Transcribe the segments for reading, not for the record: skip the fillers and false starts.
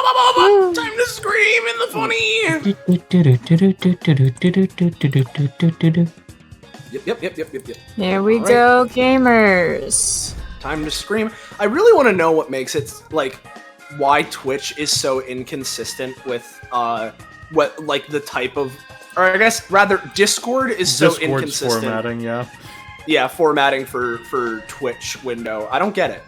Time to scream in the funny. Yep. There we go, gamers. Time to scream. I really want to know what makes it, like, why Twitch is so inconsistent with, what, like, the type of, or I guess, rather, Discord is so inconsistent. Formatting, yeah. Yeah, formatting for Twitch window. I don't get it.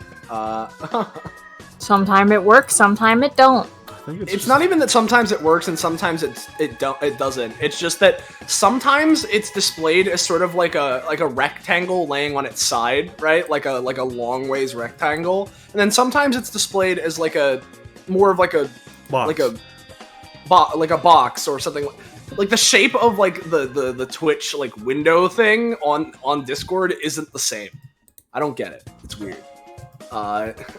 Sometime it works, sometime it don't. I think It's not even that sometimes it works and sometimes it doesn't. It's just that sometimes it's displayed as sort of like a rectangle laying on its side, right? Like a long ways rectangle. And then sometimes it's displayed as like a more of like a box. like a box or something. Like the shape of like the Twitch like window thing on Discord isn't the same. I don't get it. It's weird.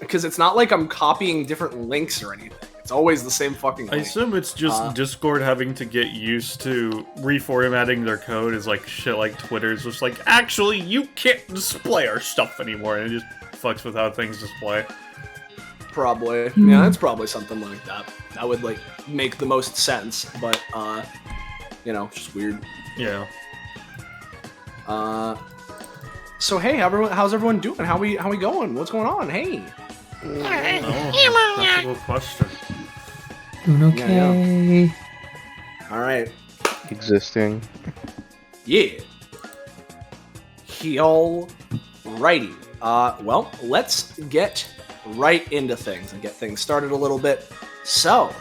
Because it's not like I'm copying different links or anything. It's always the same fucking thing. I assume it's just Discord having to get used to reformatting their code is like shit like Twitter's just like, actually, you can't display our stuff anymore, and it just fucks with how things display. Probably. Yeah, that's probably something like that. That would, like, make the most sense, but, you know, just weird. Yeah. So, hey, how's everyone doing? How we going? What's going on? Hey! Oh, that's a good question. Doing okay. Yeah. Alright. Existing. Yeah. Alrighty. Well, let's get right into things and get things started a little bit. So,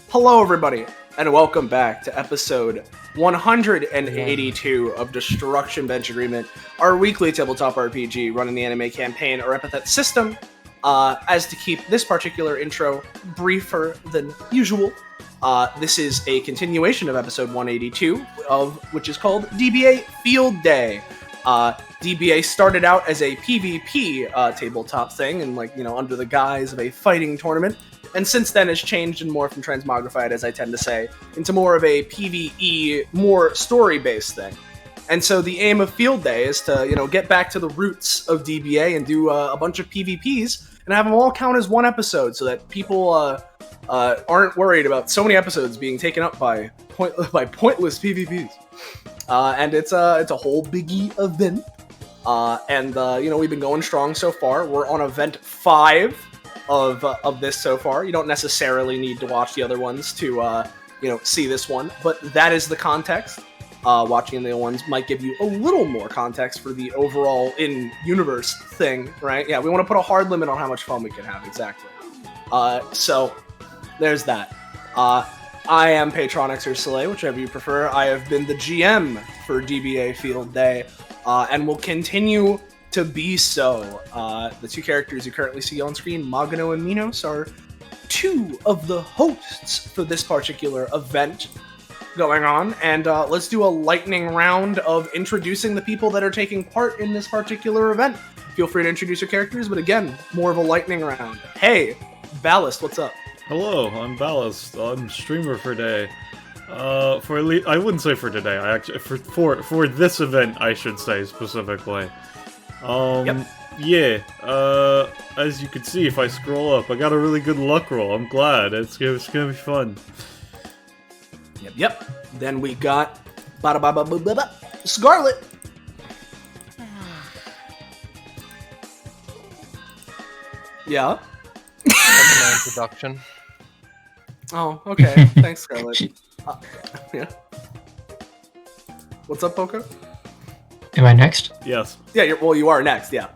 hello everybody, and welcome back to episode 182 of Destruction Bench Agreement, our weekly tabletop RPG running the anime campaign or Epithet System. As to keep this particular intro briefer than usual, this is a continuation of episode 182, which is called DBA Field Day. DBA started out as a PvP tabletop thing, and like, you know, under the guise of a fighting tournament, and since then has changed and morphed from transmogrified, as I tend to say, into more of a PvE, more story-based thing. And so the aim of Field Day is to, you know, get back to the roots of DBA and do a bunch of PvPs and have them all count as one episode, so that people aren't worried about so many episodes being taken up by pointless PvPs. And it's a whole biggie event. And you know, we've been going strong so far. We're on event 5 of this so far. You don't necessarily need to watch the other ones to you know, see this one, but that is the context. Watching the other ones might give you a little more context for the overall in-universe thing, right? Yeah, we want to put a hard limit on how much fun we can have, exactly. So, there's that. I am Patronix or Soleil, whichever you prefer. I have been the GM for DBA Field Day, and will continue to be so. The two characters you currently see on screen, Magano and Minos, are two of the hosts for this particular event going on, and let's do a lightning round of introducing the people that are taking part in this particular event. Feel free to introduce your characters, but again, more of a lightning round. Hey, Ballast, what's up? Hello, I'm Ballast. I'm streamer for day. I wouldn't say for today. I actually for this event, I should say specifically. Yep. Yeah. As you can see, if I scroll up, I got a really good luck roll. I'm glad. It's gonna be fun. Yep. Then we got Scarlet. Yeah. That's my introduction. Oh, okay. Thanks, Scarlet. Yeah. What's up, Poco? Am I next? Yes. Yeah, you are next, yeah.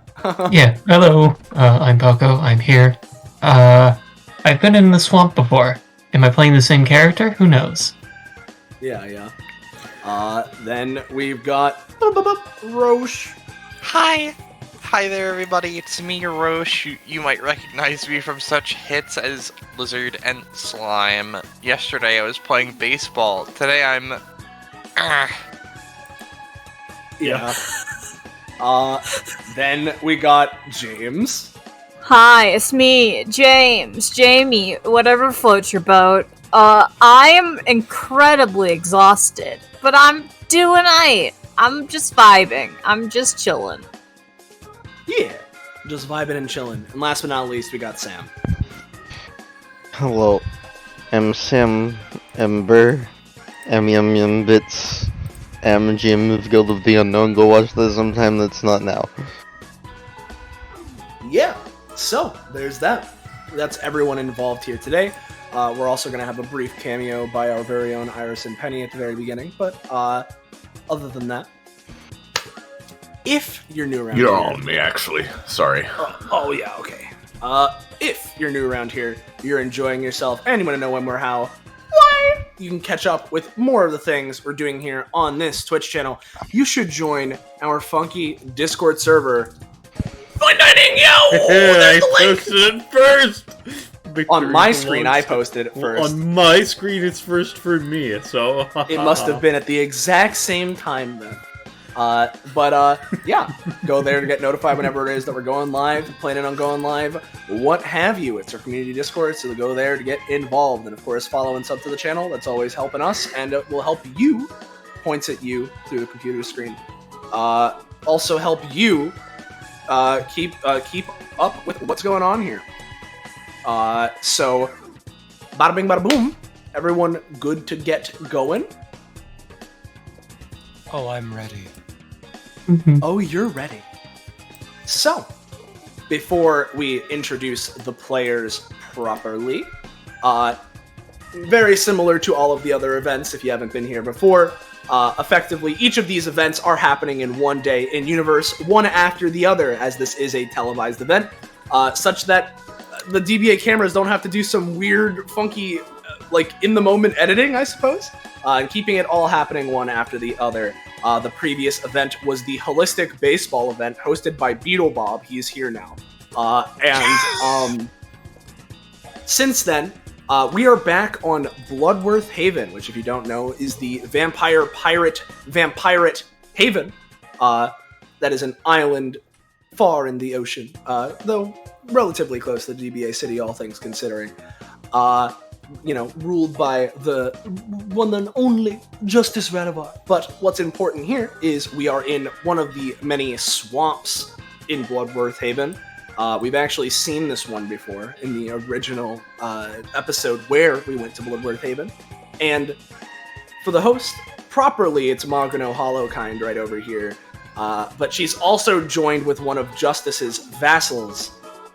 Yeah, hello. I'm Poco. I'm here. I've been in the swamp before. Am I playing the same character? Who knows? Yeah. Then we've got Roche. Hi there, everybody. It's me, Roche. You might recognize me from such hits as Lizard and Slime. Yesterday I was playing baseball. Today I'm... Yeah. Then we got James. Hi, it's me, Jamie, whatever floats your boat. I am incredibly exhausted, but I'm doing aight. I'm just vibing. I'm just chilling. Yeah. Just vibing and chilling. And last but not least, we got Sam. Hello, Sam, Ember, Yum Yum Bits, GM of Guild of the Unknown. Go watch this sometime that's not now. Yeah, so there's that. That's everyone involved here today. We're also going to have a brief cameo by our very own Iris and Penny at the very beginning, but other than that, if you're new around You're here... on me, actually. Sorry. Oh yeah, okay. If you're new around here, you're enjoying yourself, and you want to know when, where, how, why, you can catch up with more of the things we're doing here on this Twitch channel. You should join our funky Discord server. Finding yo! I posted it first! On my screen, I posted it first. On my screen, it's first for me, so... It must have been at the exact same time then. Yeah, go there to get notified whenever it is that we're going live, planning on going live, what have you. It's our community Discord, so go there to get involved. And of course, follow and sub to the channel. That's always helping us, and it will help you, points at you through the computer screen. Also help you keep up with what's going on here. So, bada bing, bada boom. Everyone good to get going? Oh, I'm ready. Oh, you're ready. So, before we introduce the players properly, very similar to all of the other events, if you haven't been here before, effectively, each of these events are happening in one day in universe, one after the other, as this is a televised event, such that the DBA cameras don't have to do some weird, funky, in-the-moment editing, I suppose, and keeping it all happening one after the other. The previous event was the Holistic Baseball event hosted by Beetle Bob. He is here now. Since then, we are back on Bloodworth Haven, which, if you don't know, is the vampirate haven. That is an island far in the ocean, though relatively close to the DBA city, all things considering. Ruled by the one and only Justice Radavar. But what's important here is we are in one of the many swamps in Bloodworth Haven. We've actually seen this one before in the original episode where we went to Bloodworth Haven. And for the host, properly, it's Magano Hollowkind right over here. But she's also joined with one of Justice's vassals,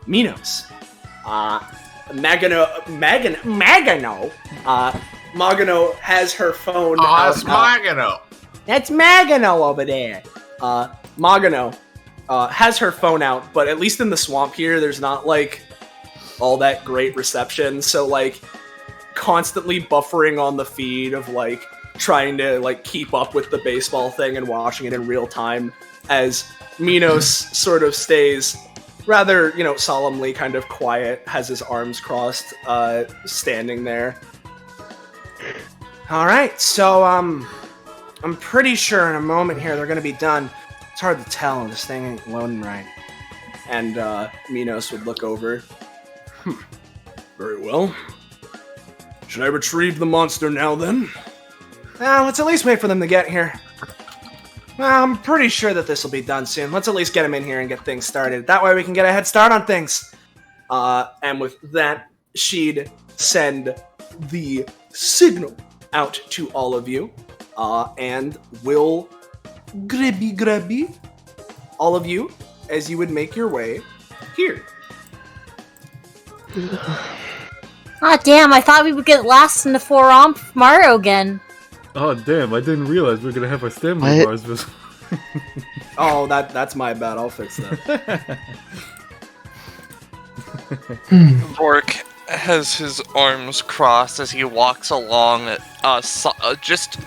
Minos. Magano has her phone. Oh, it's Magano. That's Magano over there. Magano has her phone out, but at least in the swamp here, there's not all that great reception. So constantly buffering on the feed of trying to keep up with the baseball thing and watching it in real time as Minos sort of stays rather, solemnly kind of quiet, has his arms crossed, standing there. Alright, so, I'm pretty sure in a moment here they're gonna be done. It's hard to tell, this thing ain't loading right. And, Minos would look over. Very well. Should I retrieve the monster now, then? Let's at least wait for them to get here. I'm pretty sure that this will be done soon. Let's at least get him in here and get things started. That way we can get a head start on things. And with that, she'd send the signal out to all of you. And will grabby all of you as you would make your way here. Ah, damn, I thought we would get lost in the forearm of Mario again. Oh, damn, I didn't realize we were gonna have our stamina bars visible. Oh, that's my bad. I'll fix that. Vork has his arms crossed as he walks along, just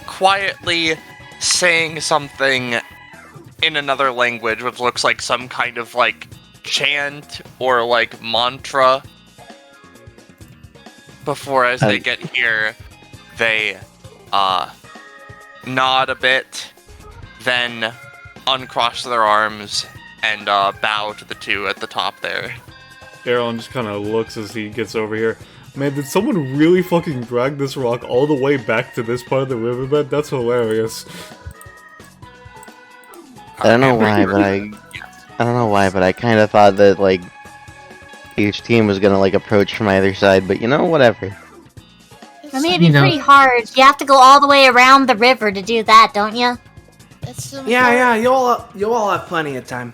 quietly saying something in another language, which looks like some kind of chant or mantra. Before, as they get here, they nod a bit, then uncross their arms and bow to the two at the top there. Aaron just kind of looks as he gets over here. Man, did someone really fucking drag this rock all the way back to this part of the riverbed? That's hilarious. I don't know why, but I kind of thought that each team was gonna like approach from either side, but whatever. I mean, it'd be pretty hard. You have to go all the way around the river to do that, don't you? Yeah, you'll all have plenty of time.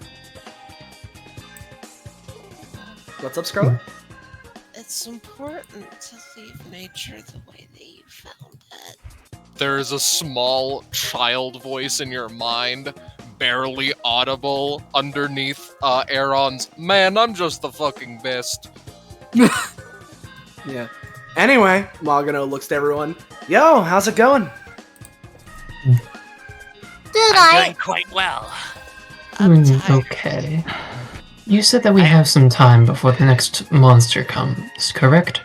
What's up, Scarlet? It's important to leave nature the way that you found it. There's a small child voice in your mind, barely audible, underneath Aaron's, "Man, I'm just the fucking best." Yeah. Anyway, Magano looks to everyone. Yo, how's it going? I'm doing quite well. Okay. You said that we have some time before the next monster comes, correct?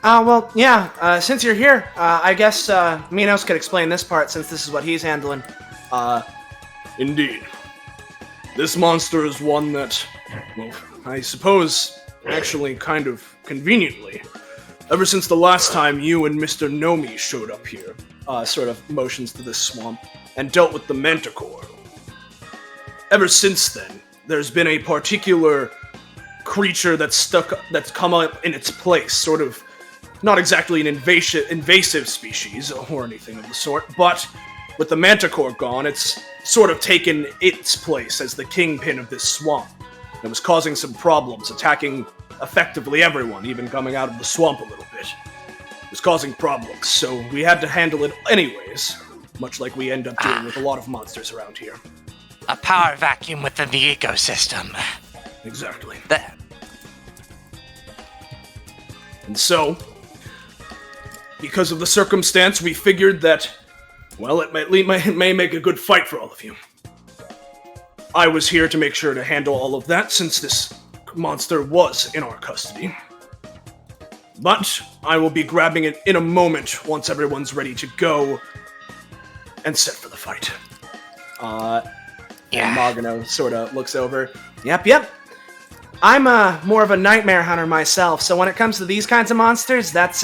Well, yeah, since you're here, I guess Minos could explain this part since this is what he's handling. Indeed. This monster is one that, well, I suppose, actually kind of conveniently, ever since the last time you and Mr. Nomi showed up here, sort of motions to this swamp, and dealt with the Manticore. Ever since then, there's been a particular creature that's come up in its place, sort of, not exactly an invasive species or anything of the sort, but with the Manticore gone, it's sort of taken its place as the kingpin of this swamp. It was causing some problems, attacking effectively everyone, even coming out of the swamp a little bit. It was causing problems, so we had to handle it anyways, much like we end up doing with a lot of monsters around here. A power vacuum within the ecosystem. Exactly. There. And so, because of the circumstance, we figured that, well, it may make a good fight for all of you. I was here to make sure to handle all of that since this monster was in our custody. But I will be grabbing it in a moment once everyone's ready to go and set for the fight. And Magano sort of looks over. Yep. I'm more of a nightmare hunter myself, so when it comes to these kinds of monsters, that's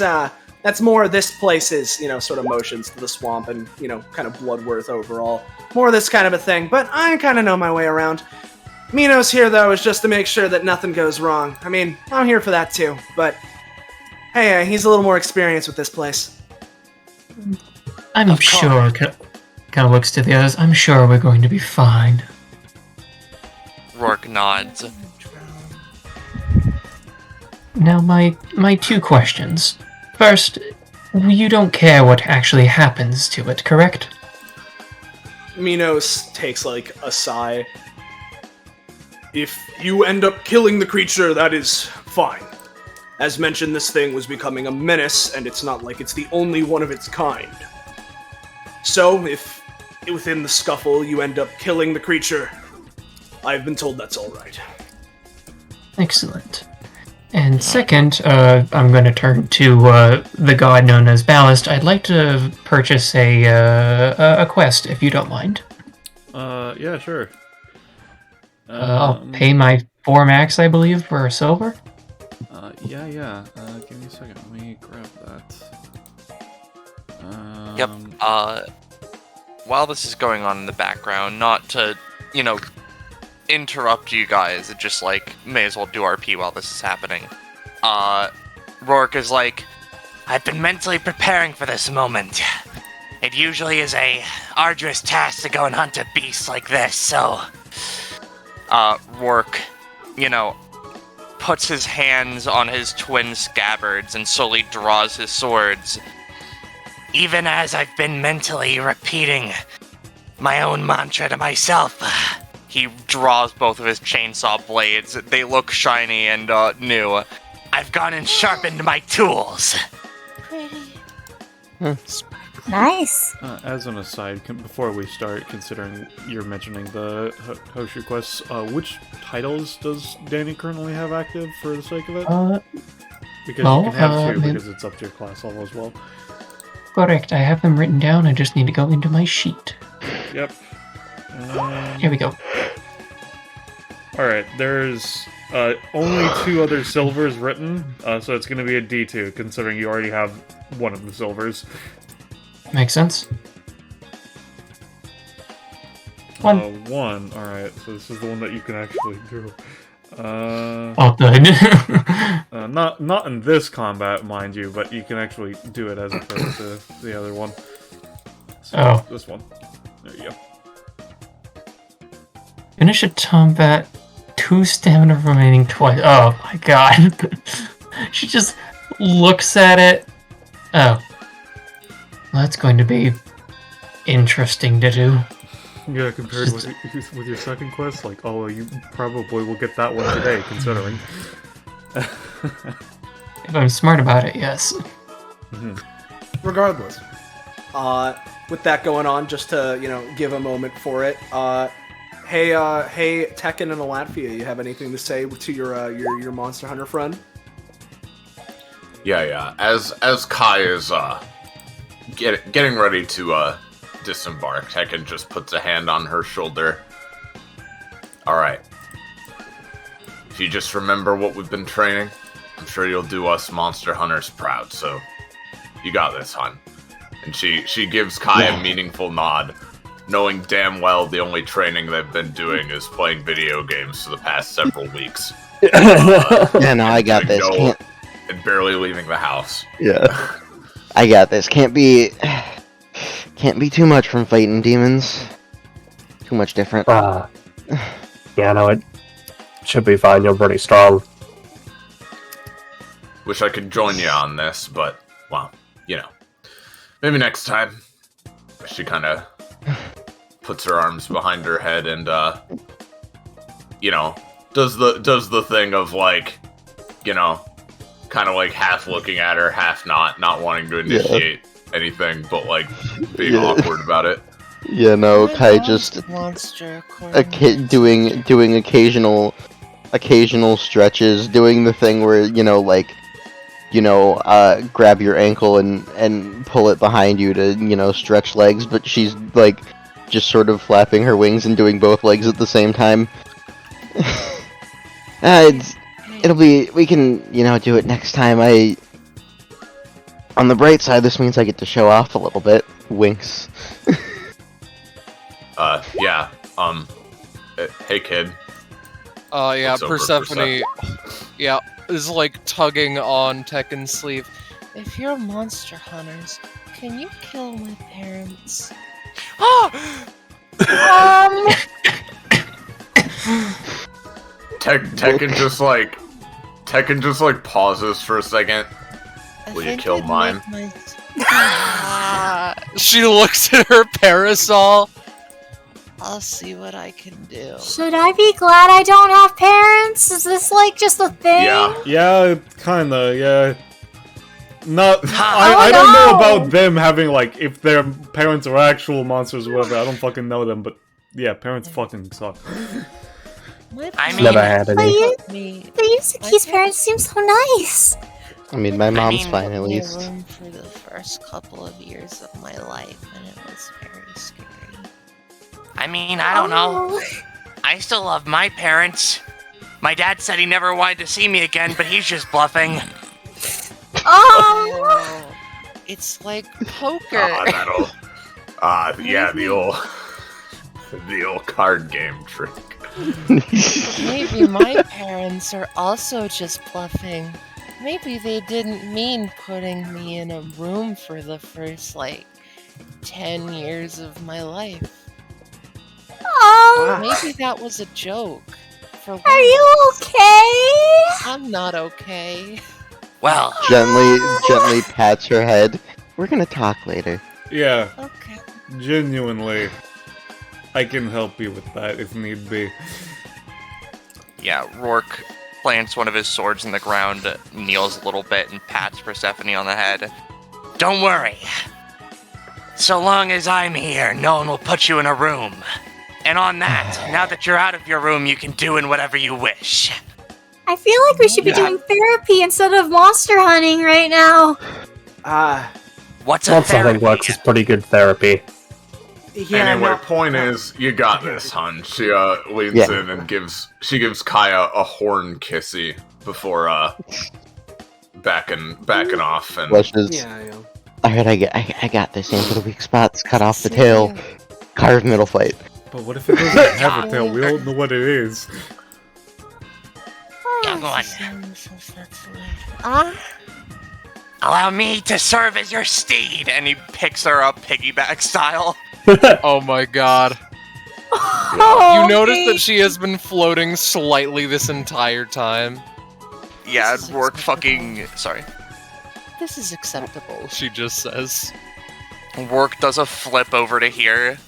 more this place's, sort of motions to the swamp and, kind of Bloodworth overall. More this kind of a thing, but I kind of know my way around. Minos here, though, is just to make sure that nothing goes wrong. I mean, I'm here for that too, but hey, he's a little more experienced with this place. I'm sure, kind of looks to the others, I'm sure we're going to be fine. Rourke nods. Now, my two questions. First, you don't care what actually happens to it, correct? Minos takes, a sigh. If you end up killing the creature, that is fine. As mentioned, this thing was becoming a menace, and it's not like it's the only one of its kind. So, if within the scuffle you end up killing the creature, I've been told that's alright. Excellent. And second, I'm going to turn to the god known as Ballast. I'd like to purchase a quest, if you don't mind. Yeah, sure. I'll pay my 4 max, I believe, for a silver. Yeah. Give me a second. Let me grab that. Yep. While this is going on in the background, not to, interrupt you guys, it just, may as well do RP while this is happening. Rourke is like, I've been mentally preparing for this moment. It usually is a arduous task to go and hunt a beast like this, so... Rourke, puts his hands on his twin scabbards and slowly draws his swords. Even as I've been mentally repeating my own mantra to myself. He draws both of his chainsaw blades. They look shiny and new. I've gone and sharpened my tools. Pretty. Nice. As an aside, before we start, considering you're mentioning the Hoshu quests, which titles does Danny currently have active for the sake of it? Because you can have 2, because it's up to your class level as well. Correct, I have them written down, I just need to go into my sheet. Yep. Here we go. Alright, there's only 2 other silvers written, so it's going to be a D2, considering you already have one of the silvers. Makes sense. 1. Alright, so this is the one that you can actually do. Oh, good. Not in this combat, mind you, but you can actually do it as opposed to the other one. So, this one. There you go. Finish a combat, 2 stamina remaining twice. Oh my god. She just looks at it. Oh. Well, that's going to be interesting to do. Yeah, compared with your second quest, like, oh, you probably will get that one today, considering. If I'm smart about it, yes. Mm-hmm. Regardless, with that going on, just to give a moment for it. Hey, Tekken and Latvia, you have anything to say to your Monster Hunter friend? Yeah. As Kai is getting ready to disembark, Tekken just puts a hand on her shoulder. All right. If you just remember what we've been training, I'm sure you'll do us Monster Hunters proud. So, you got this, hon. And she gives Kai a meaningful nod, knowing damn well the only training they've been doing is playing video games for the past several weeks. Yeah, no, I got this. And barely leaving the house. Yeah, I got this. Can't be too much from fighting demons. Too much different. Yeah, no, it should be fine. You're pretty strong. Wish I could join you on this, but, well, maybe next time. She kind of puts her arms behind her head and, does the thing of, like, kind of, like, half looking at her, half not wanting to initiate anything, but, like, being awkward about it. Yeah, no, Kai just doing occasional stretches, doing the thing where grab your ankle and pull it behind you to stretch legs, but she's like just sort of flapping her wings and doing both legs at the same time. We can do it next time. On the bright side, this means I get to show off a little bit. Winks. Yeah. Hey, kid. Yeah, What's over, Persephone. Yeah, is like tugging on Tekken's sleeve. If you're monster hunters, can you kill my parents? Tekken just like pauses for a second. Will you kill mine? She looks at her parasol. I'll see what I can do. Should I be glad I don't have parents? Is this like just a thing? Yeah, kinda, yeah. I don't know about them having, like, if their parents are actual monsters or whatever. I don't fucking know them, but yeah, parents fucking suck. I mean, never had any. The Yuzuki's parents seem so nice. I mean, my mom's fine at least. I room for the first couple of years of my life, and it was very scary. I mean, I don't know. I still love my parents. My dad said he never wanted to see me again, but he's just bluffing. Oh, it's like poker. Yeah, the old card game trick. Maybe my parents are also just bluffing. Maybe they didn't mean putting me in a room for the first, 10 years of my life. Oh, maybe that was a joke. Are you okay? I'm not okay. Well, gently pats her head. We're gonna talk later. Yeah. Okay. Genuinely, I can help you with that if need be. Yeah, Rourke plants one of his swords in the ground, kneels a little bit, and pats Persephone on the head. Don't worry. So long as I'm here, no one will put you in a room. And on that, now that you're out of your room, you can do in whatever you wish. I feel like we should be doing therapy instead of monster hunting right now. What's a Monster therapy? hunting works is pretty good therapy. Yeah, anyway, point is, you got this, hon. She leans in and gives Kaya a horn kissy before backing off and Blushes. Alright, I got this. Aim for the weak spots. Cut off the tail. Carve middle fight. But what if it doesn't have a tail? We don't know what it is. one. Allow me to serve as your steed. And he picks her up piggyback style. Oh my god. Oh, You notice that she has been floating slightly this entire time. Yeah, This is Rourke acceptable. fucking... Sorry. This is acceptable. She just says. Rourke does a flip over to here,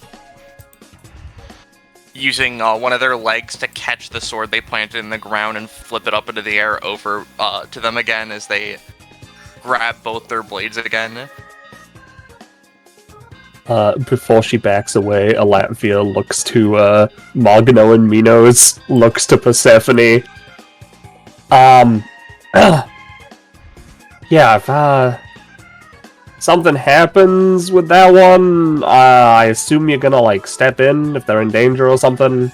using one of their legs to catch the sword they planted in the ground and flip it up into the air over to them again as they grab both their blades again. Before she backs away, Alatvia looks to Mogno and Minos, looks to Persephone. Yeah, if something happens with that one, I assume you're gonna like step in if they're in danger or something.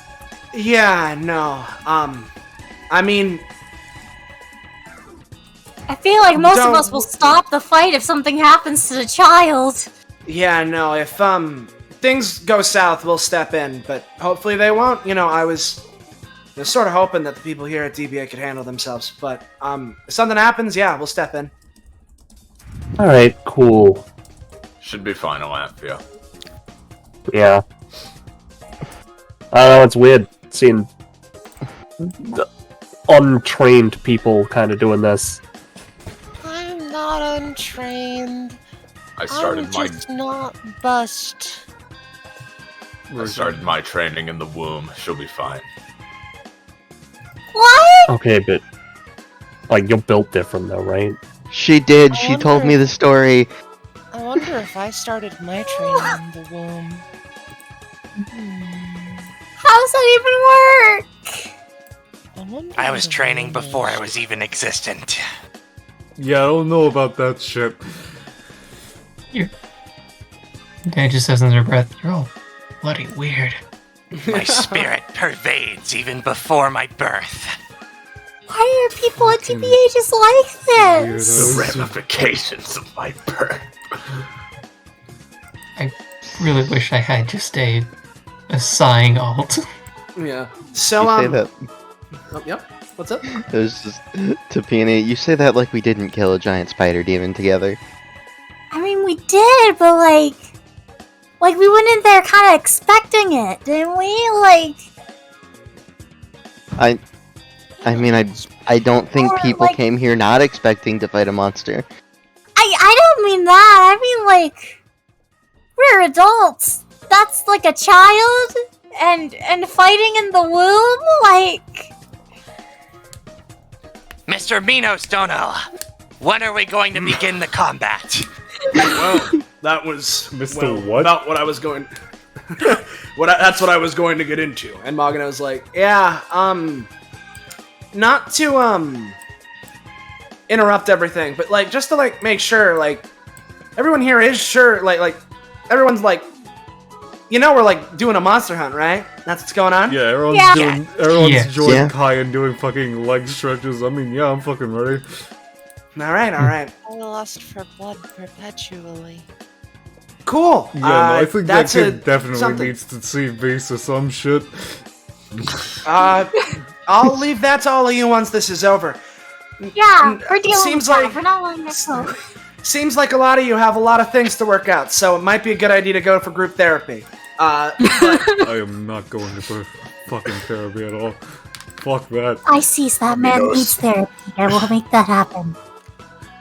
Yeah, no. I mean, I feel like most of Don't- us will stop the fight if something happens to the child. yeah, no. If things go south, we'll step in, but hopefully they won't. You know, I was sort of hoping that the people here at DBA could handle themselves, but if something happens, yeah, we'll step in. Alright, cool. Should be fine, Alatvia. Yeah. I don't know, it's weird seeing the untrained people kind of doing this. I'm not untrained. I started I'm just not bust. I started my training in the womb. She'll be fine. What? Okay, but like you're built different though, right? She did. I She told wonder me the story. I wonder if I started my training in the womb. How does that even work? I wonder I what was a training womb before is. I was even existent. Yeah, I don't know about that shit. Danny just says under her breath, "You're all bloody weird." My spirit pervades even before my birth. Why are people at DBA just like this? The ramifications of my birth. I really wish I had just a sighing alt. Yeah. So You say that. Oh, yep. What's up? It was just to Peony. You say that like we didn't kill a giant spider demon together. I mean, we did, but like we went in there kind of expecting it, didn't we? Like, I mean, I don't think Or, people like- came here not expecting to fight a monster. I don't mean that. I mean, like, we're adults. That's like a child, and fighting in the womb, like. Mr. Minos Dono, when are we going to begin the combat? Well, that was Mr. What? About what I was going. That's what I was going to get into. And Magano's like, yeah, not to interrupt everything, but like just to like make sure like everyone here is sure like everyone's like, you know, we're like doing a monster hunt, right? That's what's going on. Yeah, everyone's Yeah. everyone's joining Yeah. Kai and doing fucking leg stretches. I mean, yeah, I'm fucking ready. All right, I lust for blood perpetually. cool. Yeah, no, I think that that's kid definitely something. needs to see base or some shit. I'll leave that to all of you once this is over. Yeah, we're dealing seems with that. like- We're not letting this go. Seems like a lot of you have a lot of things to work out, so it might be a good idea to go for group therapy. I am not going to for fucking therapy at all. Fuck that. I sees that man Minos. needs therapy. I will make that happen.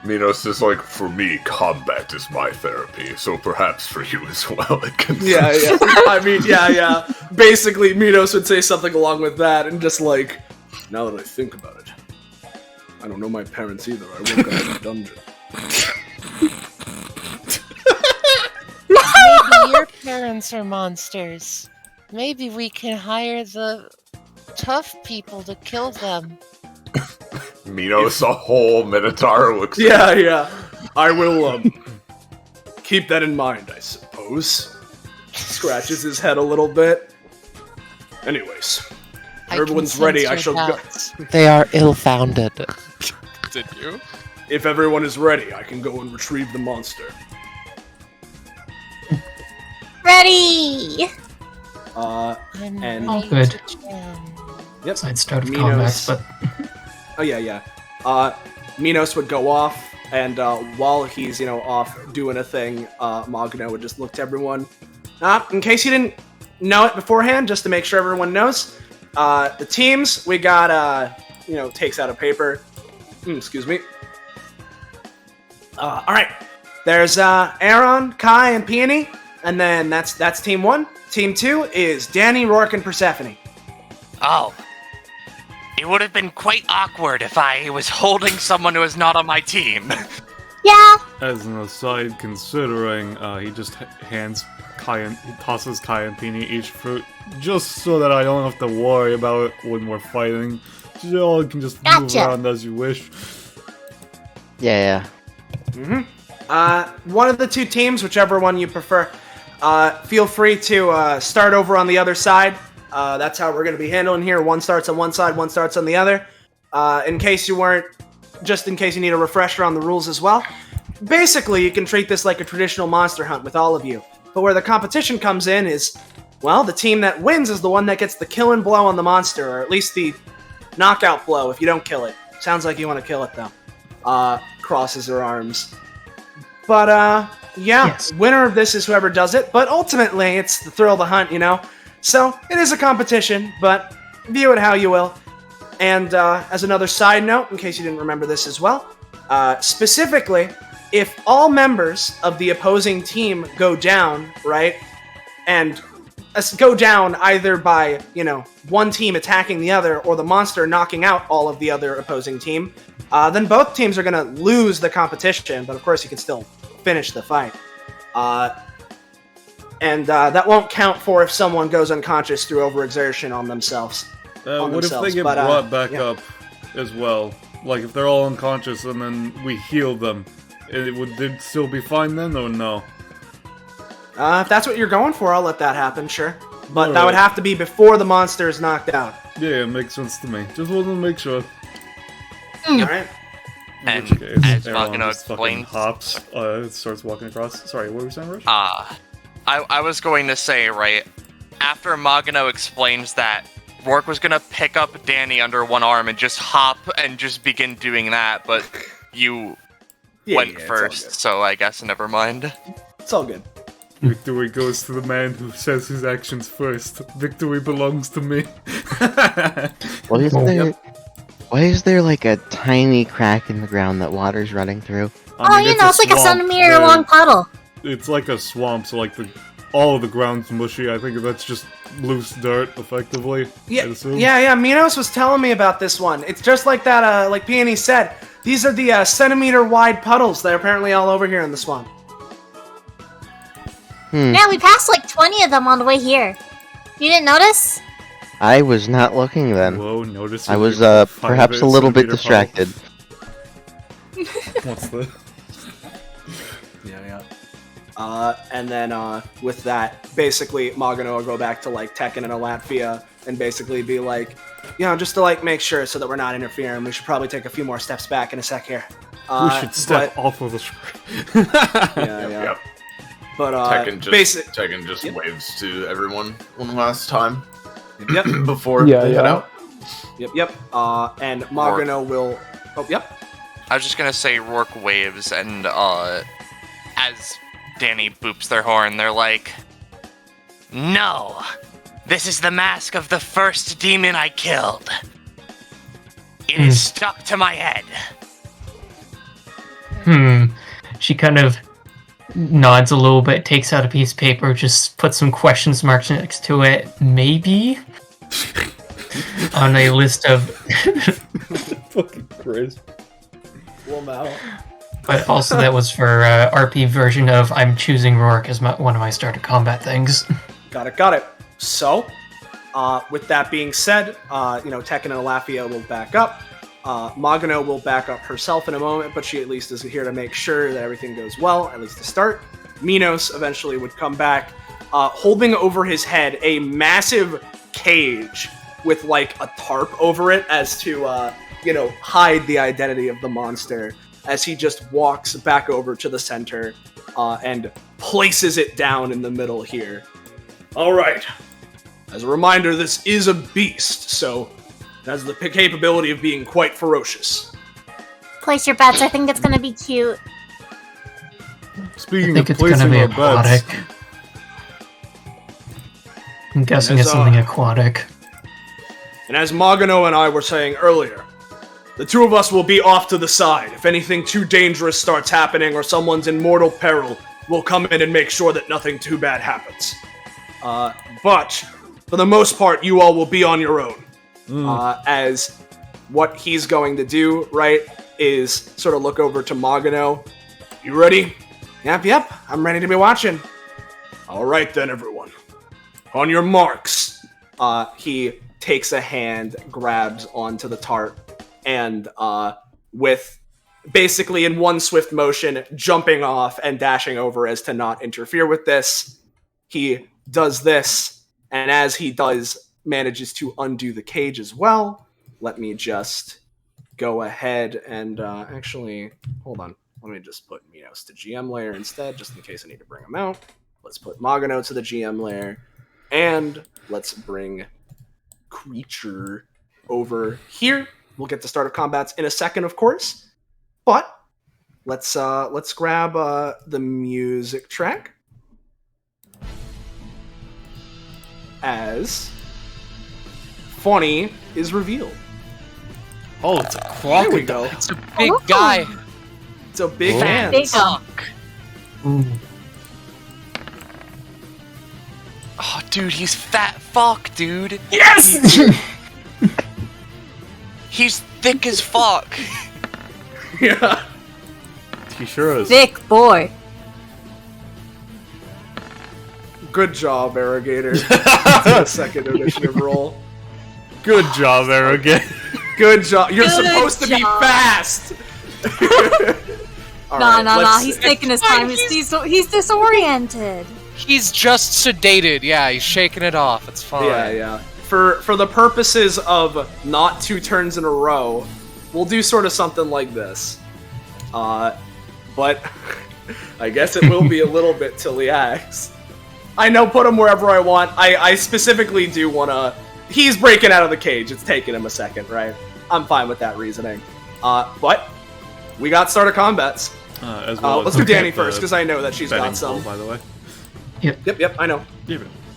Minos is like, for me, combat is my therapy, so perhaps for you as well. It can Yeah. I mean, yeah. Basically, Minos would say something along with that, and just like, now that I think about it, I don't know my parents either. I woke up in a dungeon. Maybe your parents are monsters. Maybe we can hire the tough people to kill them. Minos, a whole Minotaur looks. Yeah. I will keep that in mind, I suppose. Scratches his head a little bit. Anyways, I everyone's can ready. sense I your shall go. doubts. They are ill-founded. Did you? If everyone is ready, I can go and retrieve the monster. Ready! I'm And- ready good. to jam. Yep. Side start of Minos. combats, but Oh yeah. Minos would go off, and while he's off doing a thing, Magno would just look to everyone. In case you didn't know it beforehand, just to make sure everyone knows, the teams we got takes out a paper. Excuse me. All right. There's Aaron, Kai, and Peony, and then that's team 1. Team 2 is Danny, Rourke, and Persephone. Oh. It would have been quite awkward if I was holding someone who is not on my team. Yeah. As an aside, considering he just tosses Kai and Peony each fruit, just so that I don't have to worry about it when we're fighting. You can just move around as you wish. Yeah. One of the 2 teams, whichever one you prefer, feel free to start over on the other side. That's how we're going to be handling here. One starts on one side, one starts on the other. In case you need a refresher on the rules as well. Basically, you can treat this like a traditional monster hunt with all of you. But where the competition comes in is, well, the team that wins is the one that gets the killing blow on the monster, or at least the knockout blow if you don't kill it. Sounds like you want to kill it, though. Crosses her arms. But, yes. Winner of this is whoever does it, but ultimately, it's the thrill of the hunt, So, it is a competition, but view it how you will. And as another side note, in case you didn't remember this as well, specifically, if all members of the opposing team go down, right, and go down either by, one team attacking the other or the monster knocking out all of the other opposing team, then both teams are going to lose the competition, but of course you can still finish the fight. And that won't count for if someone goes unconscious through overexertion on themselves. What if they get brought back up as well? Like, if they're all unconscious and then we heal them, would they still be fine then, or no? If that's what you're going for, I'll let that happen, sure. But that would have to be before the monster is knocked out. Yeah, it makes sense to me. Just wanted to make sure. Alright. And as Magno explains, hops, starts walking across. Sorry, what were you saying, Rush? I was going to say, right, after Magno explains that, Rourke was going to pick up Danny under one arm and just hop and just begin doing that, but you went first, so I guess never mind. It's all good. Victory goes to the man who says his actions first. Victory belongs to me. Why is there like a tiny crack in the ground that water's running through? It's like a centimeter long puddle. It's like a swamp, so like all of the ground's mushy. I think that's just loose dirt, effectively. Yeah. Minos was telling me about this one. It's just like that, like Peony said. These are the centimeter-wide puddles that are apparently all over here in the swamp. Yeah, we passed like 20 of them on the way here. You didn't notice? I was not looking then. Whoa, notice. I was perhaps a little bit distracted. What's the? Yeah. And then with that, basically Magno will go back to like Tekken and Latvia and basically be like, just to like make sure so that we're not interfering, we should probably take a few more steps back in a sec here. We should step off of the screen. Yeah. But Tekken just waves to everyone one last time. Yep. Before they head out. Yep. And Magno will. Oh, yep. I was just gonna say Rourke waves, and as Danny boops their horn, they're like, No! This is the mask of the first demon I killed. It is stuck to my head. She kind of nods a little bit, takes out a piece of paper, just puts some question marks next to it. Maybe? On a list of... Fucking Chris. But also that was for RP version of I'm choosing Rourke as one of my starter combat things. Got it. So, with that being said, Tekken and Latvia will back up. Magno will back up herself in a moment, but she at least is here to make sure that everything goes well, at least to start. Minos eventually would come back, holding over his head a massive cage with like a tarp over it as to, hide the identity of the monster, as he just walks back over to the center and places it down in the middle here. All right. As a reminder, this is a beast, so It has the capability of being quite ferocious. Place your bets. I think it's gonna be cute. Speaking I think of it's gonna placing be our bets, aquatic. I'm guessing Yes, it's something aquatic. And as Magano and I were saying earlier, the two of us will be off to the side. If anything too dangerous starts happening or someone's in mortal peril, we'll come in and make sure that nothing too bad happens. But, for the most part, you all will be on your own. As what he's going to do, right, is sort of look over to Magano. You ready? Yep, I'm ready to be watching. Alright then, everyone. On your marks. He takes a hand, grabs onto the tarp, and with basically in one swift motion, jumping off and dashing over as to not interfere with this, he does this, and as he does, manages to undo the cage as well. Let me just go ahead and actually, hold on. Let me just put Minos to GM layer instead, just in case I need to bring him out. Let's put Magano to the GM layer, and let's bring Creature over here. We'll get to start of combats in a second, of course, but let's grab the music track as Funny is revealed. Oh, it's a There we crocodile. go. It's a big guy. It's a big Big hands. fuck. Ooh. Oh, dude, he's fat fuck, dude. Yes! He's thick as fuck. Yeah. he sure is. Thick boy. Good job, Arrogator. That's a second initiative roll. Good job, Arrogant. Good job. You're Good supposed to be job. fast. All Nah, right, nah. let's- He's taking his time. He's disoriented. He's just sedated. Yeah, he's shaking it off. It's fine. Yeah. For the purposes of not 2 turns in a row, we'll do sort of something like this. But I guess it will be a little bit till he acts. I know, put him wherever I want. I specifically do want to... He's breaking out of the cage. It's taking him a second, right? I'm fine with that reasoning. But we got starter combats. As well Let's as do Danny the first, because I know that she's betting got some. pool, by the way. Yep, I know.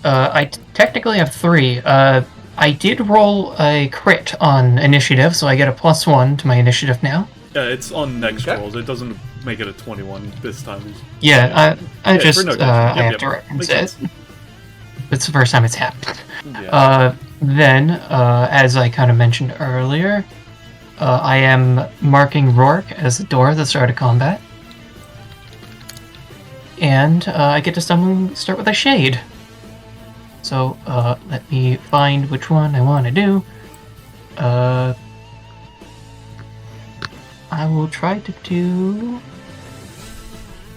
I technically have 3. I did roll a crit on initiative, so I get a +1 to my initiative now. Yeah, it's on next Okay. rolls. It doesn't make it a 21 this time. Yeah, I just for no I Yep, have to reference Makes it. It's the first time it's happened. Yeah. Then, as I kind of mentioned earlier, I am marking Rourke as the door at the start of combat. And I get to start with a shade. So, let me find which one I want to do. I will try to do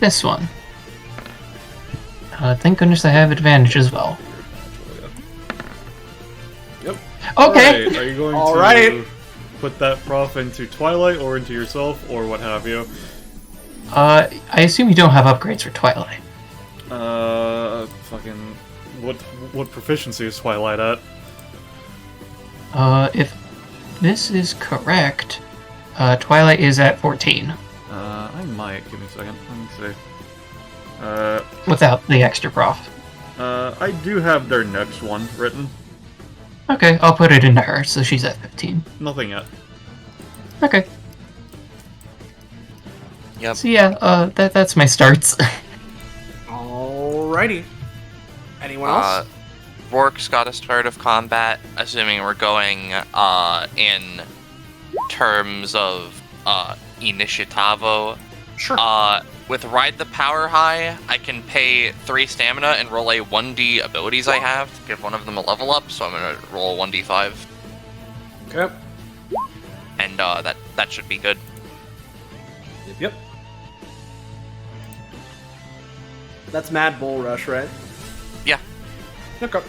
this one. Thank goodness I have advantage as well. Yep. Okay. Alright, are you going All to right. put that prof into Twilight or into yourself or what have you? I assume you don't have upgrades for Twilight. Fucking what proficiency is Twilight at? If this is correct, Twilight is at 14 I might give me a second. Let me see. without the extra prof. I do have their next one written. Okay, I'll put it into her, so she's at 15. Nothing yet. Okay. Yep. So yeah, that's my starts. Alrighty. Anyone else? Rourke's got a start of combat, assuming we're going in terms of Initiatavo. Sure. With Ride the Power High, I can pay 3 stamina and roll a 1d abilities I have to give one of them a level up, so I'm gonna roll 1d5. Okay. And that should be good. Yep. That's Mad Bull Rush, right? Yeah. Okay.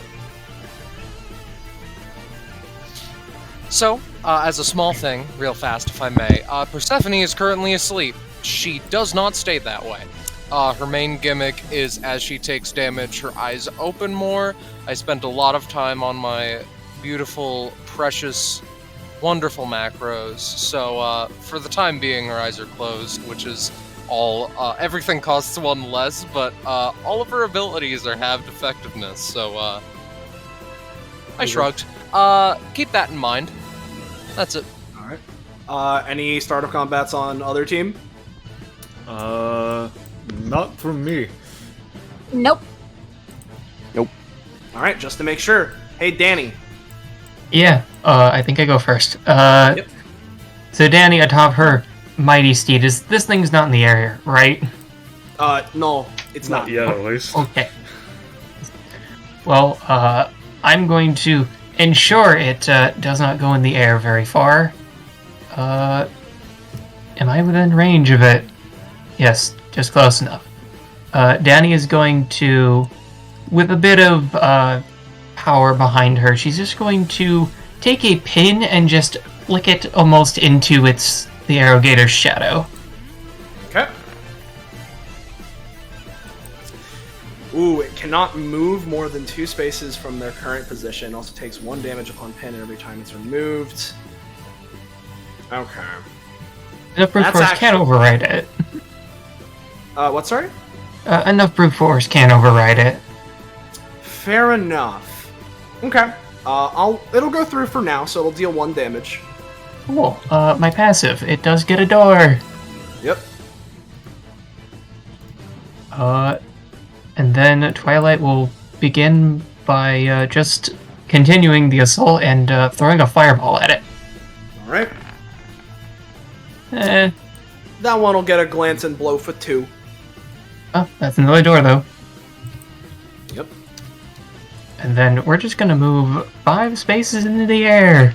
So, as a small thing, real fast if I may, Persephone is currently asleep. She does not stay that way. Her main gimmick is as she takes damage, her eyes open more. I spent a lot of time on my beautiful, precious wonderful macros. So for the time being, her eyes are closed, which is all. Everything costs 1 less, but all of her abilities are halved effectiveness. So I shrugged. Keep that in mind. That's it. Alright. Any start of combats on other team? Not from me. Nope. Alright, just to make sure. Hey, Danny. Yeah, I think I go first. So Danny, atop her mighty steed, this thing's not in the area, right? No, it's not. yet, at least. Okay. Well, I'm going to ensure it does not go in the air very far. Am I within range of it? Yes, just close enough. Danny is going to, with a bit of power behind her, she's just going to take a pin and just flick it almost into the Arrogator's shadow. Okay. Ooh, it cannot move more than 2 spaces from their current position. Also takes 1 damage upon pin every time it's removed. Okay. Enough brute force can't override it. What, sorry? Enough brute force can't override it. Fair enough. Okay. It'll go through for now, so it'll deal 1 damage. Cool. My passive, it does get a door. Yep. And then Twilight will begin by just continuing the assault and throwing a fireball at it. Alright. Eh. That one will get a glance and blow for 2. Oh, that's another door, though. Yep. And then we're just gonna move 5 spaces into the air.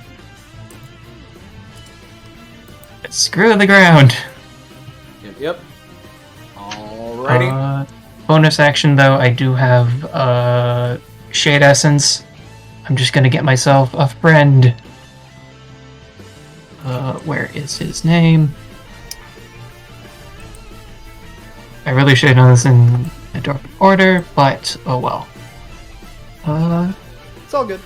Screw the ground. Yep. Alrighty. Bonus action, though, I do have Shade Essence. I'm just gonna get myself a friend. Where is his name? I really should have done this in a dark order, but oh well. It's all good.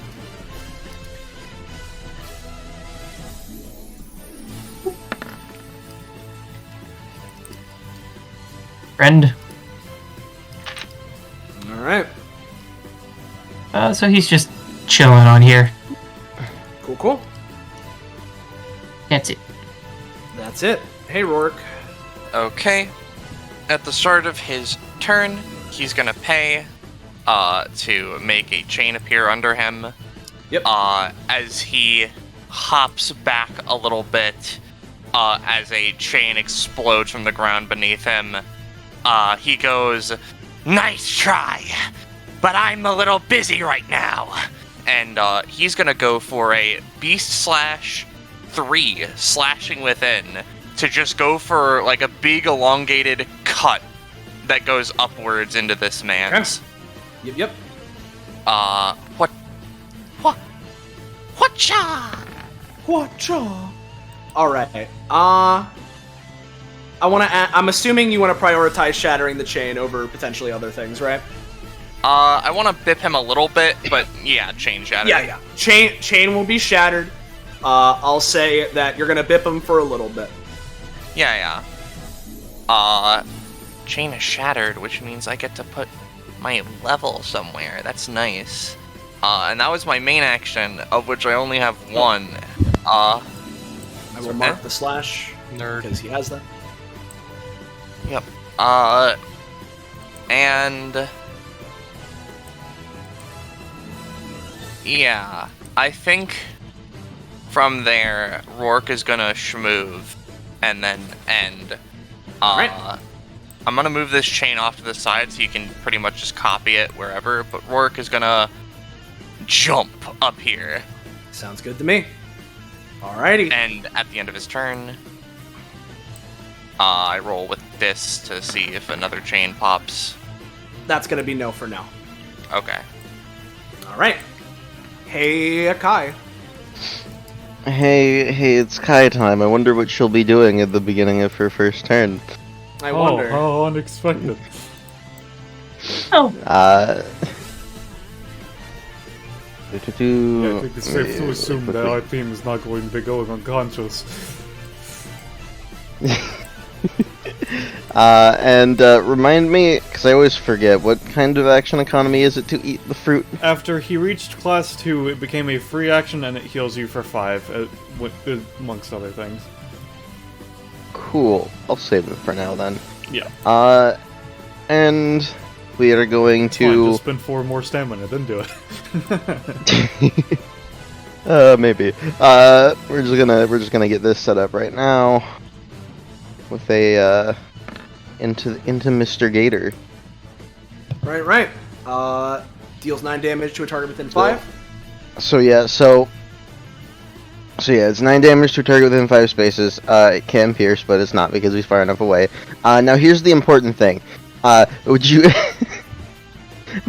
Friend. Alright. So he's just chilling on here. Cool. That's it. That's it. Hey, Rourke. Okay. At the start of his turn, he's gonna pay to make a chain appear under him. Yep. As he hops back a little bit, as a chain explodes from the ground beneath him, he goes, Nice try, but I'm a little busy right now. and he's gonna go for a Beast /3, slashing within, to just go for like a big elongated cut that goes upwards into this man's. Okay. Yep. Whatcha? Alright. I'm assuming you want to prioritize shattering the chain over potentially other things, right? I want to bip him a little bit, but yeah, chain shatter. Yeah. Chain will be shattered. I'll say that you're gonna bip him for a little bit. Yeah. Chain is shattered, which means I get to put my level somewhere. That's nice. And that was my main action, of which I only have 1. I will mark the slash Nerd. because he has that. Yep. And yeah, I think from there, Rourke is gonna shmove and then end. Alright. I'm gonna move this chain off to the side so you can pretty much just copy it wherever, but Rourke is gonna jump up here. Sounds good to me. Alrighty. And at the end of his turn, I roll with this to see if another chain pops. That's gonna be no for now. Okay. Alright. Hey, Kai. Hey, it's Kai time. I wonder what she'll be doing at the beginning of her first turn. I wonder. How unexpected. I think it's safe to assume that our team is not going to be going unconscious. Remind me, because I always forget, what kind of action economy is it to eat the fruit? After he reached class 2, it became a free action and it heals you for 5, amongst other things. Cool. I'll save it for now then. Yeah. And we are going Fine, to just spend 4 more stamina, then do it. maybe. We're just gonna get this set up right now with a into Mr. Gator. Right. Deals 9 damage to a target within 5. So it's 9 damage to a target within 5 spaces. It can pierce, but it's not because he's far enough away. Now here's the important thing. Would you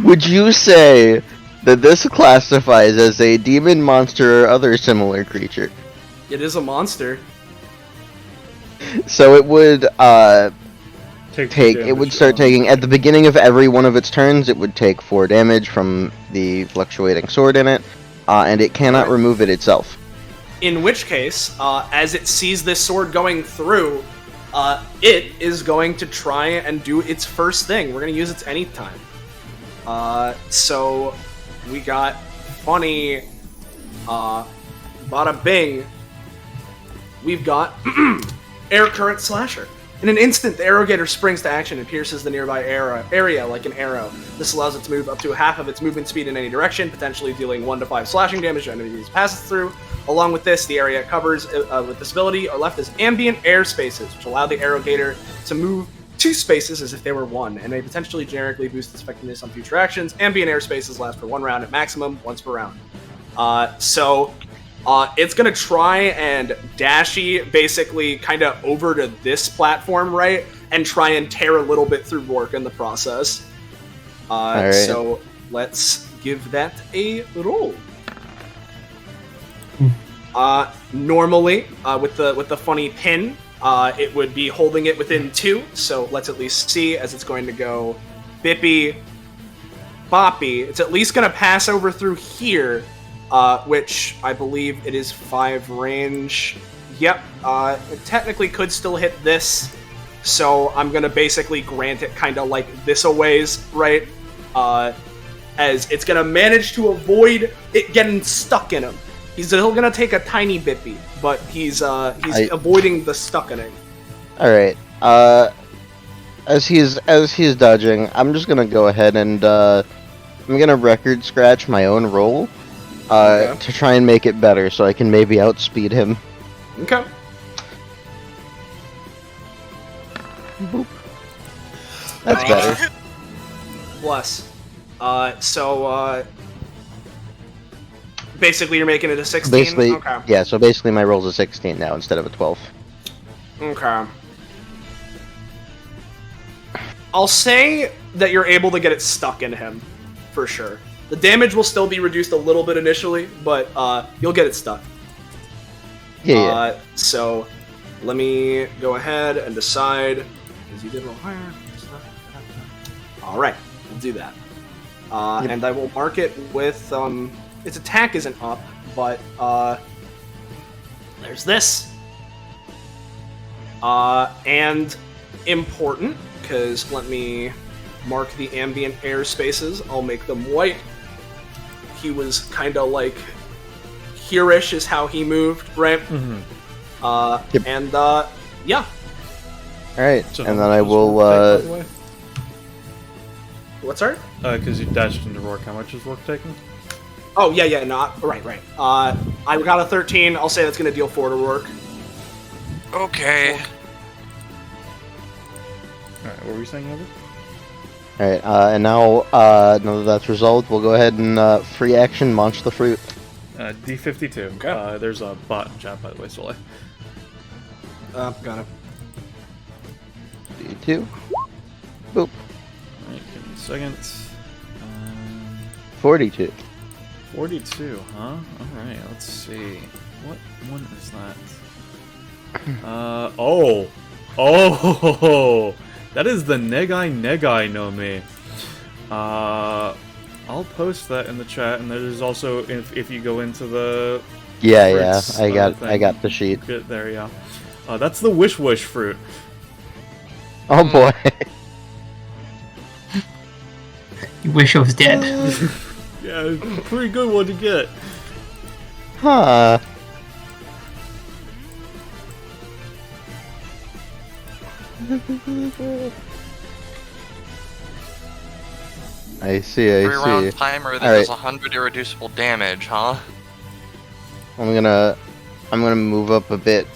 would you say that this classifies as a demon, monster, or other similar creature? It is a monster. So it would start taking at the beginning of every one of its turns. It would take 4 damage from the fluctuating sword in it, and it cannot remove it itself. In which case, as it sees this sword going through, it is going to try and do its first thing. We're going to use its anytime. So we got funny, bada bing. We've got Air Current Slasher. In an instant, the Arrow Gator springs to action and pierces the nearby area like an arrow. This allows it to move up to half of its movement speed in any direction, potentially dealing 1 to 5 slashing damage to enemies it passes through. Along with this, the area it covers with this ability are left as ambient air spaces, which allow the Arrow Gator to move 2 spaces as if they were 1, and they potentially generically boost its effectiveness on future actions. Ambient air spaces last for 1 round at maximum, once per round. It's gonna try and dashy basically kind of over to this platform, right? And try and tear a little bit through Rourke in the process. Right. So let's give that a roll. Normally, with the funny pin, it would be holding it within 2. So let's at least see as it's going to go Bippy, Boppy. It's at least gonna pass over through here. Which I believe it is 5 range. Yep, it technically could still hit this, so I'm gonna basically grant it kind of like this a ways, right? As it's gonna manage to avoid it getting stuck in him. He's still gonna take a tiny bippy, but he's avoiding the stuckening. All right. As he's dodging, I'm just gonna go ahead and I'm gonna record scratch my own roll. To try and make it better, so I can maybe outspeed him. Okay. Boop. That's better. Bless. Basically you're making it a 16? Basically, okay. Yeah, so basically my roll's a 16 now instead of a 12. Okay. I'll say that you're able to get it stuck in him, for sure. The damage will still be reduced a little bit initially, but you'll get it stuck. Yeah. So let me go ahead and decide, because you did roll higher. All right, we'll do that. Yep. And I will mark it with its attack isn't up, but there's this. And important, because let me mark the ambient air spaces. I'll make them white. He was kind of like here-ish is how he moved, right? Mm-hmm. Yep. And yeah. All right, So and then I will. What's that? Because you dashed into Rourke, how much is Rourke taking? Oh yeah, no, right. I got a 13. I'll say that's gonna deal 4 to Rourke. Okay. All right, what were you saying, Albert? Alright, and now that that's resolved, we'll go ahead and free action launch the fruit. D52. Okay. There's a bot in chat, by the way, Soleil. Got it. D2. Boop. Alright, give me seconds. 42. 42, huh? Alright, let's see. What one is that? Oh! That is the Negai no Mi. I'll post that in the chat, and there's also if you go into the Yeah, fruits, I thing, got the sheet. Get there, yeah. That's the wish fruit. Oh boy. You wish I was dead. Yeah, pretty good one to get. Huh. I see. 3-round timer that does 100 irreducible damage, huh? I'm gonna move up a bit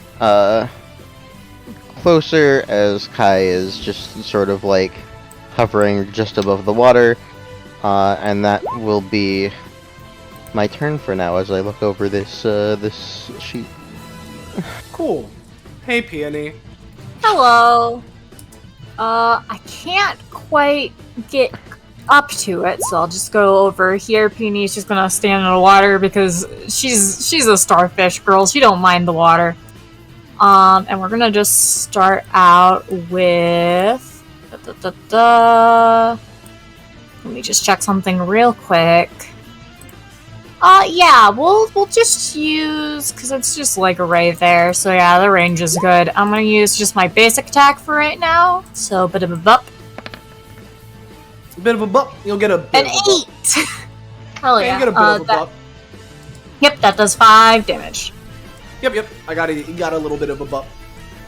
closer as Kai is just sort of like hovering just above the water, and that will be my turn for now as I look over this this sheet. Cool. Hey, Peony. Hello. I can't quite get up to it, so I'll just go over here. Peony's just gonna stand in the water because she's a starfish girl. She don't mind the water. And we're gonna just start out with let me just check something real quick. Yeah, we'll just use, because it's just like right there, so yeah, the range is good. I'm gonna use just my basic attack for right now, so a bit of a bup. A bit of a bup, you'll get a bit An of a 8! Hell yeah. You get a bit of a bup. Yep, that does 5 damage. Yep, I got it. You got a little bit of a bup.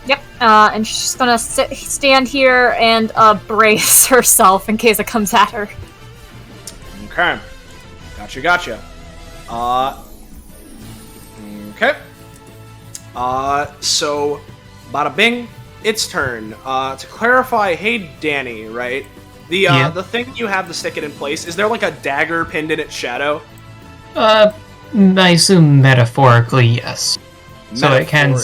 Yep, and she's just gonna stand here and brace herself in case it comes at her. Okay. Gotcha. Okay. So, bada bing, it's turn. To clarify, hey Danny, right? The thing you have to stick it in place, is there like a dagger pinned in its shadow? I assume metaphorically, yes. So it can,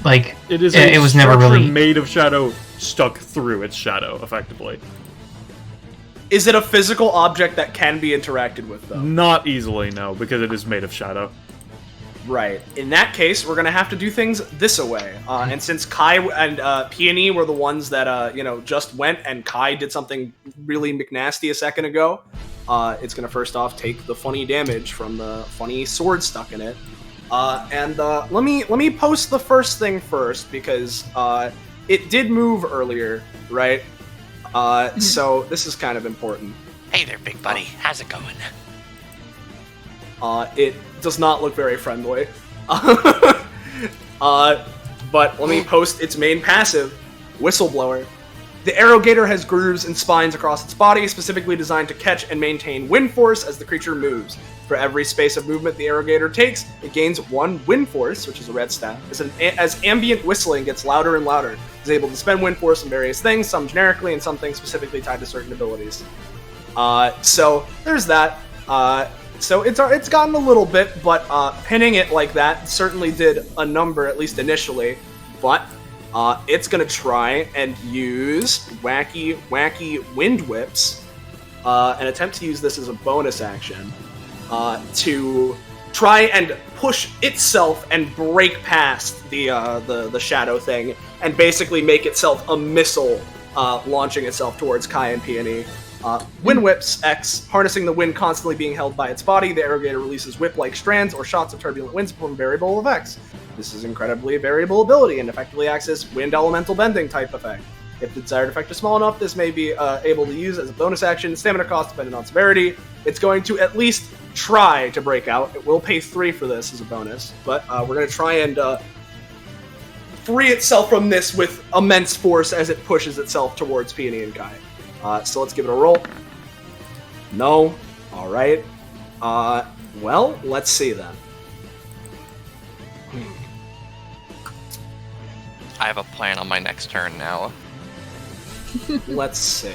like, it is. It was never really made of shadow, stuck through its shadow, effectively. Is it a physical object that can be interacted with, though? Not easily, no, because it is made of shadow. Right. In that case, we're gonna have to do things this way. And since Kai and Peony were the ones that just went, and Kai did something really McNasty a second ago, it's gonna first off take the funny damage from the funny sword stuck in it. Let me post the first thing first because it did move earlier, right? So this is kind of important. Hey there, big buddy. How's it going? It does not look very friendly. But let me post its main passive, Whistleblower. The Arrowgator has grooves and spines across its body, specifically designed to catch and maintain wind force as the creature moves. For every space of movement the Arrowgator takes, it gains 1 wind force, which is a red stat. As ambient whistling gets louder and louder, it is able to spend wind force on various things, some generically and some things specifically tied to certain abilities. So there's that. So it's gotten a little bit, but pinning it like that certainly did a number, at least initially. But it's gonna try and use wacky wind whips, and attempt to use this as a bonus action to try and push itself and break past the shadow thing, and basically make itself a missile, launching itself towards Kai and Peony. Wind Whips X, harnessing the wind constantly being held by its body, the Arrowgator releases whip-like strands or shots of turbulent winds from variable effects. This is incredibly variable ability and effectively acts as wind elemental bending type effect. If the desired effect is small enough, this may be able to use as a bonus action, stamina cost dependent on severity. It's going to at least try to break out. It will pay 3 for this as a bonus, but we're going to try and free itself from this with immense force as it pushes itself towards Peony and Kai. So let's give it a roll. No. Alright. Well, let's see then. I have a plan on my next turn now. Let's see.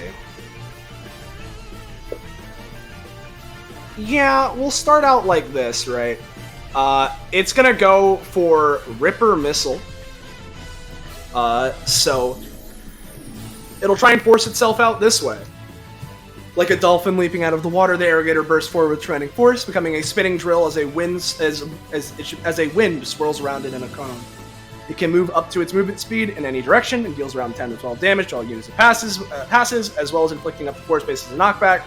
Yeah, we'll start out like this, right? It's gonna go for Ripper Missile. So it'll try and force itself out this way. Like a dolphin leaping out of the water, the Arrowgator bursts forward with tremendous force, becoming a spinning drill as a wind swirls around it in a cone. It can move up to its movement speed in any direction and deals around 10 to 12 damage to all units it passes, as well as inflicting up to 4 spaces of knockback.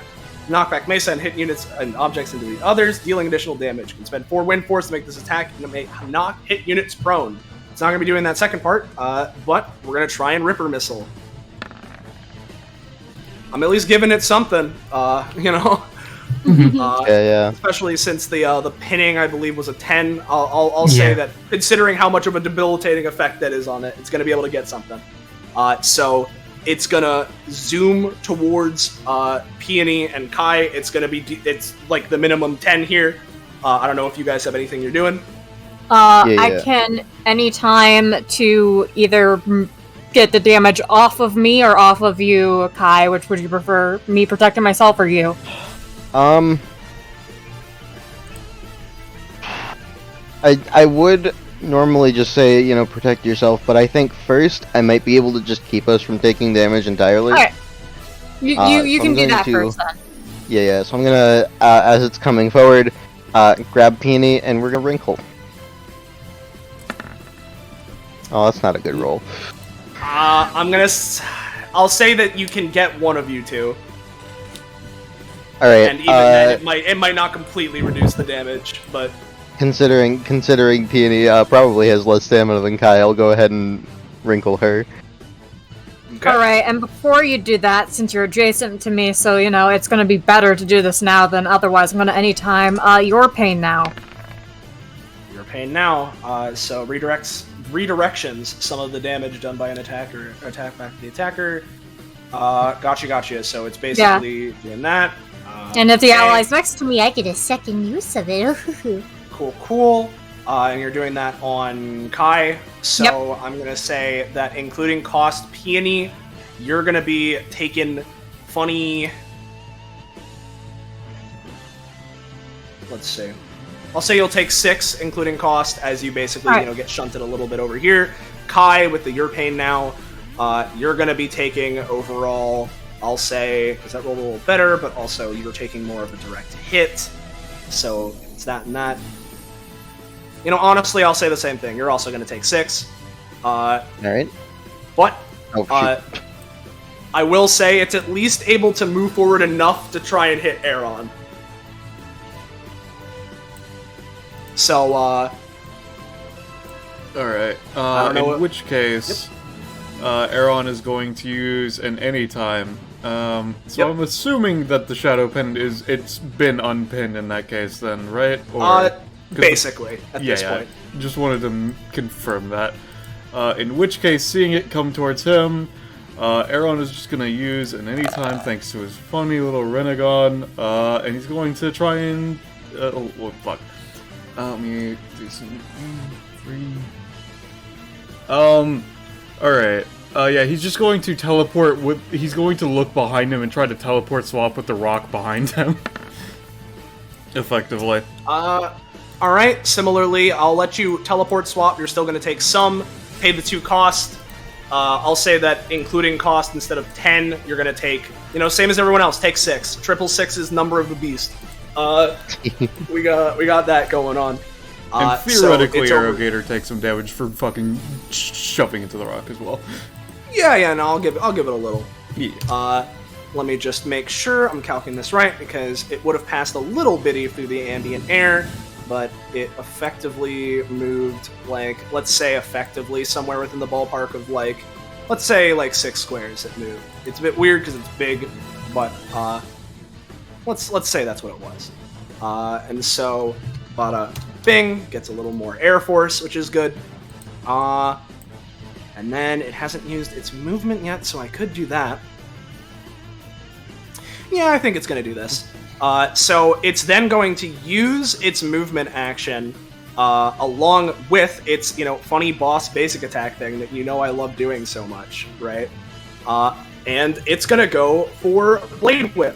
Knockback Mesa and hit units and objects into the others, dealing additional damage. You can spend 4 wind force to make this attack and it may knock hit units prone. It's not going to be doing that second part, but we're going to try and Ripper Missile. I'm at least giving it something, you know? Yeah. Especially since the pinning, I believe, was a 10. I'll say that considering how much of a debilitating effect that is on it, it's going to be able to get something. So it's going to zoom towards Peony and Kai. It's going to be, it's like the minimum 10 here. I don't know if you guys have anything you're doing. I can, anytime, to either get the damage off of me or off of you, Kai. Which would you prefer? Me protecting myself or you? I would normally just say, you know, protect yourself, but I think first I might be able to just keep us from taking damage entirely. Alright. You So can I'm do going that to- first then. Yeah, so I'm gonna, as it's coming forward, grab Peony and we're gonna wrinkle. Oh, that's not a good roll. I'll say that you can get one of you two. Alright, And even then, it might not completely reduce the damage, but considering Peony probably has less stamina than Kai, I'll go ahead and wrinkle her. okay. Alright, and before you do that, since you're adjacent to me, so, you know, it's gonna be better to do this now than otherwise. I'm gonna anytime. Your pain now. Your pain now. So redirections some of the damage done by an attacker, attack back to the attacker. Gotcha. So it's basically doing that. And if the okay. allies Next to me, I get a second use of it. Cool. And you're doing that on Kai. So I'm gonna say that including cost Peony, you're gonna be taking funny. Let's see. I'll say you'll take 6, including cost, as you basically get shunted a little bit over here. Kai, with the your pain now, you're gonna be taking overall. I'll say, because that rolled a little better, but also you're taking more of a direct hit. So it's that and that. You know, honestly, I'll say the same thing. You're also going to take 6. Alright. But Oh, shoot. I will say it's at least able to move forward enough to try and hit Aaron. So, Alright, don't know in which case, Aaron is going to use an anytime. So I'm assuming that the Shadow Pin it's been unpinned in that case then, right? Or, basically, at this point. Just wanted to confirm that. In which case, seeing it come towards him, Aaron is just gonna use an anytime thanks to his funny little Renegon, and he's going to try and... oh, fuck. Let me do some... 3... Alright. Yeah, he's just going to teleport with... He's going to look behind him and try to teleport swap with the rock behind him. Effectively. Alright, similarly, I'll let you teleport swap. You're still going to take some, pay the 2 cost. I'll say that including cost, instead of 10, you're going to take, you know, same as everyone else, take 6. 666 is number of the beast. We got that going on. And theoretically, Arrowgator takes some damage for fucking shoving into the rock as well. Yeah, no, I'll give it a little. Yeah. Let me just make sure I'm calculating this right, because it would have passed a little bitty through the ambient air, but it effectively moved, like, let's say effectively somewhere within the ballpark of, like, let's say, like, 6 squares it moved. It's a bit weird because it's big, but, let's say that's what it was. And so, bada bing, gets a little more air force, which is good. And then it hasn't used its movement yet, so I could do that. Yeah, I think it's going to do this. So it's then going to use its movement action along with its, you know, funny boss basic attack thing that you know I love doing so much, right? And it's going to go for Blade Whip.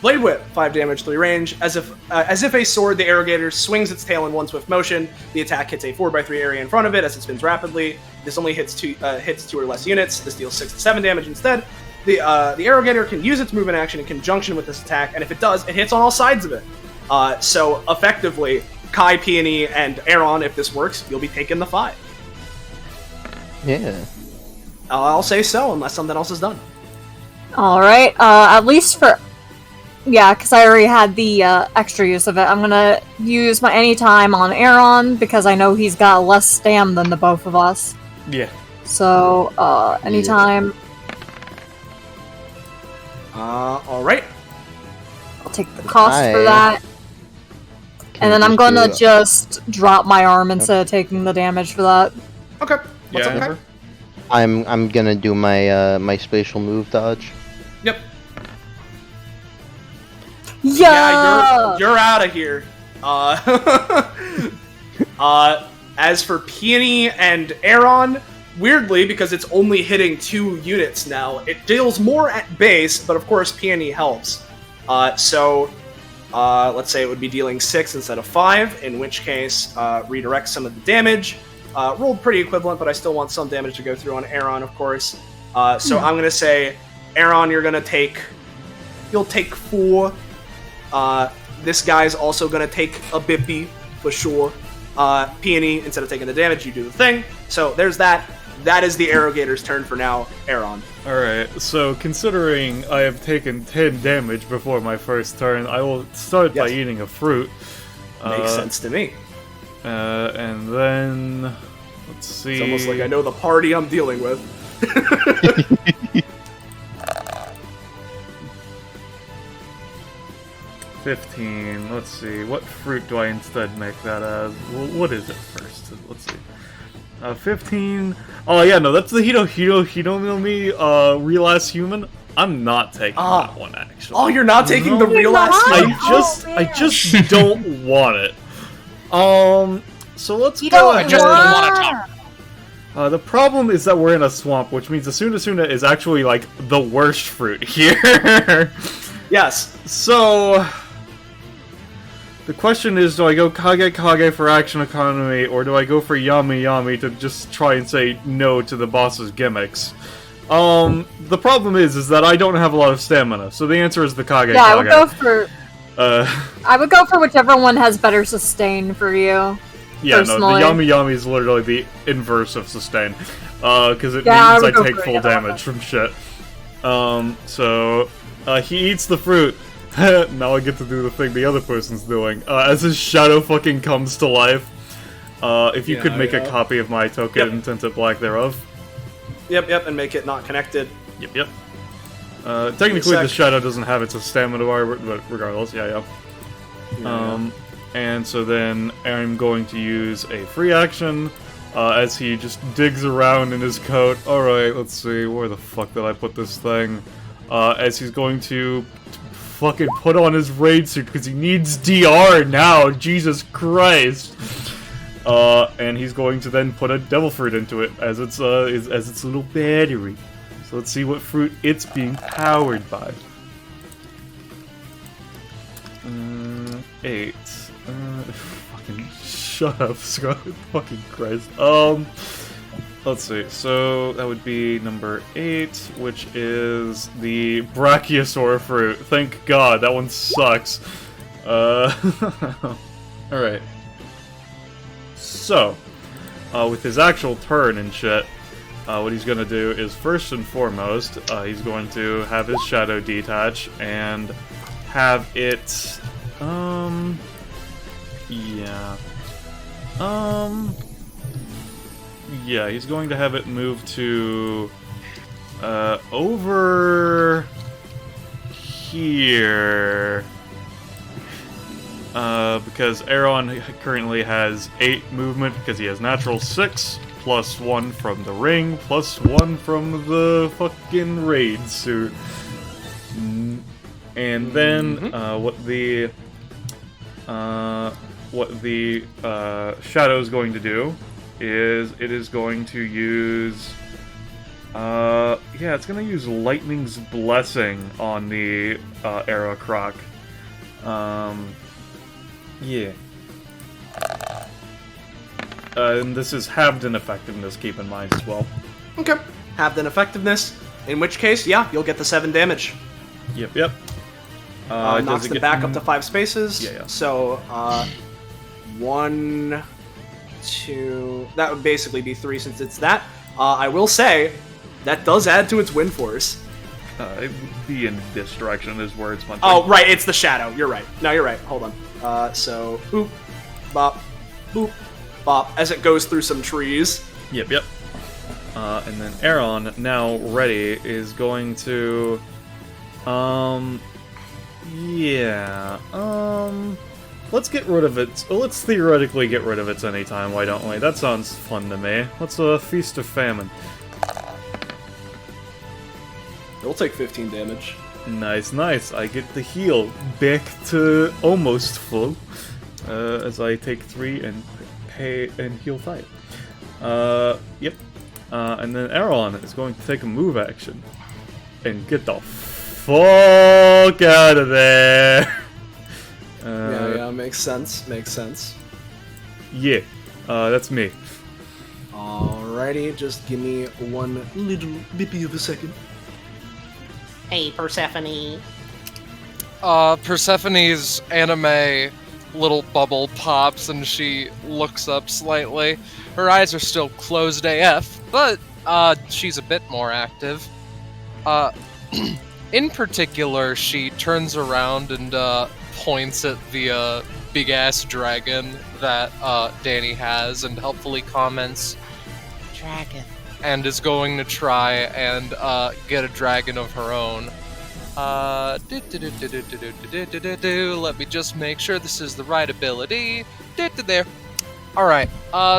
Blade Whip, 5 damage, 3 range. As if a sword, the Arrogator swings its tail in one swift motion. The attack hits a 4x3 area in front of it as it spins rapidly. This only hits 2 or less units. This deals 6 to 7 damage instead. The Arrogator can use its movement action in conjunction with this attack, and if it does, it hits on all sides of it. So effectively, Kai, Peony, and Aaron, if this works, you'll be taking the 5. Yeah. I'll say so, unless something else is done. All right. At least for because I already had the extra use of it. I'm gonna use my anytime on Aaron because I know he's got less stam than the both of us. Yeah. So anytime. All right. I'll take the cost for that. And then I'm gonna just drop my arm instead of taking the damage for that. Okay. What's up, Yeah. okay? I'm gonna do my my spatial move dodge. Yep. Yeah, you're out of here. As for Peony and Aaron, weirdly, because it's only hitting 2 units now, it deals more at base, but of course Peony helps. So let's say it would be dealing 6 instead of 5, in which case redirect some of the damage. Rolled pretty equivalent, but I still want some damage to go through on Aaron, of course. So I'm gonna say, Aaron, you'll take 4. This guy's also gonna take a bippy for sure. Peony, instead of taking the damage, you do the thing. So there's that. That is the Arrogator's turn for now. Aaron. Alright, so considering I have taken 10 damage before my first turn, I will start by eating a fruit. Makes sense to me. And then... Let's see... It's almost like I know the party I'm dealing with. 15. Let's see. What fruit do I instead make that as? Well, what is it first? Let's see. 15. Oh yeah, no, that's the Hitomi real ass human. I'm not taking that one actually. Oh, you're not taking the real ass human? I just don't want it. So let's You go don't ahead. just want to talk. The problem is that we're in a swamp, which means the Sunasuna is actually like the worst fruit here. Yes. So the question is, do I go Kage Kage for action economy, or do I go for Yami Yami to just try and say no to the boss's gimmicks? The problem is that I don't have a lot of stamina, so the answer is the Kage Kage. I would go for... I would go for whichever one has better sustain for you. Yeah, personally. no, the Yami Yami is literally the inverse of sustain, because it means I take full damage from shit. So he eats the fruit. Now I get to do the thing the other person's doing. As his shadow fucking comes to life. If you could make a copy of my token and tint it black thereof. Yep, and make it not connected. Yep. Technically the shadow doesn't have its stamina bar, but regardless, yeah. And so then I'm going to use a free action as he just digs around in his coat. Alright, let's see, where the fuck did I put this thing? As he's going to fucking put on his raid suit because he needs DR now, Jesus Christ! And he's going to then put a devil fruit into it as its little battery. So let's see what fruit it's being powered by. 8. Fucking shut up, Scott. Fucking Christ. Let's see. So that would be number 8, which is the Brachiosaur fruit. Thank God, that one sucks. Alright. So, with his actual turn and shit, what he's gonna do is, first and foremost, he's going to have his shadow detach and have it, yeah, he's going to have it move to, over here, because Aaron currently has 8 movement, because he has natural 6, plus 1 from the ring, plus 1 from the fucking raid suit. And then, what the shadow is going to do is it is going to use, it's going to use Lightning's Blessing on the Arrow Croc. And this is halved in effectiveness, keep in mind as well. Okay, halved in effectiveness, in which case, you'll get the 7 damage. Yep. Knocks them back up to 5 spaces. Yeah. So, 1, 2... That would basically be 3 since it's that. I will say, that does add to its win force. It would be in this direction is where it's punching. Oh, right, it's the shadow. You're right. No, you're right. Hold on. So, boop, bop, boop, bop, as it goes through some trees. Yep. And then Aaron, now ready, is going to... let's get rid of it. Let's theoretically get rid of it anytime, why don't we? That sounds fun to me. Let's Feast of Famine. It'll take 15 damage. Nice. I get the heal back to almost full, as I take 3 and pay and heal 5. Yep. And then Aaron is going to take a move action and get the fuck out of there. Yeah, makes sense. Yeah, that's me. Alrighty, just give me one little bippy of a second. Hey, Persephone. Persephone's anime little bubble pops and she looks up slightly. Her eyes are still closed AF, but she's a bit more active. In particular, she turns around and points at the big-ass dragon that Danny has and helpfully comments, Dragon. and is going to try and get a dragon of her own. Let me just make sure this is the right ability. There. Alright,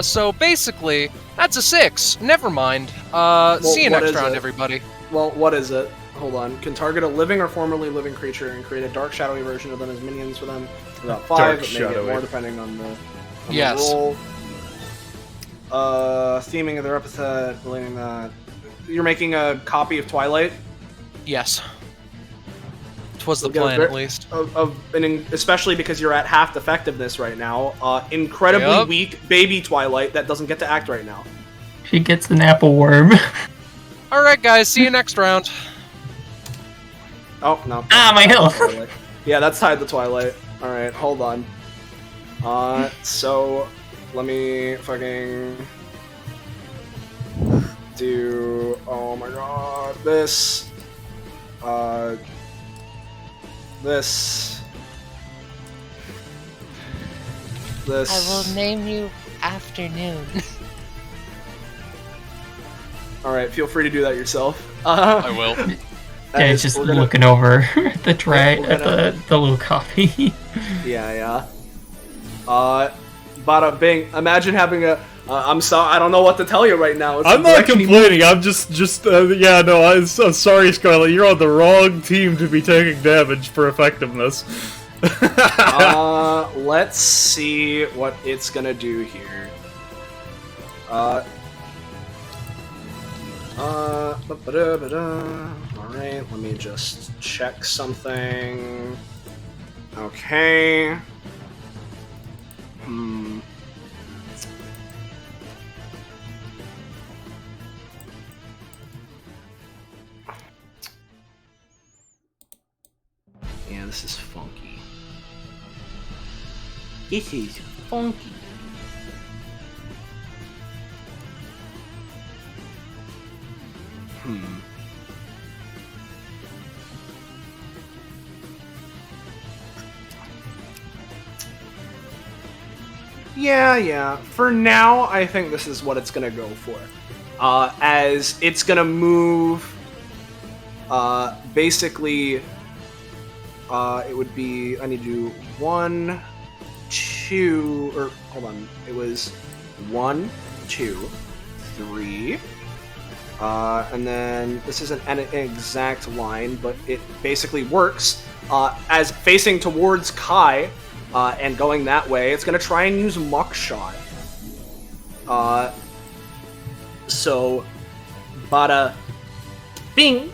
so basically, that's a 6. Never mind. See you next round, everybody. Well, what is it? Hold on. Can target a living or formerly living creature and create a dark, shadowy version of them as minions for them. About 5, but maybe more depending on the roll. Theming of their epithet, relating that. You're making a copy of Twilight? Yes. Twas the plan, at least. Especially because you're at half effectiveness right now. Incredibly weak baby Twilight that doesn't get to act right now. She gets an apple worm. Alright, guys, see you next round. Oh, no. My health. Yeah, that's tied to Twilight. Alright, hold on. So, let me fucking do, oh my god, this, I will name you Afternoon. Alright, feel free to do that yourself. I will. Yeah, just looking over the tray at the little copy. Yeah. Bada bing. Imagine having a. I'm sorry. I don't know what to tell you right now. I'm not complaining. I'm just. Yeah, no. I'm sorry, Scarlet. You're on the wrong team to be taking damage for effectiveness. Let's see what it's gonna do here. Alright, let me just check something. Okay. Yeah, this is funky. This is funky. Yeah. For now, I think this is what it's gonna go for. As it's gonna move, basically, it would be, I need to do 1, 2, or, hold on, it was 1, 2, 3, and then this isn't an exact line, but it basically works, as facing towards Kai, and going that way, it's gonna try and use Muck Shot. So, bada bing!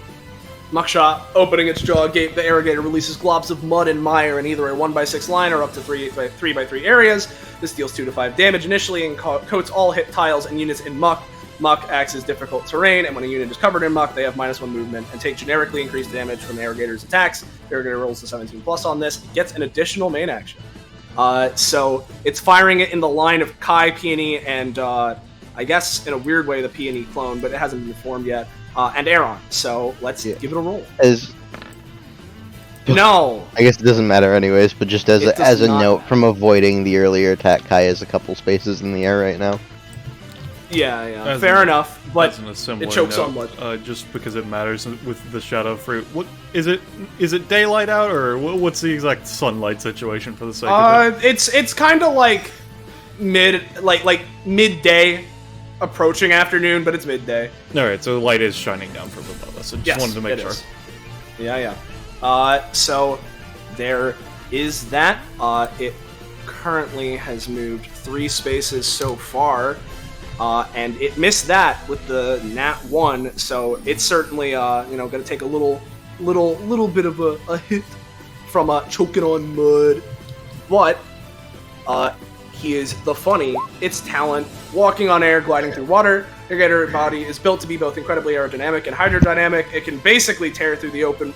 Muck Shot, opening its jaw gate, the irrigator releases globs of mud and mire in either a 1x6 line or up to 3x3 areas. This deals 2 to 5 damage initially and coats all hit tiles and units in muck. Muck acts as difficult terrain, and when a unit is covered in muck, they have -1 movement and take generically increased damage from the irrigator's attacks. The irrigator rolls a 17+ on this, it gets an additional main action. So it's firing it in the line of Kai, Peony, and I guess in a weird way the Peony clone, but it hasn't been formed yet. and Aaron. So let's give it a roll. No! I guess it doesn't matter anyways, but just as a note, from avoiding the earlier attack, Kai is a couple spaces in the air right now. Yeah. Fair enough, but it chokes on what? Just because it matters with the shadow fruit. What is it? Is it daylight out, or what's the exact sunlight situation for the sake of it? It's kind of like midday, approaching afternoon, but it's midday. All right, so the light is shining down from above us. I just wanted to make sure. Yeah. So there is that. It currently has moved 3 spaces so far, and it missed that with the nat 1. So it's certainly going to take a little bit of a hit from choking on mud, but he is the funny. Its talent, walking on air, gliding through water. Irrigator body is built to be both incredibly aerodynamic and hydrodynamic. It can basically tear through the open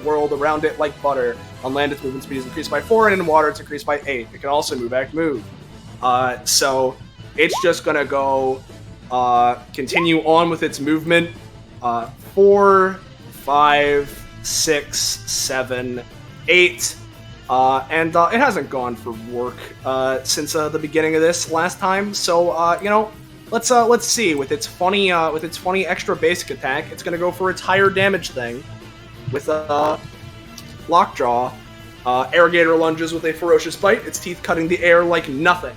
world around it like butter. On land, its movement speed is increased by 4, and in water, it's increased by 8. It can also move. So it's just gonna go continue on with its movement. 4, 5, 6, 7, 8. And it hasn't gone for work since the beginning of this last time. So let's see. With its funny extra basic attack, it's gonna go for its higher damage thing with Lockjaw. Irrigator lunges with a ferocious bite, its teeth cutting the air like nothing.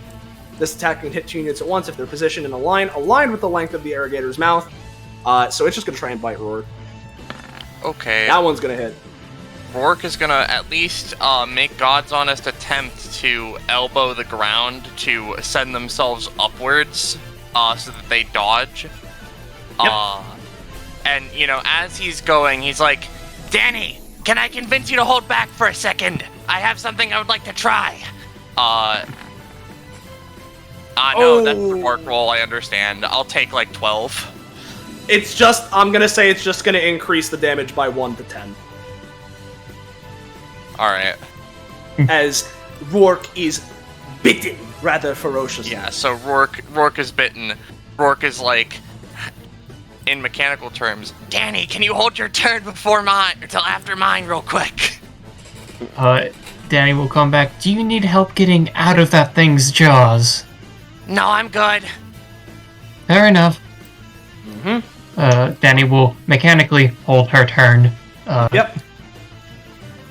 This attack can hit 2 units at once if they're positioned in a line aligned with the length of the Irrigator's mouth. So it's just gonna try and bite Rourke. Okay. That one's gonna hit. Rourke is gonna at least make God's honest attempt to elbow the ground to send themselves upwards so that they dodge. Yep. And, as he's going, he's like, Danny, can I convince you to hold back for a second? I have something I would like to try. No, that's the work roll, I understand. I'll take, 12. I'm gonna say it's just gonna increase the damage by 1 to 10. Alright. As Rourke is bitten rather ferociously. Yeah, so Rourke is bitten. Rourke is in mechanical terms, Danny, can you hold your turn before mine, until after mine real quick? Danny will come back. Do you need help getting out of that thing's jaws? No, I'm good. Fair enough. Mm-hmm. Danny will mechanically hold her turn. Yep.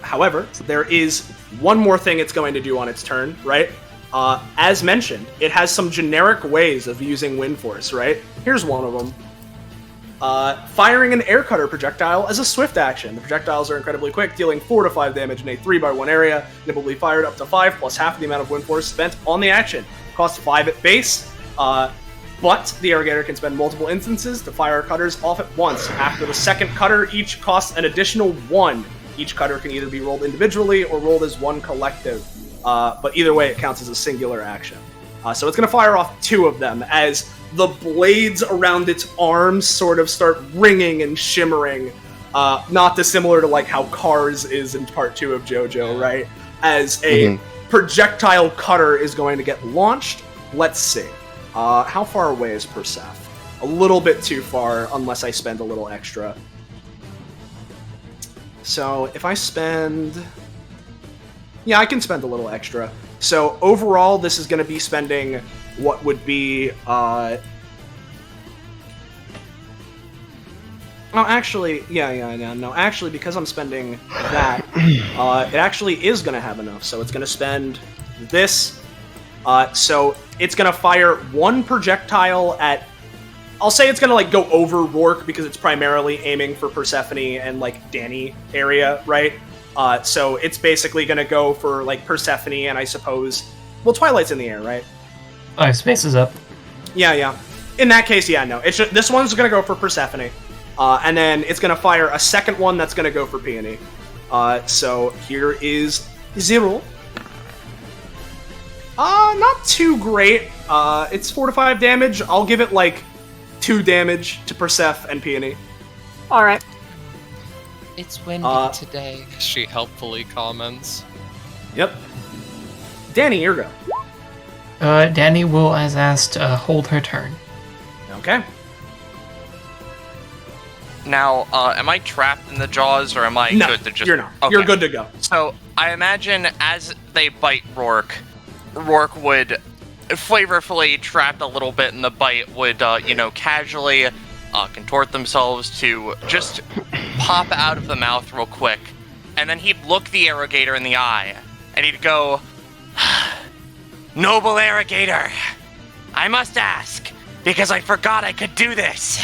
However, there is one more thing it's going to do on its turn, right? As mentioned, it has some generic ways of using wind force, right? Here's one of them. Firing an air cutter projectile as a swift action. The projectiles are incredibly quick, dealing 4 to 5 damage in a 3x1 area, nimbly fired up to 5, plus half the amount of wind force spent on the action. Costs 5 at base, but the Irrigator can spend multiple instances to fire cutters off at once. After the second cutter, each costs an additional 1. Each cutter can either be rolled individually or rolled as one collective, but either way it counts as a singular action. So it's going to fire off 2 of them as the blades around its arms sort of start ringing and shimmering, not dissimilar to how Cars is in part 2 of JoJo, right? As a projectile cutter is going to get launched. Let's see. How far away is Perseph? A little bit too far, unless I spend a little extra. So if I spend... Yeah, I can spend a little extra. So overall, this is going to be spending what would be... No, actually, no. Actually, because I'm spending that, it actually is going to have enough. So it's going to spend this. So it's going to fire 1 projectile at... I'll say it's gonna go over Rourke because it's primarily aiming for Persephone and Danny area, right? So it's basically gonna go for Persephone and I suppose, well, Twilight's in the air, right? Oh, space is up. Yeah. In that case, yeah, no. This one's gonna go for Persephone, and then it's gonna fire a second one that's gonna go for Peony. So here is 0. Not too great. It's 4 to 5 damage. I'll give it 2 damage to Perseph and Peony. Alright. It's windy today. She helpfully comments. Yep. Danny, your go. Danny will, as asked, hold her turn. Okay. Now, am I trapped in the jaws, or am I No, good to just... you're not. Okay. You're good to go. So, I imagine as they bite Rourke, Rourke would, flavorfully trapped a little bit in the bite, would, casually contort themselves to just pop out of the mouth real quick. And then he'd look the irrigator in the eye, and he'd go, Noble irrigator, I must ask, because I forgot I could do this.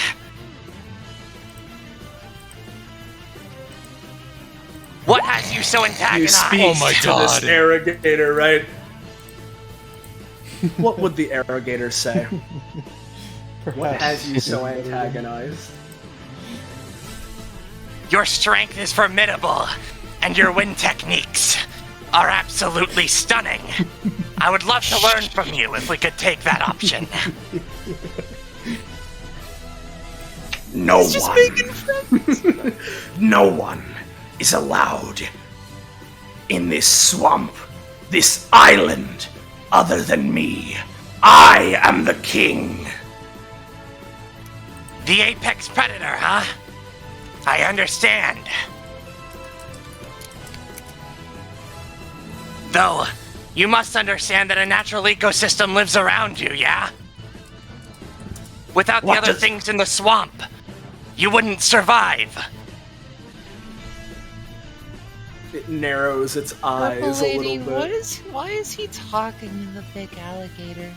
What has you so You antagonized? speak to this irrigator, right? What would the irrigator say? What has you so antagonized? Your strength is formidable, and your wind techniques are absolutely stunning. I would love to learn from you if we could take that option. No one. No one is allowed in this swamp, this island, other than me. I am the king. The apex predator, huh? I understand. Though, you must understand that a natural ecosystem lives around you, yeah? Without the other things in the swamp, you wouldn't survive. It narrows its eyes a little bit. Why is he talking to the big alligator?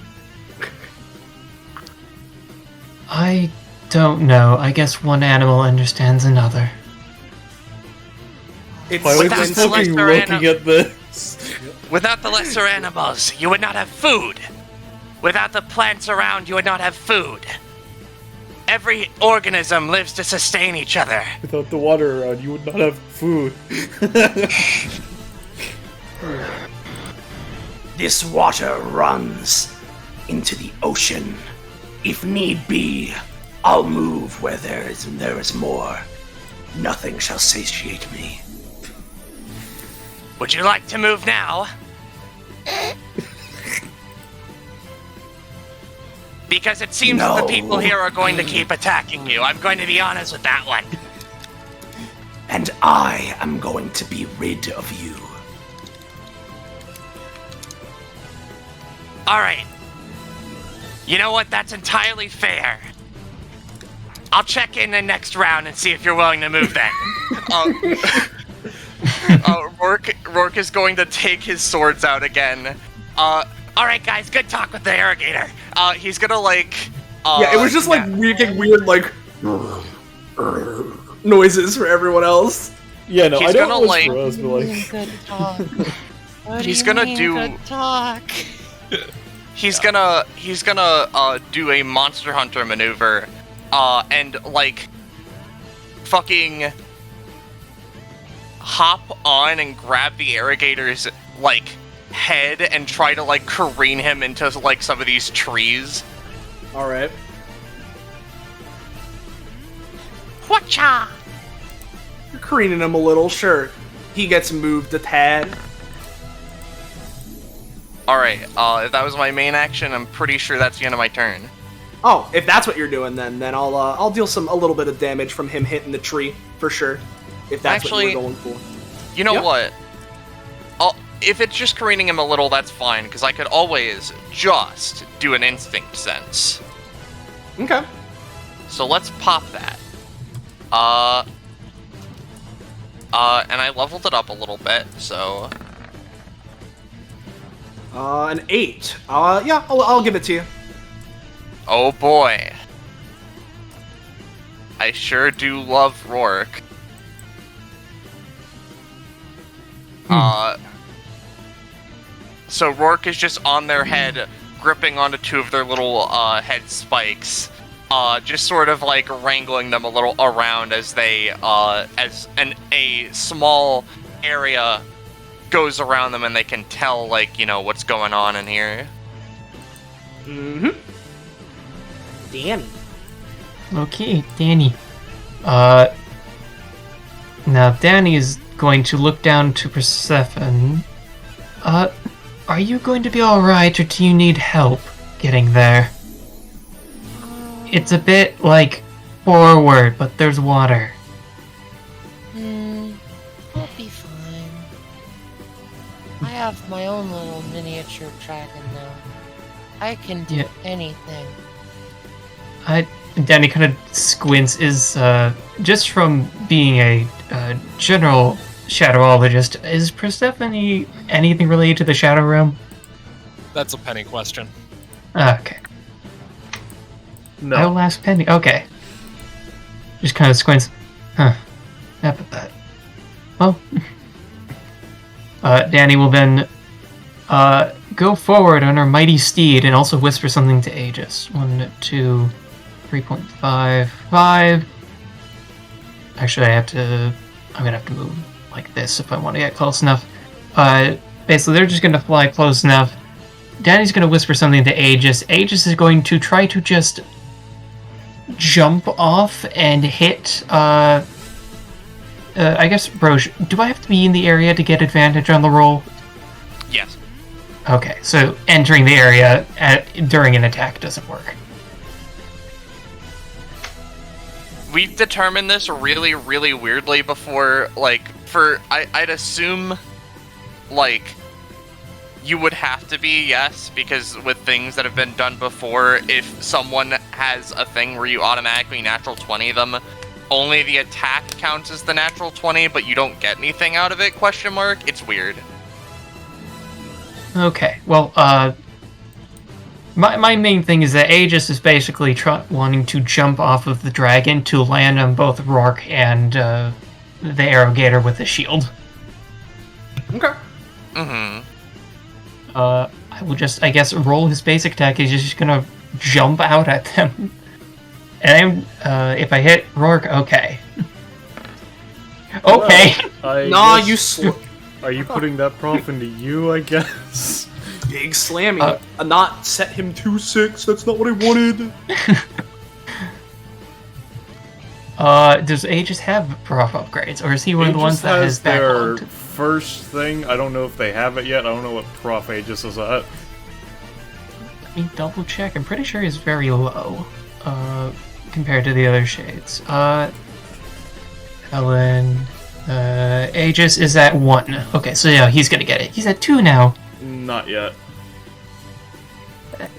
I don't know. I guess one animal understands another. It's Why was Without he the fucking lesser looking at this? Without the lesser animals, you would not have food. Without the plants around, you would not have food. Every organism lives to sustain each other. Without the water around, you would not have food. This water runs into the ocean. If need be, I'll move where there is more. Nothing shall satiate me. Would you like to move now? Because it seems that the people here are going to keep attacking you. I'm going to be honest with that one. And I am going to be rid of you. Alright. You know what? That's entirely fair. I'll check in the next round and see if you're willing to move then. Rourke is going to take his swords out again. Alright, guys, good talk with the irrigator. He's gonna, yeah, it was just, making weird, noises for everyone else. Yeah, no, He's I don't gonna, know what's for us, but, Good talk. What He's do you gonna mean, do- good talk. He's gonna do a Monster Hunter maneuver, and, fucking hop on and grab the irrigator's, head and try to, careen him into, some of these trees. Alright. Whatcha? You're careening him a little, sure. He gets moved a tad. Alright, if that was my main action, I'm pretty sure that's the end of my turn. Oh, if that's what you're doing, then I'll deal a little bit of damage from him hitting the tree, for sure. If that's what you're going for. You know Yeah. what? If it's just careening him a little, that's fine, because I could always just do an instinct sense. Okay. So let's pop that. And I leveled it up a little bit, so... An 8. Yeah, I'll give it to you. Oh boy. I sure do love Rourke. So Rourke is just on their head, gripping onto two of their little head spikes, just sort of wrangling them a little around as they a small area goes around them and they can tell what's going on in here. Mm-hmm. Danny. Okay, Danny. Now Danny is going to look down to Persephone. Are you going to be alright, or do you need help getting there? It's a bit, forward, but there's water. I'll be fine. I have my own little miniature dragon now. I can do anything. Danny kind of squints. Is just from being a general shadowologist, is Persephone anything related to the Shadow Realm? That's a Penny question. Okay. No. I will ask Penny. Okay. Just kind of squints. Huh. Epithet. Well. Danny will then go forward on her mighty steed and also whisper something to Aegis. 1, 2, 3.55. Actually, I'm gonna have to move like this if I want to get close enough. Basically, they're just gonna fly close enough. Danny's gonna whisper something to Aegis. Aegis is going to try to just jump off and hit. I guess, Broche, do I have to be in the area to get advantage on the roll? Yes. Okay, so entering the area during an attack doesn't work. We've determined this really, really weirdly before, I'd assume, you would have to be, yes, because with things that have been done before, if someone has a thing where you automatically natural 20 them, only the attack counts as the natural 20, but you don't get anything out of it, ? It's weird. Okay, well, my main thing is that Aegis is basically wanting to jump off of the dragon to land on both Rourke and the Arrogator with a shield. Okay. Mm-hmm. I will just, I guess, roll his basic attack. He's just gonna jump out at them. And if I hit Rourke, okay. Okay. Nah, you Are you putting that prof into you, I guess? Big slammy. Not set him 2-6. That's not what I wanted. Does Aegis have prof upgrades, or is he one of the ones that has their backlogged? first thing. I don't know if they have it yet. I don't know what prof Aegis is at. Let me double check. I'm pretty sure he's very low, compared to the other shades. Helen, Aegis is at 1. Okay, so yeah, he's gonna get it. He's at 2 now. Not yet.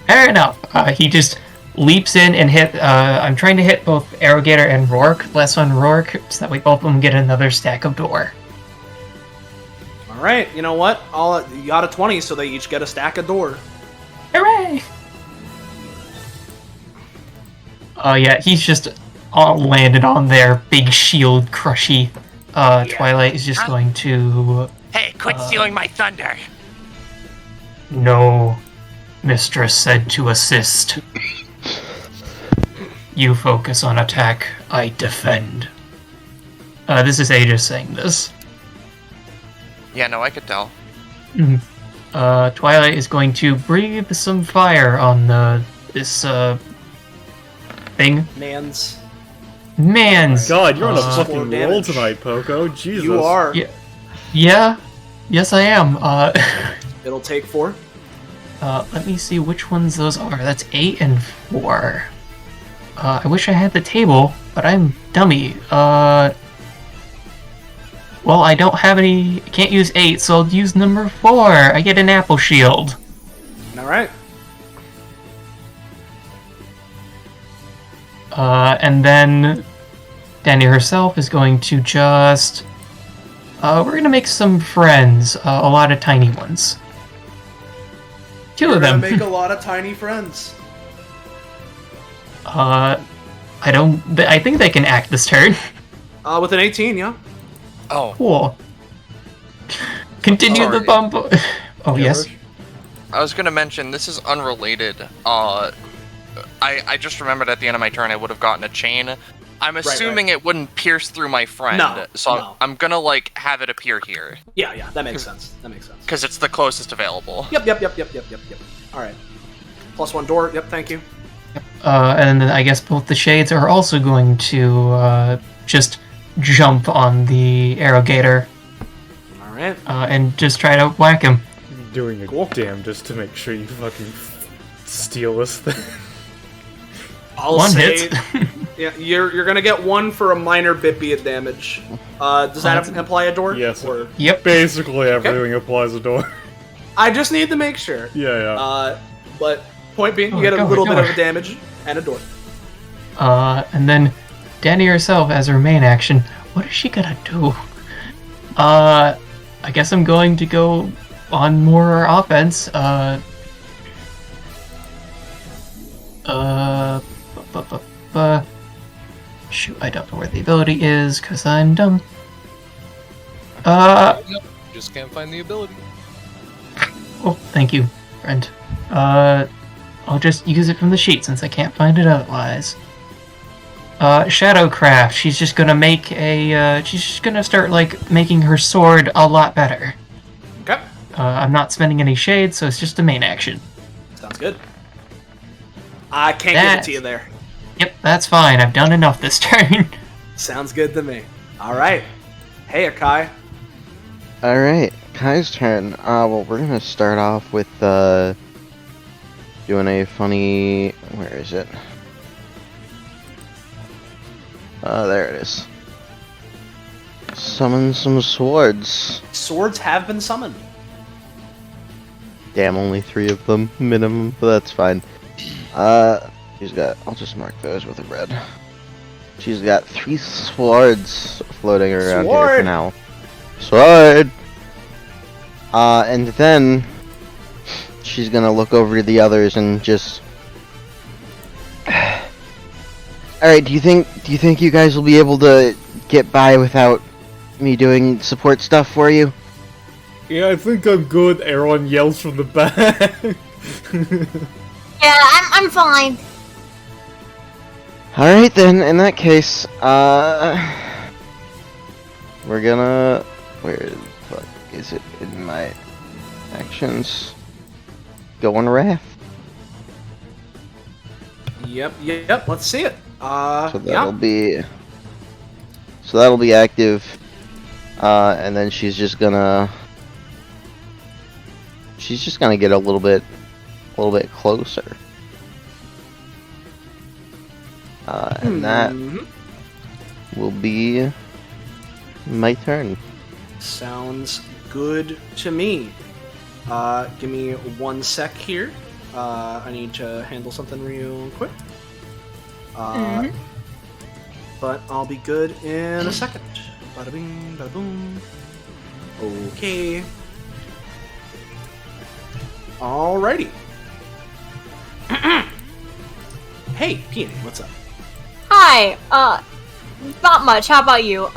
Fair enough. He just leaps in and hit. I'm trying to hit both Arrogator and Rourke. Less on Rourke, so that way both of them get another stack of door. All right, you know what? You got a 20, so they each get a stack of door. Hooray! Yeah, he's just all landed on their big shield crushy. Twilight is just going to... Hey, quit stealing my thunder! No, Mistress said to assist. You focus on attack, I defend. This is Aegis saying this. Yeah, no, I could tell. Twilight is going to breathe some fire on this thing. Mans. God, you're on a fucking roll damage. tonight, Poco. Jesus. You are. Yeah. Yes, I am. It'll take 4. Let me see which ones those are. That's 8 and 4. I wish I had the table, but I'm dummy. Well, I don't have any... I can't use 8, so I'll use number 4. I get an apple shield. Alright. And then Danny herself is going to just... we're gonna make some friends. A lot of tiny ones. 2 of them. Make a lot of tiny friends. I think they can act this turn. With an 18, yeah. Oh. Cool. Continue the bump. Oh, yes. I was gonna mention, this is unrelated. I just remembered at the end of my turn I would have gotten a chain. I'm assuming it wouldn't pierce through my friend, so I'm gonna, have it appear here. Yeah, that makes sense. Because it's the closest available. Yep. Alright. +1 door, yep, thank you. And then I guess both the shades are also going to just jump on the Arrogator. Alright. And just try to whack him. Doing a damnedest to make sure you fucking steal this thing. I'll say Yeah, you're gonna get 1 for a minor bit be of damage. Does that imply a door? Yes. Or... Yep. Basically everything applies a door. I just need to make sure. Yeah. But point being, you get a little bit of damage and a door. And then Danny herself, as her main action, what is she gonna do? I guess I'm going to go on more offense. Shoot, I don't know where the ability is, because I'm dumb. Just can't find the ability. Oh, thank you, friend. I'll just use it from the sheet since I can't find it otherwise. Shadowcraft. She's just gonna make she's just gonna start, like, making her sword a lot better. Okay. I'm not spending any shade, so it's just a main action. Sounds good. I can't give it to you there. Yep, that's fine. I've done enough this turn. Sounds good to me. Alright. Hey, Akai. Alright, Kai's turn. Well, we're gonna start off with, doing a funny... Where is it? There it is. Summon some swords. Swords have been summoned. Damn, only 3 of them minimum, but that's fine. She's got... I'll just mark those with a red. She's got 3 swords floating around here for now. Sword! And then... She's gonna look over to the others and just... Alright, do you think you guys will be able to get by without me doing support stuff for you? Yeah, I think I'm good. Everyone yells from the back. Yeah, I'm fine. Alright then, in that case, we're gonna... Where the fuck is it in my actions? Go on raft. Yep, let's see it. So that'll be... So that'll be active, and then she's just gonna get a little bit closer. And that will be my turn. Sounds good to me. Give me 1 sec here. I need to handle something real quick. But I'll be good in a second. Bada bing, bada boom. Okay. Alrighty. Hey, Peony, what's up? Hi, not much. How about you?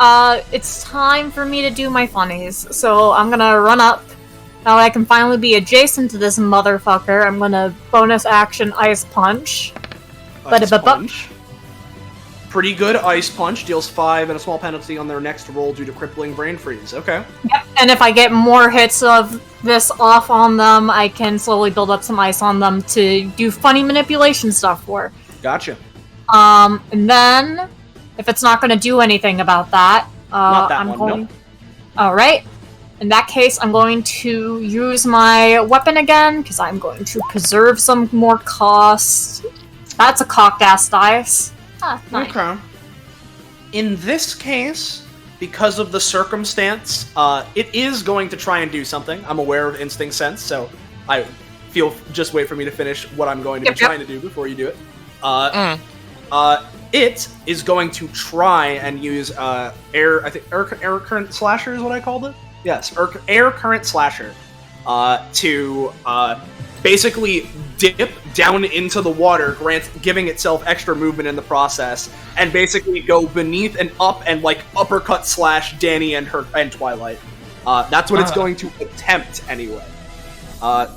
It's time for me to do my funnies, so I'm gonna run up. Now that I can finally be adjacent to this motherfucker, I'm gonna bonus action Ice Punch. Ice Punch. Pretty good Ice Punch. Deals 5 and a small penalty on their next roll due to crippling brain freeze. Okay. Yep, and if I get more hits of this off on them, I can slowly build up some ice on them to do funny manipulation stuff for. Gotcha. And then, if it's not gonna do anything about that, not that I'm one, going... nope. Alright. In that case, I'm going to use my weapon again, because I'm going to preserve some more cost. That's a cocked-ass dice. Ah, nice. Okay. In this case, because of the circumstance, it is going to try and do something. I'm aware of Instinct Sense, so I feel... Just wait for me to finish what I'm going to be trying to do before you do it. It is going to try and use air current slasher is what I called it. Yes, air current slasher to basically dip down into the water, giving itself extra movement in the process, and basically go beneath and up and like uppercut slash Danny and Twilight. That's what it's going to attempt anyway.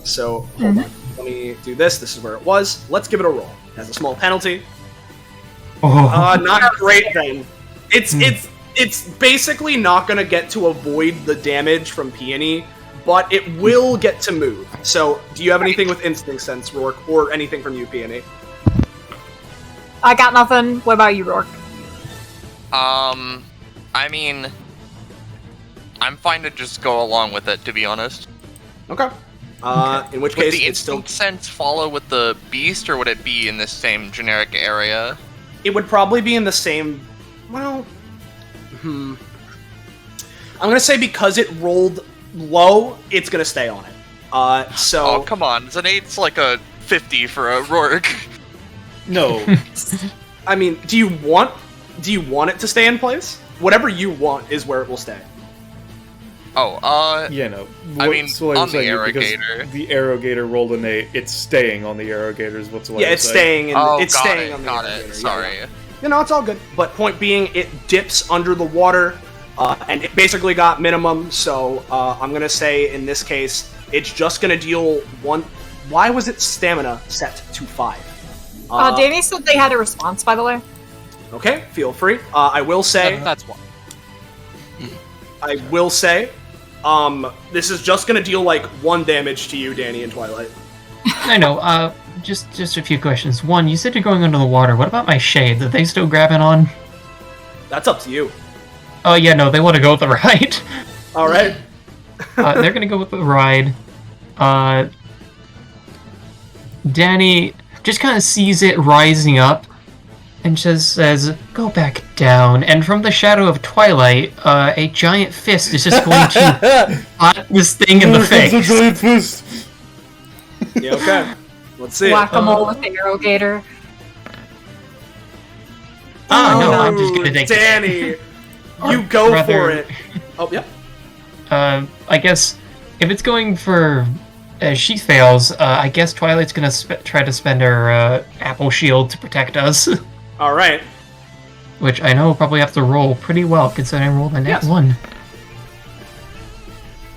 So hold on, let me do this. This is where it was. Let's give it a roll. It has a small penalty. Not great then. It's basically not gonna get to avoid the damage from Peony, but it will get to move. So, do you have anything with Instinct Sense, Rourke, or anything from you, Peony? I got nothing. What about you, Rourke? I mean, I'm fine to just go along with it, to be honest. Okay. In which case, would the it's still... Instinct Sense follow with the Beast, or would it be in the same generic area? it would probably be in the same. Well, I'm gonna say because it rolled low, it's gonna stay on it. So. Oh come on, an 8's like a 50 for a Rourke. No. I mean, do you want it to stay in place? Whatever you want is where it will stay. Oh, Yeah, no. I mean, Soleil on was the saying because Arrogator. The Arrogator rolled an 8. It's staying on the Arrogator is what Soleil Yeah, was it's saying. staying. It's got staying it, on the got elevator. it. Sorry. Yeah. You know, it's all good. But point being, it dips under the water, and it basically got minimum. So I'm gonna say in this case, it's just gonna deal 1. Why was its stamina set to 5? Danny said they had a response, by the way. Okay, feel free. I will say. That's why. I will say. This is just gonna deal like 1 damage to you, Danny and Twilight. I know. Just a few questions. One, you said you're going under the water. What about my shades? Are they still grabbing on? That's up to you. Oh yeah, no, they want to go with the ride. All right. They're gonna go with the ride. Danny just kind of sees it rising up, and just says, "Go back down." And from the shadow of Twilight, a giant fist is just going to hot this thing in the face. A giant fist. Yeah. Okay. Let's see. Whack-a-mole with the Arrogator. Oh no, I'm just gonna take Danny, you Or go rather- for it. Oh, yep. I guess if it's going for she fails, I guess Twilight's gonna try to spend her apple shield to protect us. All right. Which I know we'll probably have to roll pretty well considering I rolled a nat Yes. 1.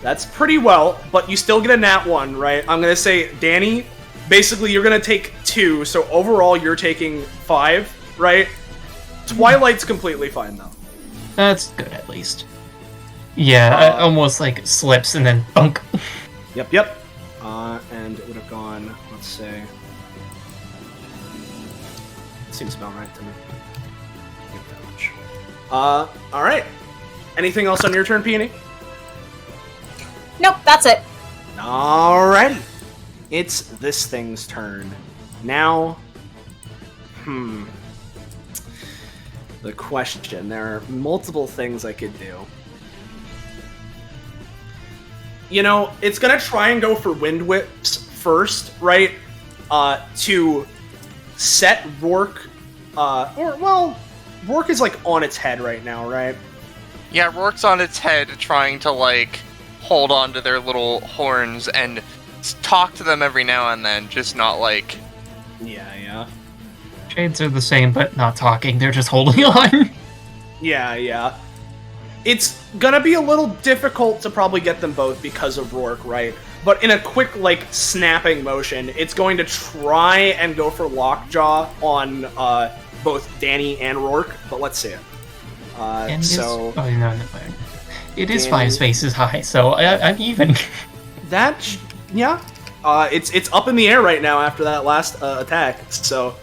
That's pretty well, but you still get a nat 1, right? I'm gonna say, Danny, basically you're gonna take 2, so overall you're taking 5, right? Twilight's completely fine though. That's good at least. Yeah, almost like slips and then bunk. Yep. And it would have gone, let's say. Seems about right to me. Give that much. Alright. Anything else on your turn, Peony? Nope, that's it. Alrighty. It's this thing's turn. Now, the question. There are multiple things I could do. You know, it's gonna try and go for Wind Whips first, right? To set Rourke, Rourke is like on its head right now, right? Yeah, Rourke's on its head trying to, like, hold on to their little horns and talk to them every now and then, just not like... Yeah. Shades are the same, but not talking. They're just holding on. Yeah. It's gonna be a little difficult to probably get them both because of Rourke, right? But in a quick, like, snapping motion, it's going to try and go for Lockjaw on both Danny and Rourke, but let's see it. And So... Oh, no. It is 5 spaces high, so I'm even. Yeah. It's up in the air right now after that last attack, so...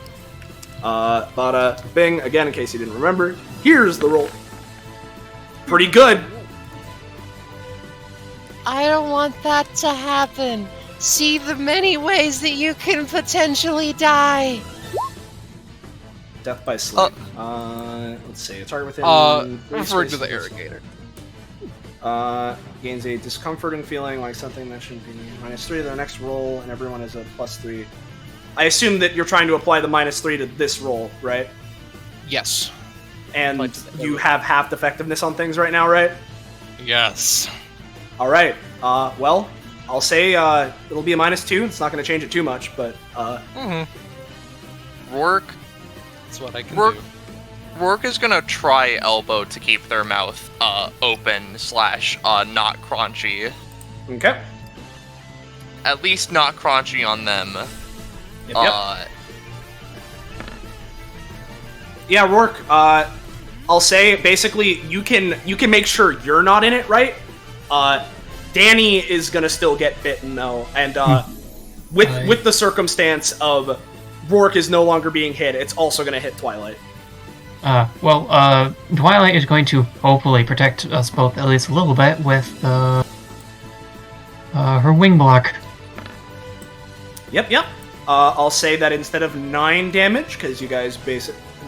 Bada bing, again, in case you didn't remember, here's the roll. Pretty good. I don't want that to happen. See the many ways that you can potentially die. Death by sleep. Let's see. A target within. Referring to the Arrogator. Gains a discomforting feeling like something that shouldn't be. -3 to their next roll, and everyone has a +3. I assume that you're trying to apply the -3 to this roll, right? Yes. And you have half effectiveness on things right now, right? Yes. All right. Well, I'll say it'll be a -2. It's not going to change it too much, but. Rourke. That's what I can Rourke, do. Rourke is gonna try elbow to keep their mouth open / not crunchy. Okay. At least not crunchy on them. Yep. Yeah, Rourke. I'll say basically you can make sure you're not in it, right? Danny is gonna still get bitten though, and with the circumstance of Rourke is no longer being hit, it's also gonna hit Twilight. Twilight is going to hopefully protect us both at least a little bit with her wing block. Yep. I'll say that instead of 9 damage, because you guys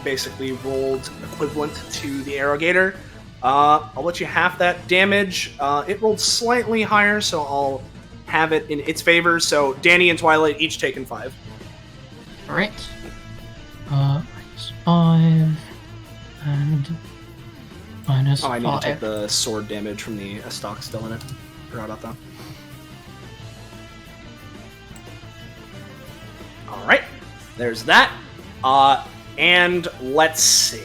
basically rolled equivalent to the Arrogator. I'll let you half that damage. It rolled slightly higher, so I'll have it in its favor. So Danny and Twilight each taken 5. Alright. Minus 5. And minus 5. Oh, I need to take the sword damage from the stock still in it. Forgot about that. Alright. There's that. And let's see.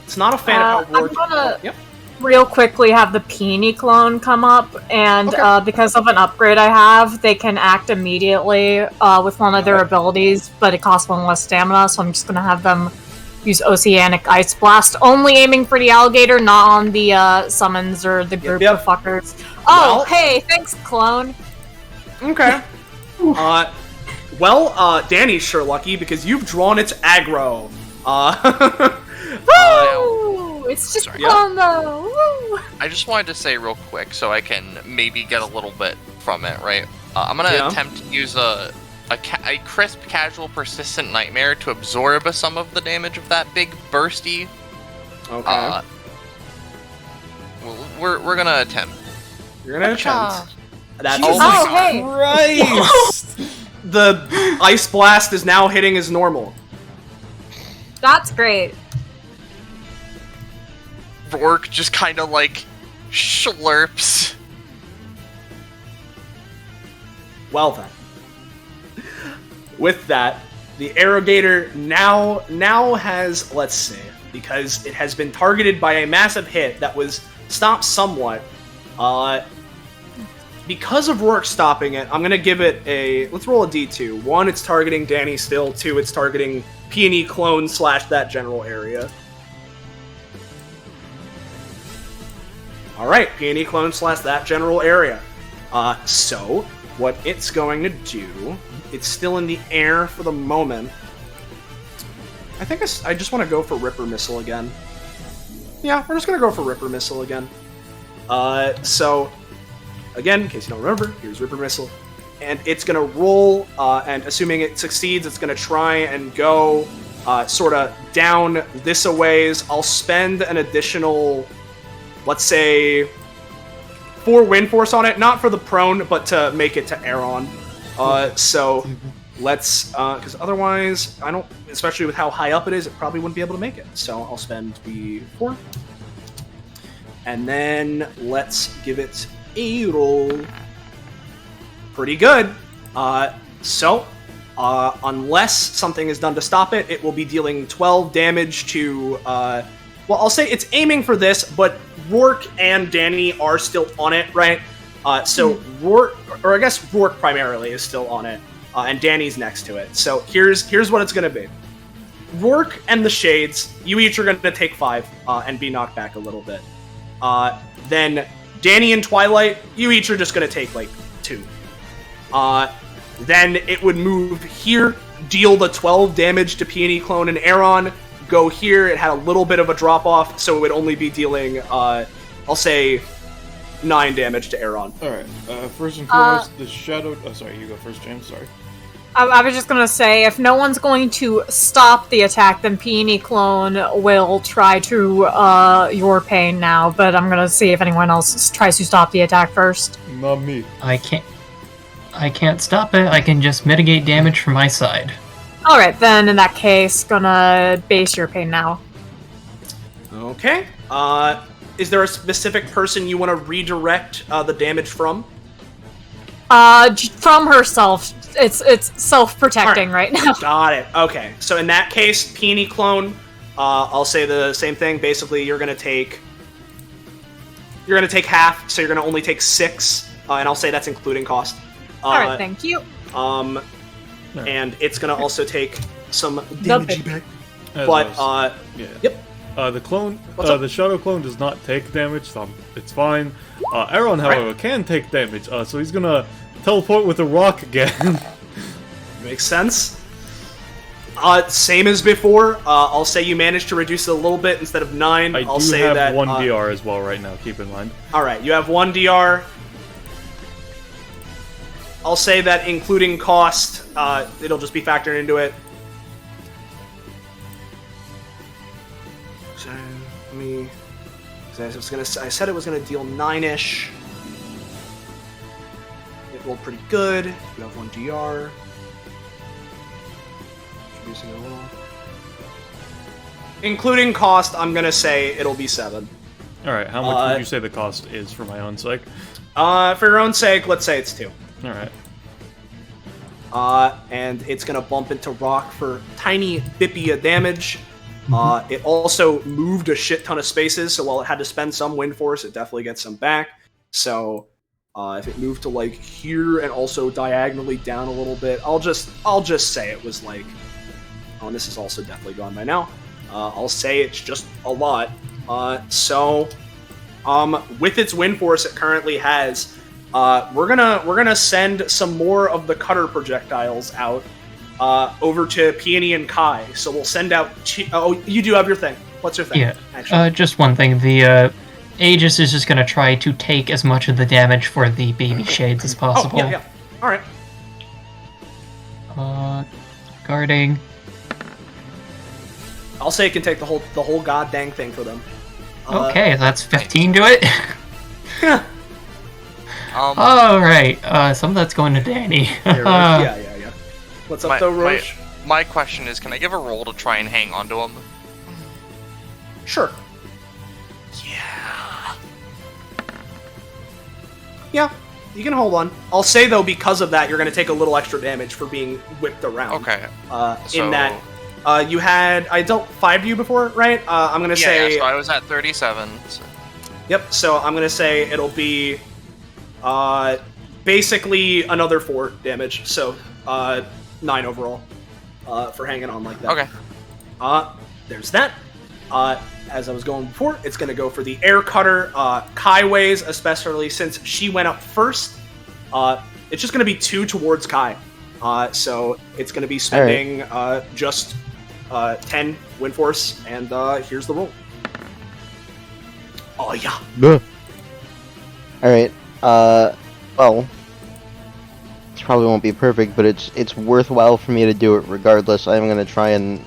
It's not a fan of how I'm gonna real quickly have the Peony clone come up, and because of an upgrade I have, they can act immediately with one of their abilities, but it costs 1 less stamina, so I'm just gonna have them use Oceanic Ice Blast, only aiming for the alligator, not on the summons or the group of fuckers. Oh, well, hey, thanks, clone. Okay. Danny's sure lucky because you've drawn its aggro. Woo! It's just fun though. Woo! I just wanted to say real quick so I can maybe get a little bit from it, right? I'm gonna attempt to use a crisp, casual, persistent nightmare to absorb some of the damage of that big bursty. Okay. We're gonna attempt. You're gonna attempt. That's hey! Christ! The ice blast is now hitting as normal. That's great. Rourke just kind of like slurps. Well then. With that, the Arrogator now has, let's see, because it has been targeted by a massive hit that was stopped somewhat. Because of Rourke stopping it, I'm going to give it a... Let's roll a d2. 1, it's targeting Danny still. 2, it's targeting Peony Clone / that general area. Alright, Peony Clone / that general area. So, what it's going to do... It's still in the air for the moment. I think I just want to go for Ripper Missile again. Yeah, we're just going to go for Ripper Missile again. So... Again, in case you don't remember, here's Ripper Missile. And it's going to roll, and assuming it succeeds, it's going to try and go sort of down this a ways. I'll spend an additional, let's say, 4 wind force on it. Not for the prone, but to make it to Aeron. So let's, because otherwise, I don't, especially with how high up it is, it probably wouldn't be able to make it. So I'll spend the 4. And then let's give it a roll. Pretty good. Unless something is done to stop it, it will be dealing 12 damage to, well, I'll say it's aiming for this, but Rourke and Danny are still on it, right? So Rourke, or I guess Rourke primarily is still on it, and Danny's next to it. So here's what it's going to be. Rourke and the Shades, you each are going to take 5 and be knocked back a little bit. Then Danny and Twilight, you each are just going to take, 2. Then it would move here, deal the 12 damage to Peony Clone and Aeron, go here, it had a little bit of a drop-off, so it would only be dealing, I'll say, 9 damage to Aeron. Alright, first and foremost, the Shadow... Oh, sorry, you go first, James, sorry. I was just gonna say, if no one's going to stop the attack, then Peony Clone will try to, your pain now, but I'm gonna see if anyone else tries to stop the attack first. Not me. I can't stop it, I can just mitigate damage from my side. Alright, then in that case, gonna base your pain now. Okay. Is there a specific person you want to redirect the damage from? From herself. It's self-protecting right now. Got it. Okay. So in that case, Peony Clone, I'll say the same thing. Basically, you're gonna take half, so you're gonna only take 6, and I'll say that's including cost. Alright, thank you. And it's gonna also take some damage back. But yep. The clone, the Shadow Clone does not take damage, so it's fine. Aeron, however, can take damage, so he's gonna teleport with a rock again. Makes sense. Same as before. I'll say you managed to reduce it a little bit instead of 9. I'll say have that 1 DR as well right now, keep in mind. Alright, you have 1 DR. I'll say that including cost, it'll just be factored into it. I said it was gonna deal 9-ish. It rolled pretty good. You have 1 DR. Introducing a roll. Including cost, I'm gonna say it'll be 7. All right. How much would you say the cost is for my own sake? For your own sake, let's say it's 2. All right. And it's gonna bump into rock for tiny bippy damage. It also moved a shit ton of spaces, so while it had to spend some wind force, it definitely gets some back. So if it moved to like here and also diagonally down a little bit, I'll just say it was like, oh, and this is also definitely gone by now. I'll say it's just a lot. So with its wind force it currently has, we're gonna send some more of the cutter projectiles out over to Peony and Kai. So we'll send out. Oh, you do have your thing. What's your thing? Yeah. Actually? Just one thing. The Aegis is just gonna try to take as much of the damage for the baby shades as possible. Oh, yeah. All right. Guarding. I'll say it can take the whole goddamn thing for them. Okay, that's 15 to it. Um, Alright, some of that's going to Danny. Yeah. What's up, though, Roche? My question is, can I give a roll to try and hang on to him? Sure. Yeah, you can hold on. I'll say, though, because of that, you're going to take a little extra damage for being whipped around. Okay. In that, you had... I dealt 5 to you before, right? I'm going to say... Yeah, so I was at 37. So. Yep, so I'm going to say it'll be... basically another 4 damage, so 9 overall for hanging on like that. Okay. There's that. As I was going before, it's going to go for the air cutter. Kai weighs, especially since she went up first. It's just going to be 2 towards Kai. So it's going to be spending just 10 wind force, and here's the roll. Oh, yeah. Alright, well, this probably won't be perfect, but it's worthwhile for me to do it regardless. I'm gonna try and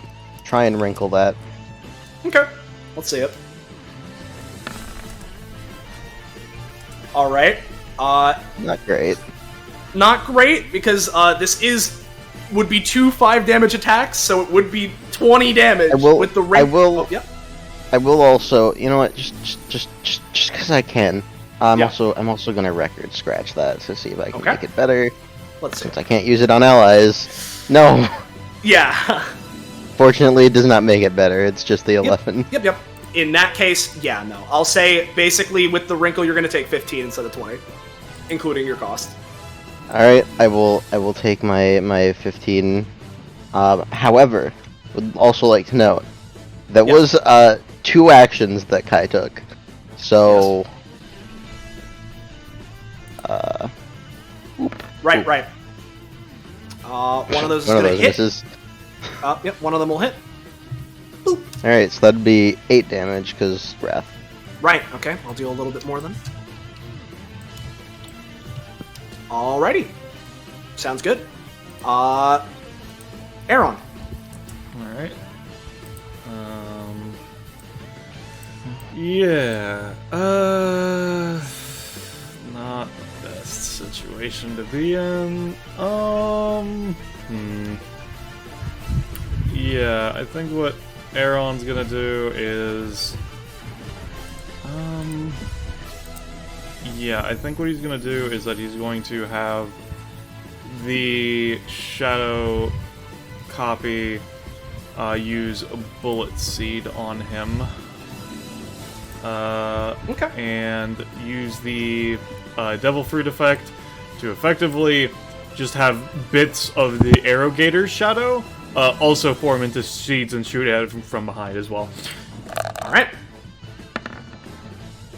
wrinkle that. Okay, let's see it. Alright, Not great. not great, because this would be 2 5 damage attacks, so it would be 20 damage with the rank. I will also, you know what, just because I can. I'm also gonna record scratch that to see if I can make it better. Let's see. Since I can't use it on allies. No. Yeah. Fortunately, it does not make it better. It's just the 11. Yep. In that case, yeah, no. I'll say basically with the wrinkle, you're gonna take 15 instead of 20, including your cost. All right, I will take my 15. However, would also like to note that was 2 actions that Kai took. So. Right. One of those is gonna hit. Misses. Yep, one of them will hit. Alright, so that'd be 8 damage, because Wrath. Right, okay. I'll deal a little bit more then. Alrighty. Sounds good. Aaron. Alright. Yeah. Not the best situation to be in. Yeah, I think what Aaron's gonna do is... yeah, I think what he's gonna do is that he's going to have the Shadow copy use a Bullet Seed on him. And use the Devil Fruit effect to effectively just have bits of the Arrowgator's shadow also form into seeds and shoot at it from behind as well. Alright.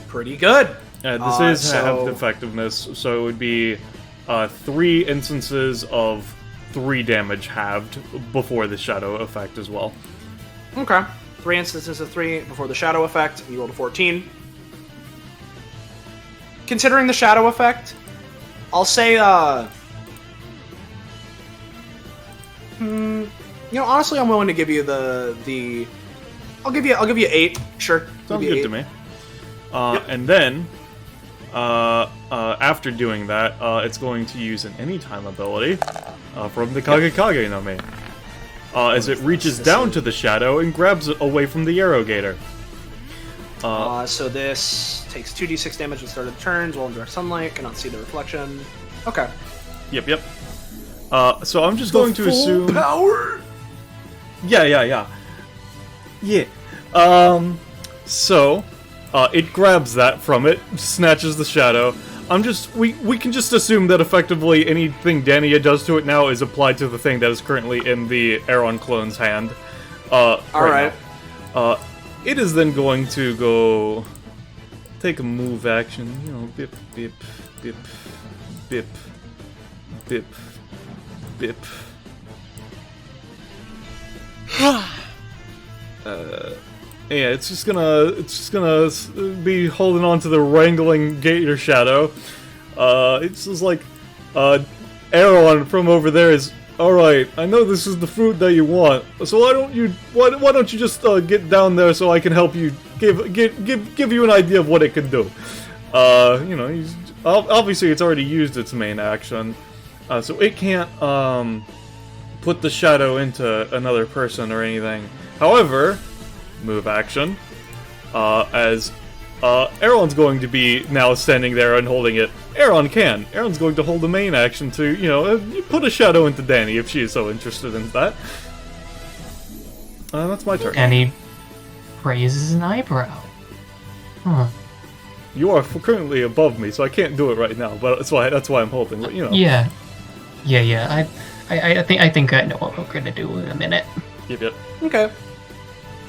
Pretty good. This is have effectiveness, so it would be 3 instances of 3 damage halved before the shadow effect as well. Okay. 3 instances of 3 before the shadow effect, and you rolled a 14. Considering the shadow effect, I'll say, honestly, I'm willing to give you the I'll give you 8, sure. Sounds good to me. And then, after doing that, it's going to use an anytime ability from the Kagekage no Mi. As it reaches down to the shadow and grabs it away from the Arrogator. So this takes 2d6 damage at the start of the turns while in direct sunlight, cannot see the reflection. Okay. Yep. So I'm just going to assume... power! Yeah. So, it grabs that from it, snatches the shadow. We can just assume that effectively anything Dania does to it now is applied to the thing that is currently in the Aeron clone's hand. Alright. It is then going to go take a move action, you know, bip, bip, bip, bip, bip, bip. Yeah, it's just gonna be holding on to the wrangling gator shadow. It's just like, Aeron from over there is, alright, I know this is the fruit that you want, so why don't you just get down there so I can help you, give you an idea of what it can do. You know, obviously it's already used its main action, so it can't, put the shadow into another person or anything. However, move action, as Aeron's going to be now standing there and holding it. Aeron's going to hold the main action to, you know, put a shadow into Dani if she is so interested in that. That's my turn. And he raises an eyebrow. Huh. You are currently above me, so I can't do it right now, but that's why I'm holding, you know. Yeah. I think I know what we're gonna do in a minute. Yep. Okay.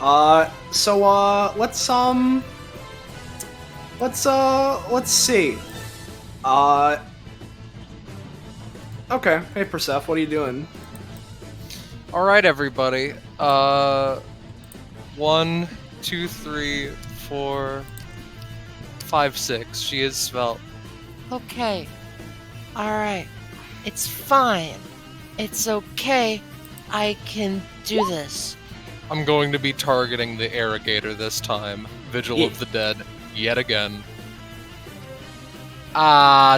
Let's see. Okay. Hey, Perseph, what are you doing? Alright, everybody. 1, 2, 3, 4, 5, 6. She is svelte. Okay. Alright. It's fine. It's okay. I can do this. I'm going to be targeting the Arrogator this time. Vigil of the Dead, yet again.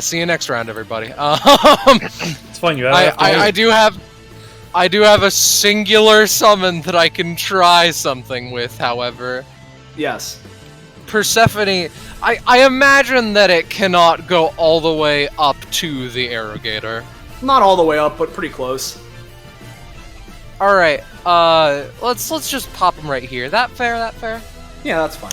See you next round, everybody. It's fine. You have. I do have a singular summon that I can try something with. However, yes. Persephone. I imagine that it cannot go all the way up to the Arrogator. Not all the way up, but pretty close. All right. Let's just pop him right here. That fair? Yeah, that's fine.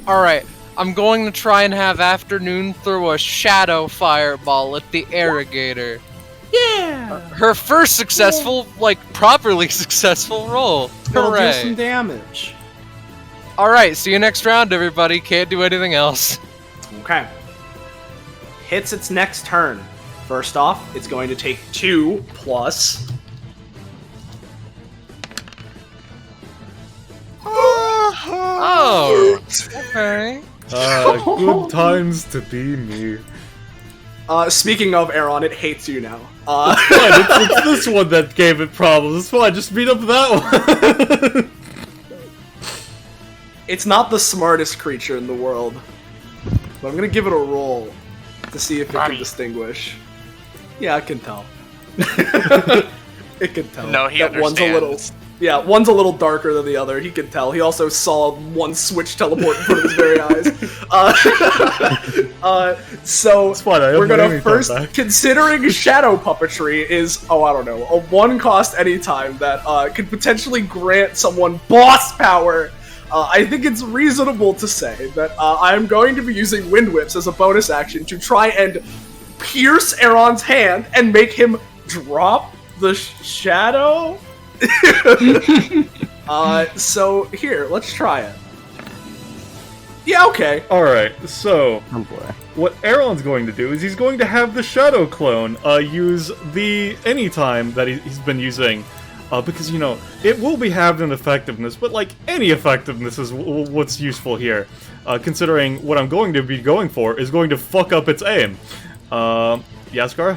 All right. I'm going to try and have Afternoon throw a shadow fireball at the Arrogator. Yeah. Her first successful, properly successful roll. It'll Hooray. do some damage. All right. See you next round, everybody. Can't do anything else. Okay. Hits its next turn. First off, it's going to take 2 plus. Oh, okay. Good times to be me. Speaking of Aeron, it hates you now. It's this one that gave it problems. It's fine, just beat up that one. It's not the smartest creature in the world, but I'm gonna give it a roll to see if it can distinguish. Yeah, I can tell. It can tell. No, he that understands. One's a little darker than the other. He can tell. He also saw one switch teleport in front of his very eyes. So we're gonna first, considering shadow puppetry is, I don't know, a 1 cost anytime that could potentially grant someone boss power. I think it's reasonable to say that I'm going to be using Wind Whips as a bonus action to try and pierce Aeron's hand and make him drop the shadow. So here, let's try it. Yeah, okay. Alright, so Oh boy. what Aeron's going to do is he's going to have the shadow clone use the anytime that he's been using. Because, you know, it will be halved in effectiveness, but like any effectiveness is what's useful here. Considering what I'm going to be going for is going to fuck up its aim. Yaskar?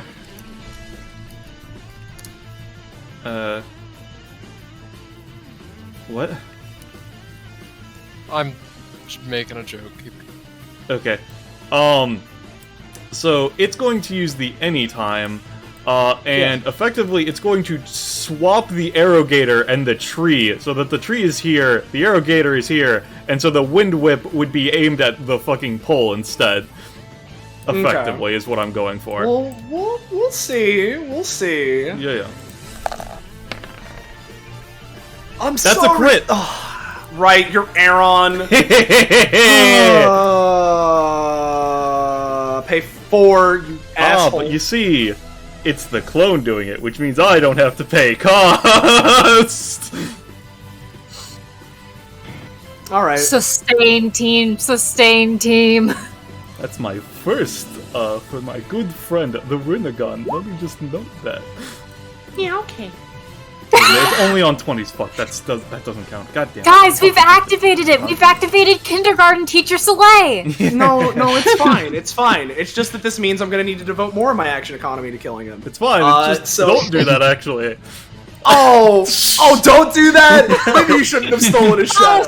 What? I'm just making a joke. Okay. So it's going to use the anytime, and effectively it's going to swap the arrogator and the tree, so that the tree is here, the arrogator is here, and so the wind whip would be aimed at the fucking pole instead. Effectively, is what I'm going for. Well, we'll see. We'll see. Yeah. That's a crit. Oh, right, you're Aaron. Pay 4, you asshole. But you see, it's the clone doing it, which means I don't have to pay cost. All right. Sustain team. That's my first, for my good friend, the Renegon. Let me just note that. Yeah, okay. It's only on 20s. Fuck, that doesn't count. God damn it. Guys, we've activated it. We've activated kindergarten teacher Soleil. No, it's fine. It's fine. It's just that this means I'm gonna need to devote more of my action economy to killing him. It's fine. It's just don't do that, actually. Oh, don't do that. Maybe you shouldn't have stolen his shadow.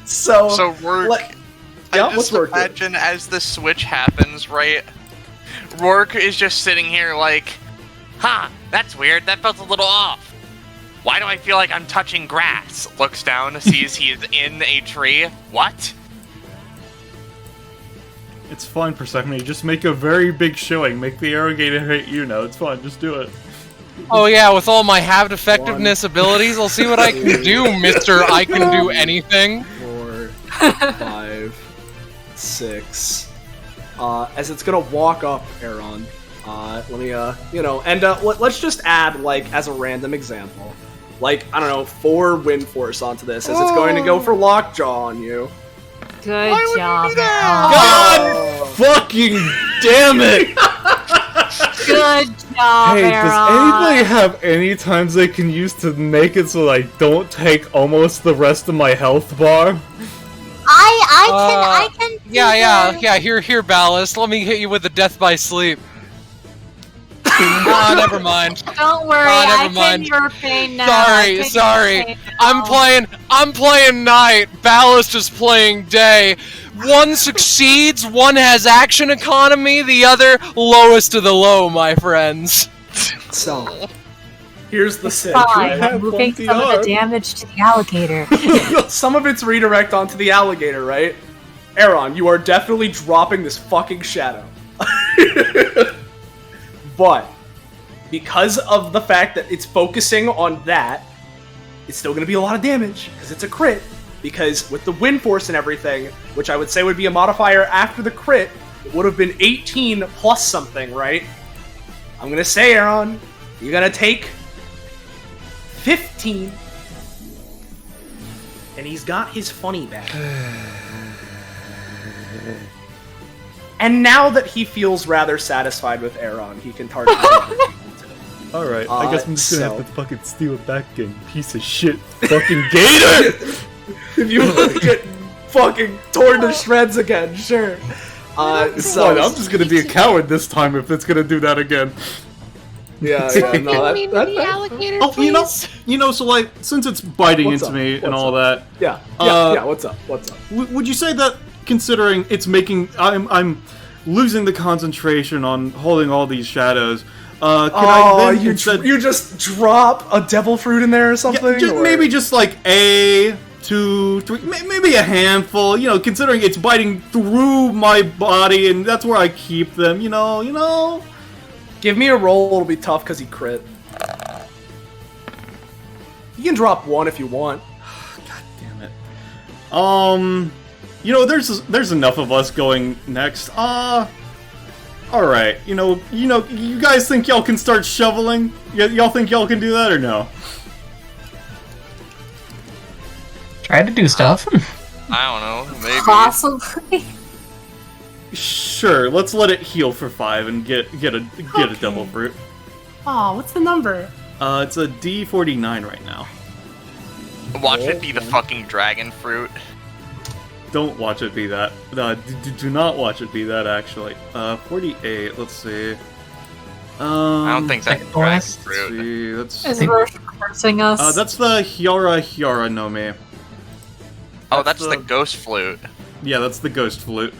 So Rourke, yeah, I just imagine as the switch happens, right? Rourke is just sitting here like, that's weird, that felt a little off. Why do I feel like I'm touching grass? Looks down, sees he is in a tree. What? It's fine, Persephone. Just make a very big showing. Make the arrogator hate you now. It's fine. Just do it. Oh yeah, with all my halved effectiveness abilities, I'll see what I can do, Mr. I can do anything. 4, 5, 6. As it's gonna walk up, Aaron. Let me, let's just add, like, as a random example, like, I don't know, 4 wind force onto this, as it's going to go for lockjaw on you. Good job, God fucking damn it! Good job, Hey, Aaron. does anybody have any times they can use to make it so I don't take almost the rest of my health bar? I can. Yeah. Here, Ballast. Let me hit you with the death by sleep. Never mind. Don't worry, never I mind. can your pain now. Sorry. I'm playing night. Ballast is playing day. One succeeds, one has action economy, the other lowest of the low, my friends. So, here's the sitch. I'm moving some of the damage to the alligator. Some of it's redirect onto the alligator, right? Aaron, you are definitely dropping this fucking shadow. But, because of the fact that it's focusing on that, it's still going to be a lot of damage, because it's a crit. Because with the wind force and everything, which I would say would be a modifier after the crit, it would have been 18 plus something, right? I'm going to say, Aaron, you're going to take 15. And he's got his funny back. And now that he feels rather satisfied with Aaron, he can target Alright, I guess I'm just gonna have to fucking steal it back again, piece of shit fucking gator! If you want to get fucking torn to shreds again, sure. I'm just gonna be a coward this time if it's gonna do that again. Yeah, no, the alligator, oh, please? you know, so like, since it's biting into me and all that. Yeah, what's up? Would you say that, considering it's making, I'm losing the concentration on holding all these shadows, you just drop a devil fruit in there or something? Yeah, maybe just like 2, 3, maybe a handful, considering it's biting through my body and that's where I keep them, you know? Give me a roll, it'll be tough because he crit. You can drop 1 if you want. God damn it. There's enough of us going next. Alright, you guys think y'all can start shoveling? Y'all think y'all can do that or no? Try to do stuff. I don't know, maybe. Possibly. Sure, let's let it heal for 5 and get a double fruit. Aw, what's the number? It's a D49 right now. Watch it be the fucking dragon fruit. Don't watch it be that. Do not watch it be that, actually. 48, let's see. I don't think that's dragon Second fruit. Let's Is see. Roche cursing us? That's the Hyara no Me. Oh, that's the ghost flute. Yeah, that's the ghost flute.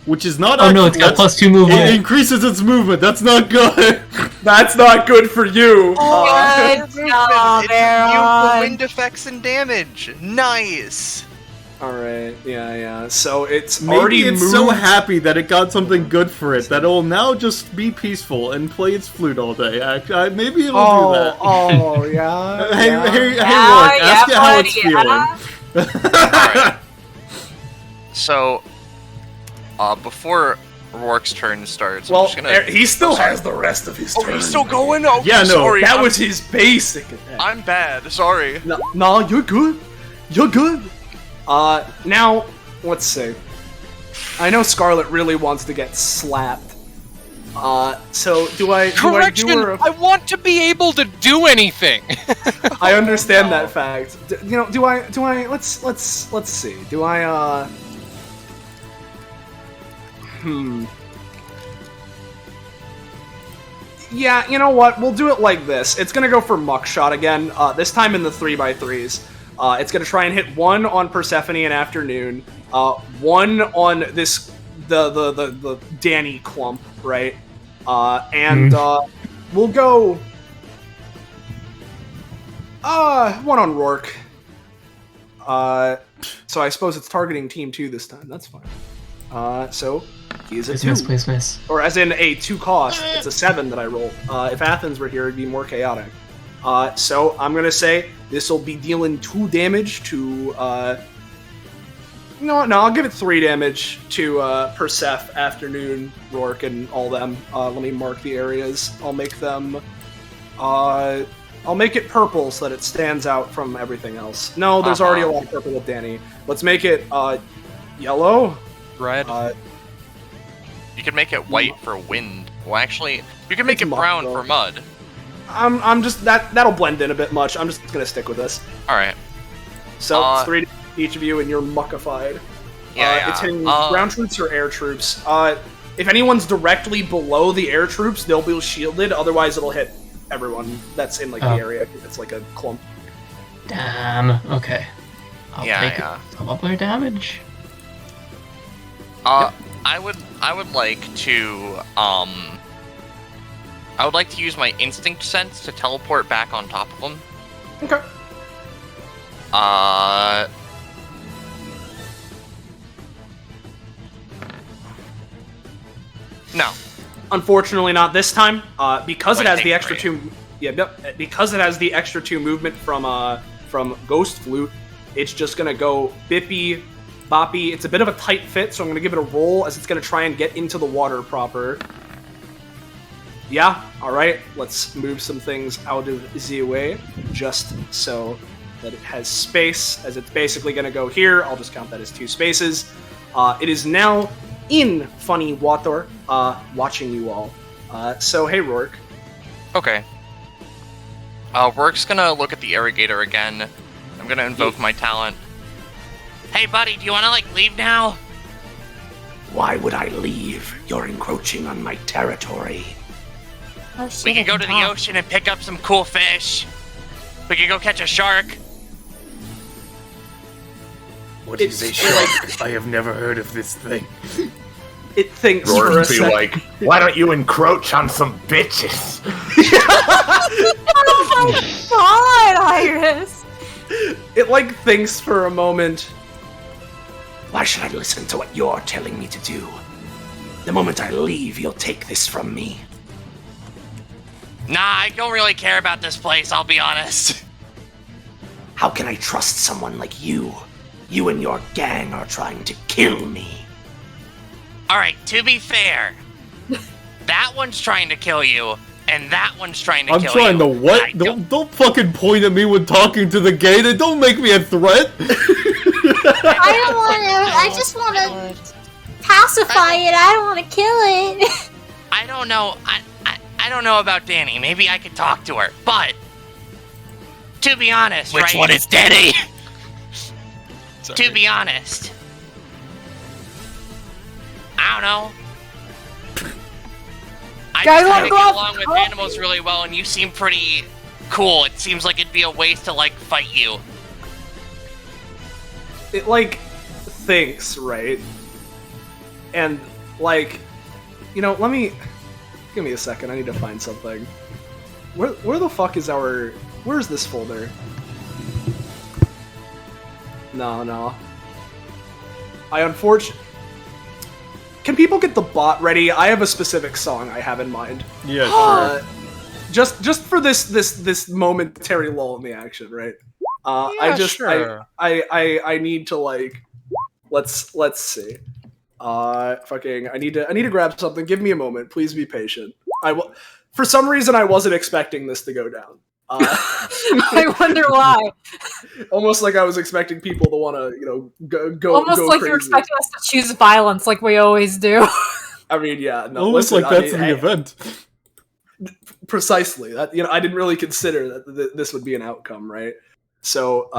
Which is not. Oh no, it's got +2 movement. It increases its movement. That's not good. That's not good for you. Good job, It's Aaron. immune to wind effects and damage. Nice. All right, yeah. So it's Maybe already it's moved. so happy that it got something good for it that it will now just be peaceful and play its flute all day. Maybe it'll do that. Oh, yeah. Hey, yeah. hey, Yeah, Rourke, ask it how it's buddy, feeling. Alright. So, before Rourke's turn starts, I'm Well, just gonna... he still has the rest of his turn. he's still going? Oh, Yeah, no, sorry. That was his basic attack. I'm bad, sorry. No, you're good. You're good. Now, let's see. I know Scarlet really wants to get slapped. So do I Correction! do her I want to be able to do anything. I understand that fact. Do I let's see. Do I Yeah, you know what? We'll do it like this. It's gonna go for Muck Shot again, this time in the 3x3s. It's gonna try and hit 1 on Persephone and Afternoon, 1 on the Danny clump, right? And we'll go 1 on Rourke. So I suppose it's targeting Team 2 this time. That's fine. So he is a 2. Please miss. Or as in a 2 cost. It's a 7 that I rolled. If Athens were here, it'd be more chaotic. So I'm gonna say this will be dealing 2 damage to. No, I'll give it 3 damage to Perseph, Afternoon, Rourke, and all them. Let me mark the areas. I'll make them. I'll make it purple so that it stands out from everything else. No, there's already a lot of purple with Danny. Let's make it yellow. Red. You can make it white for wind. Well, actually, you can make it brown for mud. I'm just that'll blend in a bit much. I'm just gonna stick with this. All right. So it's 3 to each of you, and you're muckified. Yeah, It's hitting ground troops or air troops. If anyone's directly below the air troops, they'll be shielded. Otherwise, it'll hit everyone that's in like the area. It's like a clump. Damn. Okay. I'll take double damage. I would like to use my instinct sense to teleport back on top of them. Okay. No. Unfortunately, not this time. Because it has the extra 3. 2. Yeah, because it has the extra 2 movement from Ghost Flute, it's just gonna go bippy, boppy. It's a bit of a tight fit, so I'm gonna give it a roll as it's gonna try and get into the water proper. Yeah, alright, let's move some things out of the way, just so that it has space, as it's basically gonna go here. I'll just count that as 2 spaces. It is now in funny water, watching you all. So, hey, Rourke. Okay. Rourke's gonna look at the irrigator again. I'm gonna invoke my talent. Hey, buddy, do you want to, leave now? Why would I leave? You're encroaching on my territory. We can go to the ocean and pick up some cool fish. We can go catch a shark. What is a shark? I have never heard of this thing. It thinks Rourke for a be second. like, why don't you encroach on some bitches? Oh my god, Iris! It, thinks for a moment. Why should I listen to what you're telling me to do? The moment I leave, you'll take this from me. Nah, I don't really care about this place, I'll be honest. How can I trust someone like you? You and your gang are trying to kill me. Alright, to be fair, that one's trying to kill you, and that one's trying to I'm kill trying you. to what? Don't fucking point at me when talking to the gate and don't make me a threat. I don't want to. I just want to pacify it. I don't want to kill it. I don't know. I don't know about Danny. Maybe I could talk to her, but to be honest, Which right? one is Danny? To be honest, I don't know. I Guys, just wanna get go out along with for coffee? animals really well, and you seem pretty cool. It seems like it'd be a waste to, like, fight you. It, like, thinks, right? And, like, you know, give me a second, I need to find something. Where the fuck is where's this folder? No. Can people get the bot ready? I have a specific song I have in mind. Yeah, sure. Just for this momentary lull in the action, right? Sure. I need to, like, let's see. I need to grab something. Give me a moment. Please be patient. For some reason, I wasn't expecting this to go down. I wonder why. Almost like I was expecting people to want to, go. Almost go like crazy. you're expecting us to choose violence, like we always do. I mean, yeah, no. Almost listen, like that's the event. Precisely. That I didn't really consider that this would be an outcome, right? So,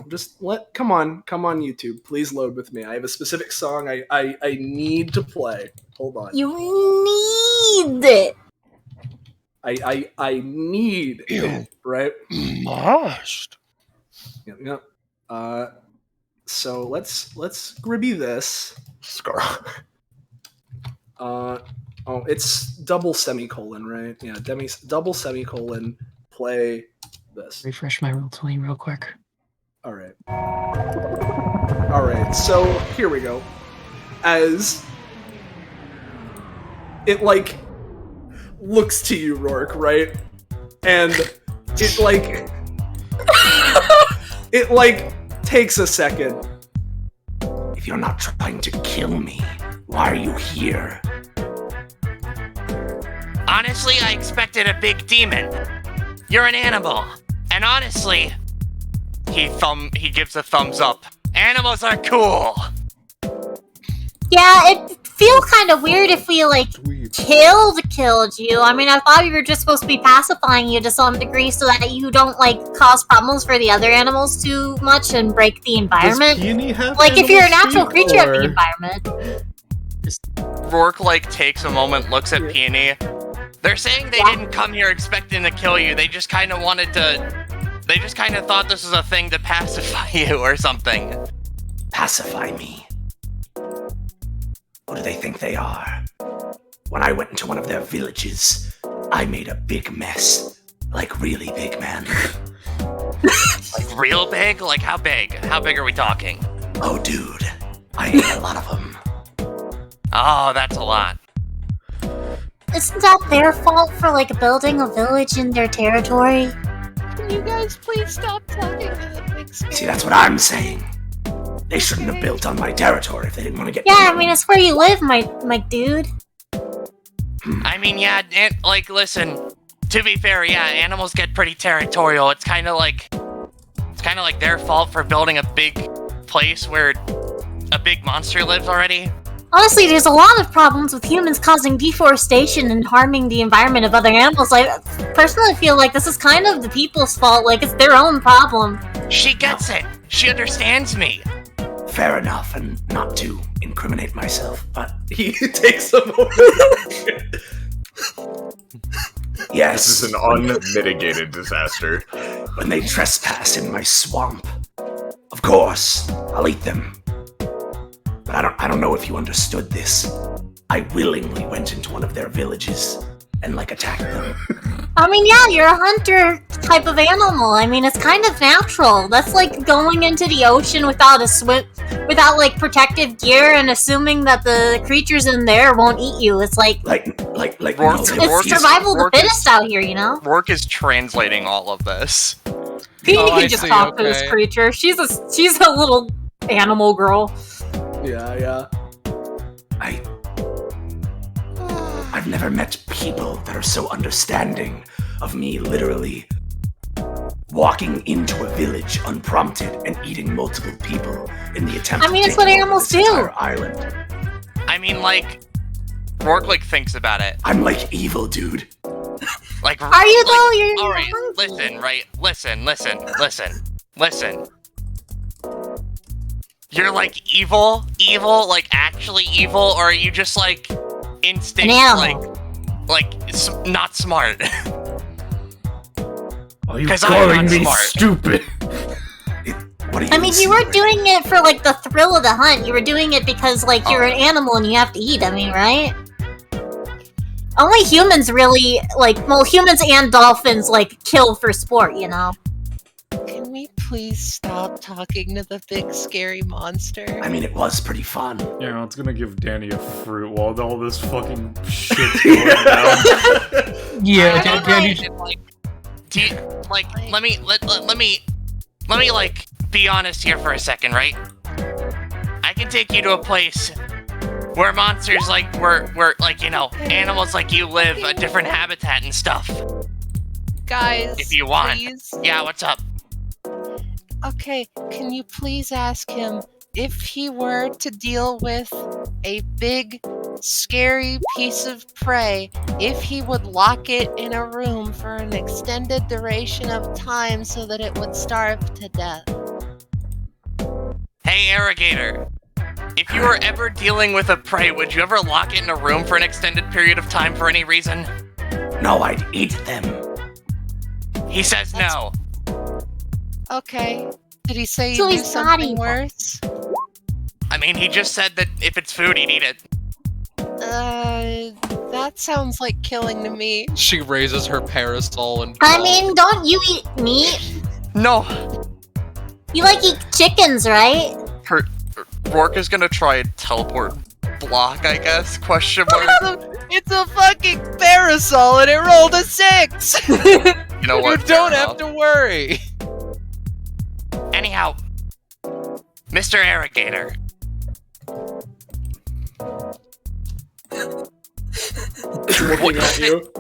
just come on, YouTube, please load with me. I have a specific song I need to play. Hold on. You need it. I need it, right? Must. Yep. So let's gribby this. Scar. It's double semicolon, right? Yeah, double semicolon. Play this. Refresh my Roll20 real quick. All right. So here we go. As it like looks to you, Rourke, right? And it like it like takes a second. If you're not trying to kill me, why are you here? Honestly, I expected a big demon. You're an animal. And honestly, he gives a thumbs up. Animals are cool. Yeah, it feels kind of weird if we, like, killed you. I mean, I thought we were just supposed to be pacifying you to some degree so that you don't, like, cause problems for the other animals too much and break the environment. Like, if you're a natural creature of the environment. Rourke, like, takes a moment, looks at Peony. They're saying they didn't come here expecting to kill you. They just kind of they just kind of thought this was a thing to pacify you or something. Pacify me? Who do they think they are? When I went into one of their villages, I made a big mess. Like, really big, man. Like, real big? Like, how big? How big are we talking? Oh, dude. I ate a lot of them. Oh, that's a lot. Isn't that their fault for, like, building a village in their territory? Can you guys please stop talking to the big scary? See, that's what I'm saying. They shouldn't have built on my territory if they didn't want to get... Yeah, I mean, it's where you live, my dude. I mean, yeah, like, listen, to be fair, yeah, animals get pretty territorial. It's kind of like their fault for building a big place where a big monster lives already. Honestly, there's a lot of problems with humans causing deforestation and harming the environment of other animals. I personally feel like this is kind of the people's fault, like it's their own problem. She gets it. She understands me. Fair enough, and not to incriminate myself, but... He takes a moment. Yes. This is an unmitigated disaster. When they trespass in my swamp, of course, I'll eat them. But I don't know if you understood this. I willingly went into one of their villages and, like, attacked them. I mean, yeah, you're a hunter type of animal. I mean, it's kind of natural. That's like going into the ocean without without, like, protective gear and assuming that the creatures in there won't eat you. It's like Rourke, it's survival of the fittest out here, you know? Rourke is translating all of this. Peony I can just see, talk to okay. this creature. She's a little animal girl. Yeah. I've never met people that are so understanding of me literally walking into a village unprompted and eating multiple people in the attempt I mean, to it's take what over animals this do. entire island. I mean, like, Rourke, like, thinks about it. I'm like evil, dude. Like, Are you though? You're all right, listen. You're like evil, like actually evil, or are you just like instinct, An animal. like like, it's not smart. Are you 'Cause I'm calling not me smart. stupid? What are you I mean, you weren't doing it for like the thrill of the hunt. You were doing it because like you're an animal and you have to eat. I mean, right? Only humans really humans and dolphins like kill for sport. You know. Can we please stop talking to the big scary monster? I mean, it was pretty fun. You know, it's gonna give Danny a fruit while all this fucking shit's going down. Yeah, I don't Danny. know, let me like be honest here for a second, right? I can take you to a place where monsters where like, you know, animals like you live a different habitat and stuff. Guys, If you want. please. Yeah, what's up? Okay, can you please ask him if he were to deal with a big, scary piece of prey, if he would lock it in a room for an extended duration of time so that it would starve to death? Hey, Irrigator. If you were ever dealing with a prey, would you ever lock it in a room for an extended period of time for any reason? No, I'd eat them. He says no. Okay. Did he say So you do he's not something evil. worse? I mean, he just said that if it's food, he'd eat it. That sounds like killing to me. She raises her parasol and. I mean, don't you eat meat? No. You like eat chickens, right? Rourke is gonna try and teleport block, I guess? Question mark. It's a fucking parasol and it rolled a 6! You know what? You don't have to worry. Anyhow, Mr. Irrigator. Looking at you.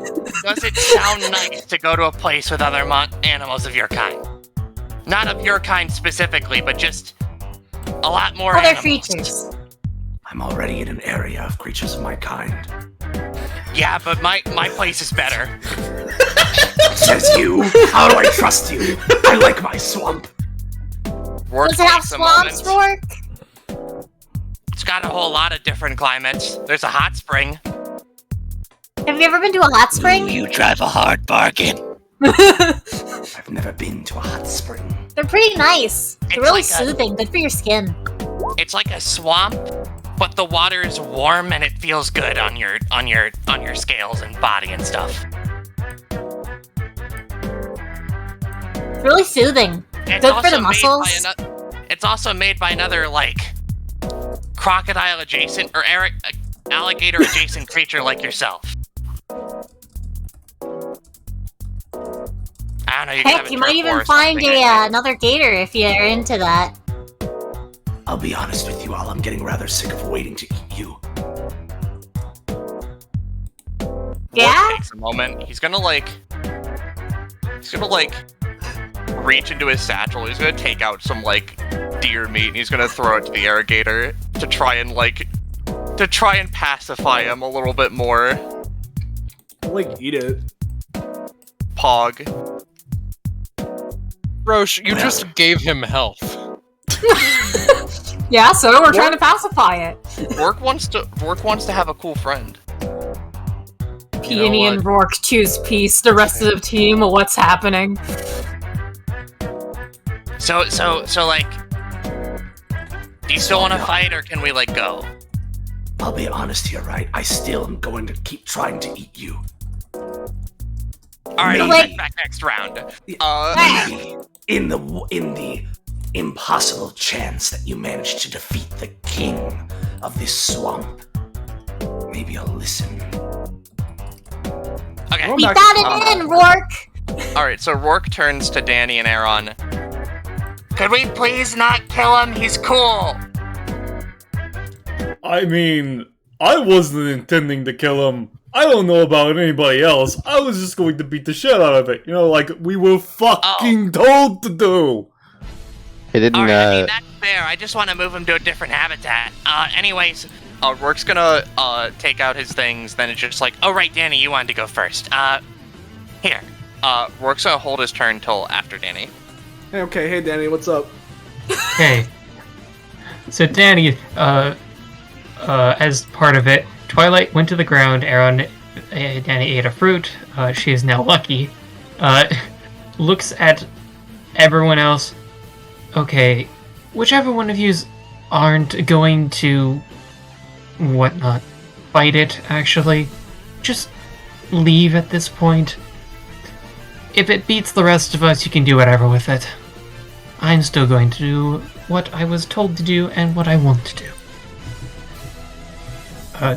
Does it sound nice to go to a place with other animals of your kind? Not of your kind specifically, but just a lot more Other animals. creatures. I'm already in an area of creatures of my kind. Yeah, but my place is better. Says you. How do I trust you? I like my swamp. Rourke Does it have takes a swamps, moment. Rourke? It's got a whole lot of different climates. There's a hot spring. Have you ever been to a hot spring? You drive a hard bargain. I've never been to a hot spring. They're pretty nice. They're It's really like soothing. Good for your skin. It's like a swamp, but the water is warm and it feels good on your scales and body and stuff. It's really soothing. It's Good for also the made by muscles. It's also made by another crocodile adjacent or alligator adjacent creature like yourself. I don't know. You can have Heck, a you might turf even war or find something, I think. another gator if you're into that. I'll be honest with you all, I'm getting rather sick of waiting to eat you. Yeah? Takes a moment. He's gonna reach into his satchel. He's gonna take out some deer meat and he's gonna throw it to the irrigator to try and pacify him a little bit more. Eat it. Pog. Roche, you just gave him health. Yeah, so we're trying to pacify it. Rourke wants to have a cool friend. Peony and Rourke choose peace. The rest of the team, what's happening? So do you still want to fight or can we go? I'll be honest here, right? I still am going to keep trying to eat you. All right, I'll check back next round. Maybe in the impossible chance that you manage to defeat the king of this swamp, maybe I'll listen. Okay. We got it in, Rourke! Alright, so Rourke turns to Danny and Aaron. Could we please not kill him? He's cool. I mean, I wasn't intending to kill him. I don't know about anybody else. I was just going to beat the shit out of it. like we were fucking told to do. He didn't, Alright, I mean, that's fair. I just want to move him to a different habitat. Anyways, Rourke's gonna take out his things, then it's just oh right, Danny, you wanted to go first. Here. Rourke's gonna hold his turn till after Danny. Hey, okay, hey Danny, what's up? Hey. So Danny, as part of it, Twilight went to the ground, Aaron Danny ate a fruit. She is now lucky. Looks at everyone else. Okay, whichever one of yous aren't going to whatnot fight it, actually, just leave at this point. If it beats the rest of us, you can do whatever with it. I'm still going to do what I was told to do and what I want to do.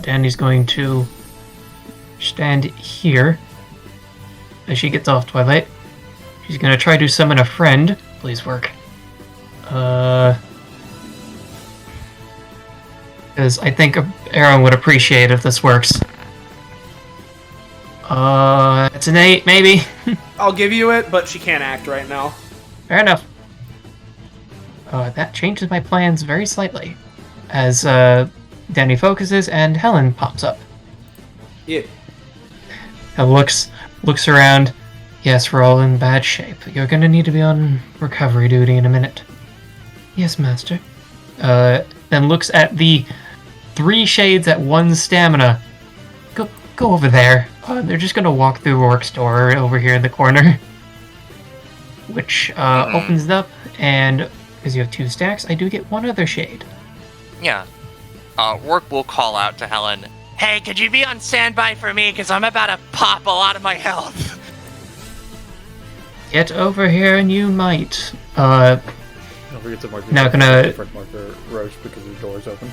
Danny's going to stand here as she gets off Twilight. She's going to try to summon a friend. Please work. Because I think Aaron would appreciate if this works. It's an 8, maybe? I'll give you it, but she can't act right now. Fair enough. That changes my plans very slightly. As, Danny focuses and Helen pops up. Yeah. Looks around. Yes, we're all in bad shape. You're gonna need to be on recovery duty in a minute. Yes, master. Then looks at the 3 shades at 1 stamina. Go over there. They're just gonna walk through Rourke's door over here in the corner. Which, opens it up, and because you have 2 stacks, I do get 1 other shade. Yeah. Rourke will call out to Helen. Hey, could you be on standby for me? Because I'm about to pop a lot of my health. Get over here and you might. Don't forget to mark Not gonna... different marker Roche because the door's open.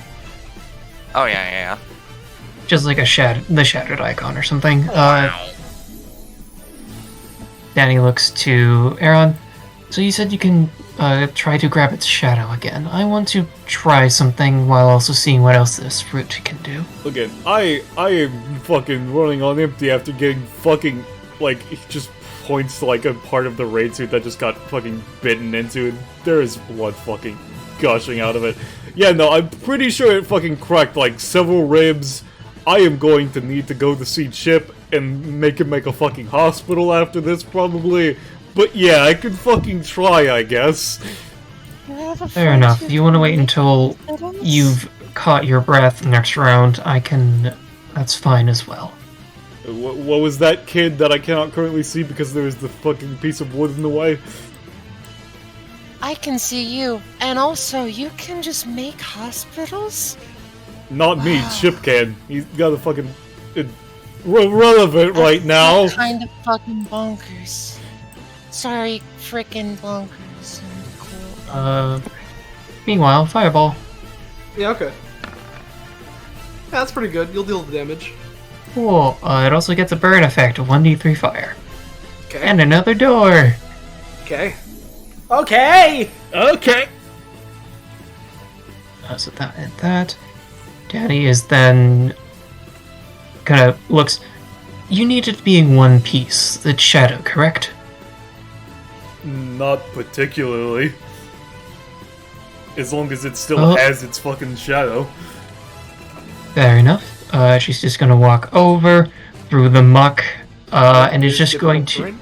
Oh, yeah. Just like the shattered icon or something. Wow. Danny looks to Aaron. So you said you can try to grab its shadow again. I want to try something while also seeing what else this fruit can do. Again, I am fucking running on empty after getting fucking, like, he just points to, like, a part of the raid suit that just got fucking bitten into, and there is blood fucking gushing out of it. Yeah, no, I'm pretty sure it fucking cracked, like, several ribs. I am going to need to go to see Chip and make him make a fucking hospital after this, probably. But yeah, I could fucking try, I guess. Fair enough. If you want to wait until you've caught your breath next round, I can... That's fine as well. What was that kid that I cannot currently see because there is the fucking piece of wood in the way? I can see you, and also you can just make hospitals? Not me, Chip can. He's got a fucking... relevant right now. That's kind of fucking bonkers. Sorry, frickin' bonkers. Cool. Meanwhile, fireball. Yeah, okay. Yeah, that's pretty good. You'll deal the damage. Cool. It also gets a burn effect, 1d3 fire. Okay. And another door. Okay. Okay! So that and that. Danny is then... kind of looks... You need it to be in one piece. The shadow, correct? Not particularly. As long as it still has its fucking shadow. Fair enough. She's just gonna walk over through the muck, and is just going to...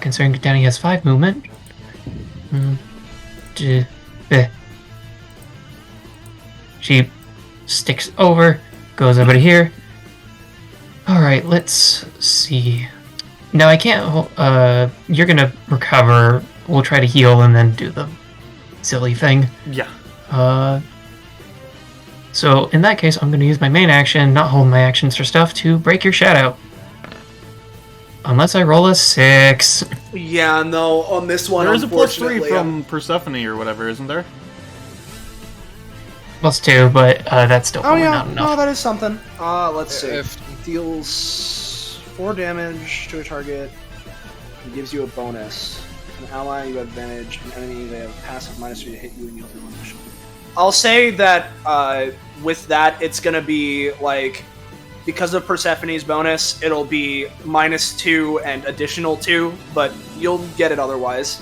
considering Danny has 5 movement... She sticks over, goes over to here. Alright, let's see... Now I can't... you're gonna recover. We'll try to heal and then do the silly thing. Yeah. So in that case, I'm gonna use my main action, not hold my actions for stuff, to break your shadow. Unless I roll a 6. Yeah, no, on this one, there is a +3 unfortunately, from Persephone or whatever, isn't there? +2, but that's still probably not enough. No, that is something. Let's see. It deals 4 damage to a target. It gives you a bonus. An ally, you have advantage. An enemy, they have passive -3 to hit you and you'll do 1 additional. I'll say that with that, it's gonna be like, because of Persephone's bonus, it'll be -2 and additional 2, but you'll get it otherwise.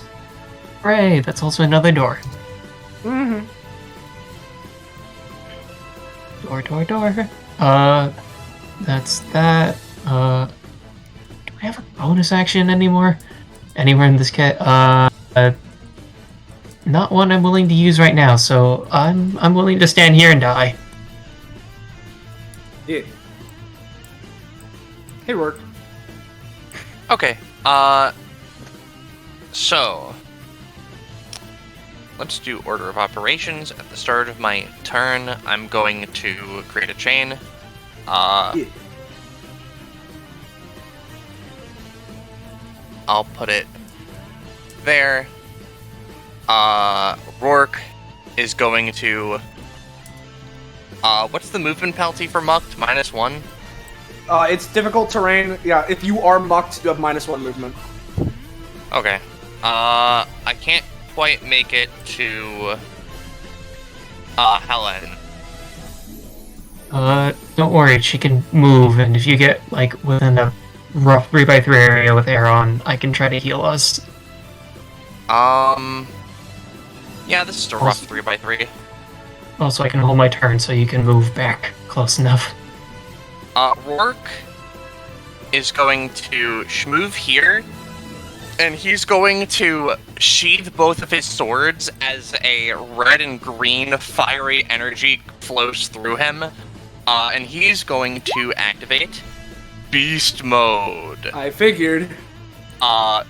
Hooray, that's also another door. Mm-hmm. Door. That's that. Do I have a bonus action anymore? Anywhere in this kit? Not one I'm willing to use right now, so I'm willing to stand here and die. Yeah. Hey, Rourke. Okay. So let's do order of operations. At the start of my turn, I'm going to create a chain. Yeah. I'll put it there. Rourke is going to... what's the movement penalty for mucked? -1? It's difficult terrain. Yeah, if you are mucked, you have -1 movement. Okay. I can't quite make it to... Helen. Don't worry, she can move, and if you get, like, within a rough 3x3 area with air on, I can try to heal us. Yeah, this is a rough 3x3. Also, I can hold my turn so you can move back close enough. Rourke is going to move here, and he's going to sheath both of his swords as a red and green fiery energy flows through him, and he's going to activate Beast Mode. I figured.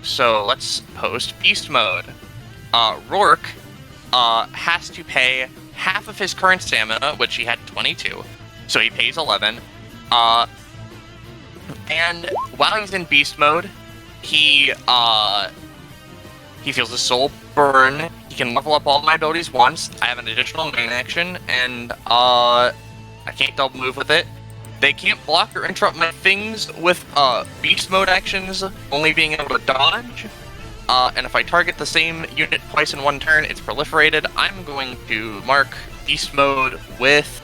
So let's post Beast Mode. Rourke has to pay half of his current stamina, which he had 22, so he pays 11. And while he's in Beast Mode, he feels his soul burn. He can level up all my abilities once. I have an additional main action, and I can't double move with it. They can't block or interrupt my things with Beast Mode actions, only being able to dodge. And if I target the same unit twice in one turn, it's proliferated. I'm going to mark Beast Mode with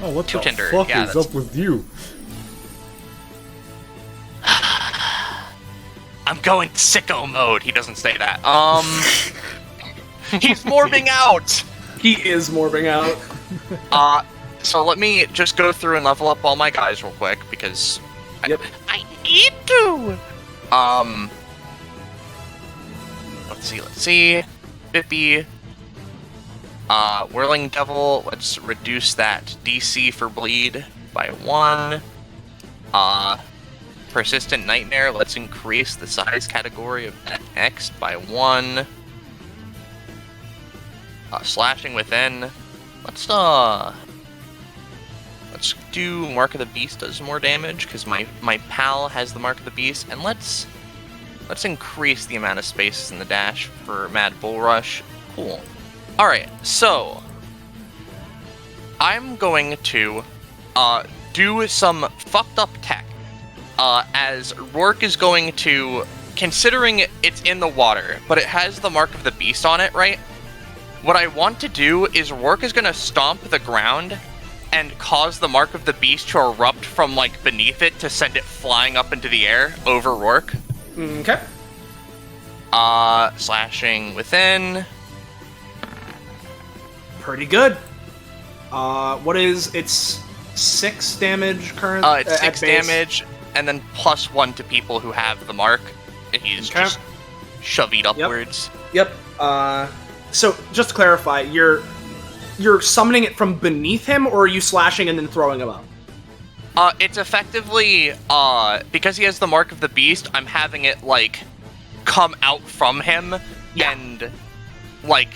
Oh, what the Tinder. fuck Yeah, is up with you? I'm going sicko mode. He doesn't say that. He's morbing out. He is morbing out. So let me just go through and level up all my guys real quick because Yep. I need to. Let's see. Bippy. Whirling Devil, let's reduce that DC for bleed by 1. Persistent Nightmare, let's increase the size category of that X by 1. Slashing Within, let's do Mark of the Beast does more damage, because my pal has the Mark of the Beast, and let's increase the amount of spaces in the dash for Mad Bull Rush. Cool. Alright, so I'm going to do some fucked up tech. As Rourke is going to, considering it's in the water, but it has the Mark of the Beast on it, right? What I want to do is Rourke is going to stomp the ground and cause the Mark of the Beast to erupt from, like, beneath it to send it flying up into the air over Rourke. Okay. Slashing Within. Pretty good. What is it's 6 damage current? It's 6 damage, and then +1 to people who have the mark. And he's just shoved upwards. Yep. So just to clarify, you're summoning it from beneath him, or are you slashing and then throwing him up? It's effectively because he has the Mark of the Beast. I'm having it like come out from him, and like.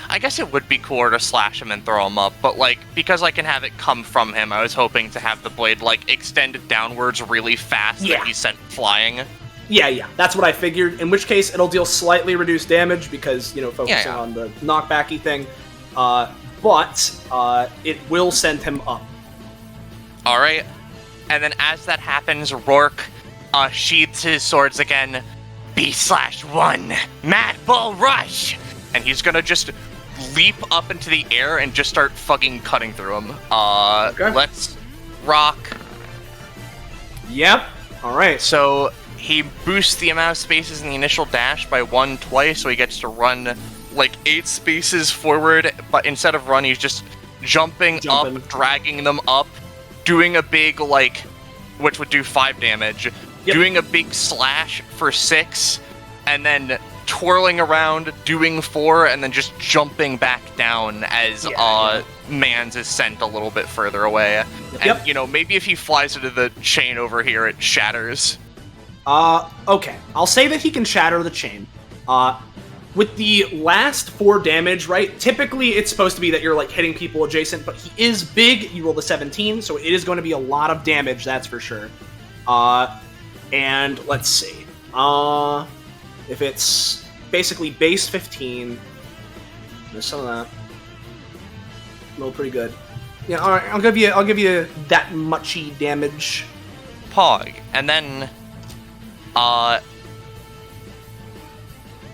I guess it would be cooler to slash him and throw him up, but, like, because I can have it come from him, I was hoping to have the blade, like, extended downwards really fast that he's sent flying. Yeah, that's what I figured, in which case it'll deal slightly reduced damage because, focusing on the knockbacky thing, but it will send him up. Alright, and then as that happens, Rourke sheathes his swords again, B/1, Mad Bull Rush! And he's gonna just leap up into the air and just start fucking cutting through him. Let's rock. Yep. Alright. So he boosts the amount of spaces in the initial dash by 1 twice, so he gets to run like 8 spaces forward, but instead of run, he's just jumping up, dragging them up, doing a big, like, which would do 5 damage, doing a big slash for 6, and then twirling around, doing 4, and then just jumping back down as Mans is sent a little bit further away. Yep. And, you know, maybe if he flies into the chain over here, it shatters. Okay. I'll say that he can shatter the chain. With the last 4 damage, right? Typically, it's supposed to be that you're, like, hitting people adjacent, but he is big. You rolled a 17, so it is going to be a lot of damage, that's for sure. And let's see. If it's basically base 15, there's some of that. Roll pretty good. Yeah, all right. I'll give you that muchy damage. Pog, and then,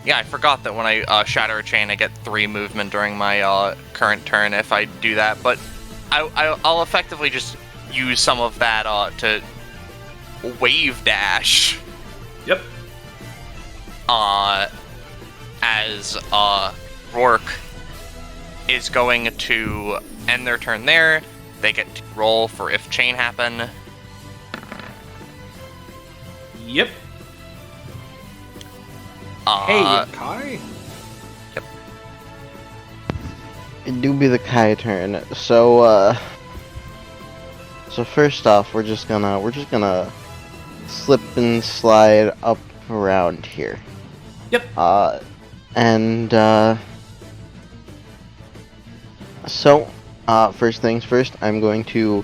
yeah, I forgot that when I shatter a chain, I get 3 movement during my current turn if I do that. But I'll effectively just use some of that to wave dash. Yep. As Rourke is going to end their turn there. They get to roll for if chain happen. Yep. Hey, Kai. Yep. It do be the Kai turn. So first off, we're just gonna slip and slide up around here. Yep. So first things first, I'm going to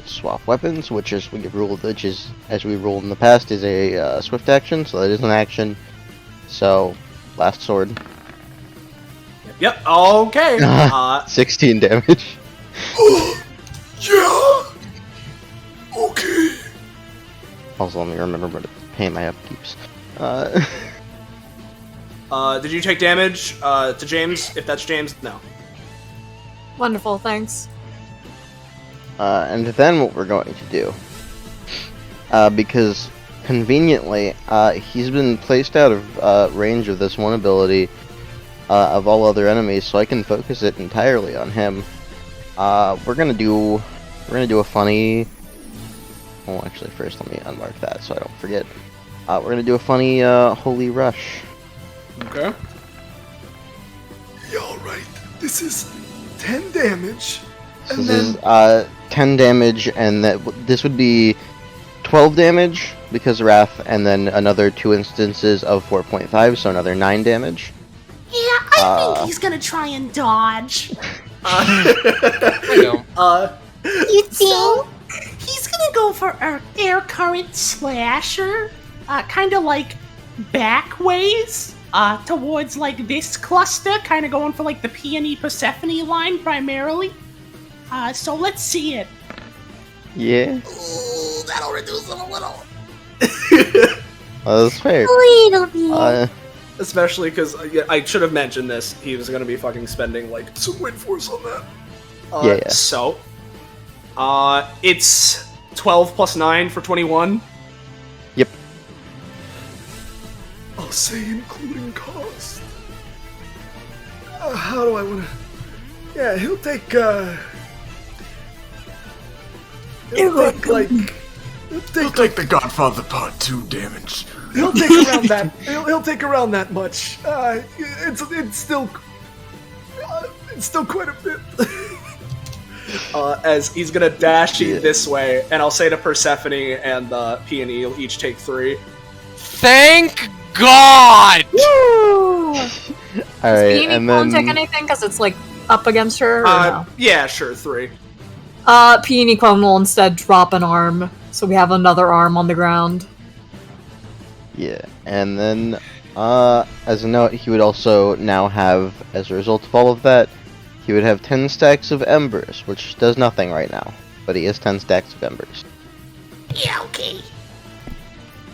swap weapons, which is as we rolled in the past, is a swift action, so that is an action. So, last sword. Yep. Okay. 16 damage. Yeah. Okay. Also, let me remember what pay my upkeeps. Did you take damage to James? If that's James, no. Wonderful, thanks. And then what we're going to do, because conveniently, he's been placed out of range of this one ability of all other enemies, so I can focus it entirely on him. We're gonna do a funny. Oh, actually, first let me unmark that so I don't forget. We're gonna do a funny holy rush. Okay. Yeah, alright. This is 10 damage. So this is 10 damage, and this would be 12 damage because of Wrath, and then another 2 instances of 4.5, so another 9 damage. Yeah, I think he's gonna try and dodge. I know. You think? He's gonna go for air current slasher, kind of like back ways, towards like this cluster, kind of going for like the Peony Persephone line primarily. So let's see it. Yeah. Ooh, that'll reduce it a little. That's fair. A little bit. Especially because I should have mentioned this. He was going to be fucking spending like some wind force on that. Yeah. So, it's 12 plus 9 for 21. Yep. I'll say including cost. How do I want to... Yeah, he'll take, He'll take the Godfather Part 2 damage. He'll take around that. He'll take around that much. It's still quite a bit. As he's gonna dash you this way, and I'll say to Persephone and Peony, you'll each take 3. Thank God! Woo! Alright, Peony and won't then... take anything because it's like up against her. Or no? Yeah, sure, 3. Peony Clone will instead drop an arm, so we have another arm on the ground. Yeah, and then, as a note, he would also now have, as a result of all of that, he would have 10 stacks of embers, which does nothing right now, but he has 10 stacks of embers. Yeah, okay.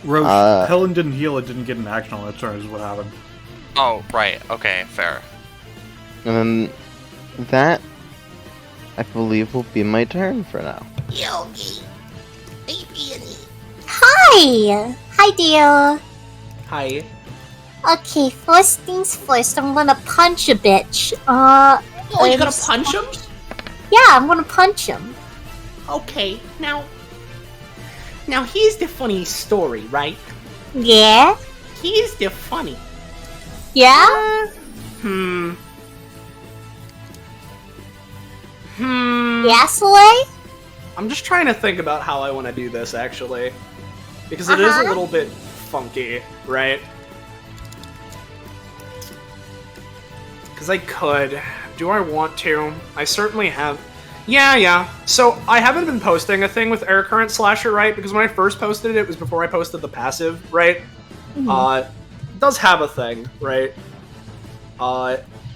Roche, Helen didn't heal, it didn't get an action on that turn, is what happened. Oh, right. Okay, fair. And then, that, I believe, will be my turn for now. Yogi. Hey, Peony. Hi! Hi, dear. Hi. Okay, first things first, I'm gonna punch a bitch. Oh, you're gonna punch him? Yeah, I'm gonna punch him. Okay, now here's the funny story, right? Yeah? Here's the funny. Yeah? Yeah, Soleil? I'm just trying to think about how I want to do this, actually. Because it is a little bit funky, right? Because I could. Do I want to? I certainly have. Yeah. So, I haven't been posting a thing with Air Current Slasher, right? Because when I first posted it, it was before I posted the passive, right? It does have a thing, right?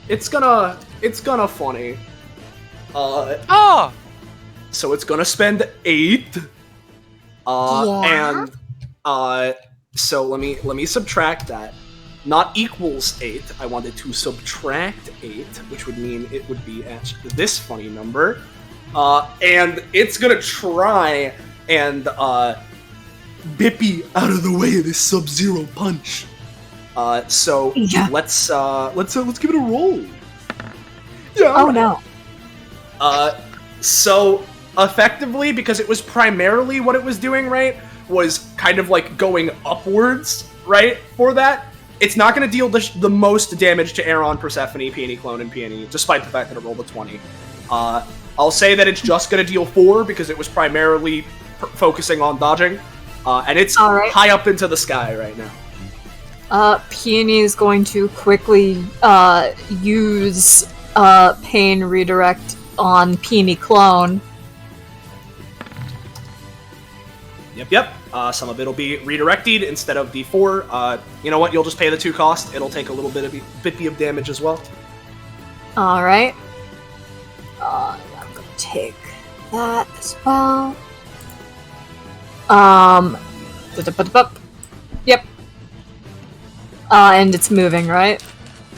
It's gonna funny. So it's gonna spend 8. And so let me subtract that. Not equals 8. I wanted to subtract 8, which would mean it would be at this funny number. And it's gonna try and Bippy out of the way of this Sub-Zero punch. So let's give it a roll. Yeah. Oh no. So effectively, because it was primarily what it was doing, right, was kind of like going upwards, right, for that. It's not going to deal the most damage to Aeron, Persephone, Peony Clone, and Peony, despite the fact that it rolled a 20. I'll say that it's just going to deal 4 because it was primarily focusing on dodging, and it's high up into the sky right now. Peony is going to quickly use Pain Redirect on Peony Clone. Yep. Some of it'll be redirected instead of D4. You know what? You'll just pay the 2 cost. It'll take a little bit of damage as well. Alright. I'm gonna take that as well. Yep. And it's moving, right?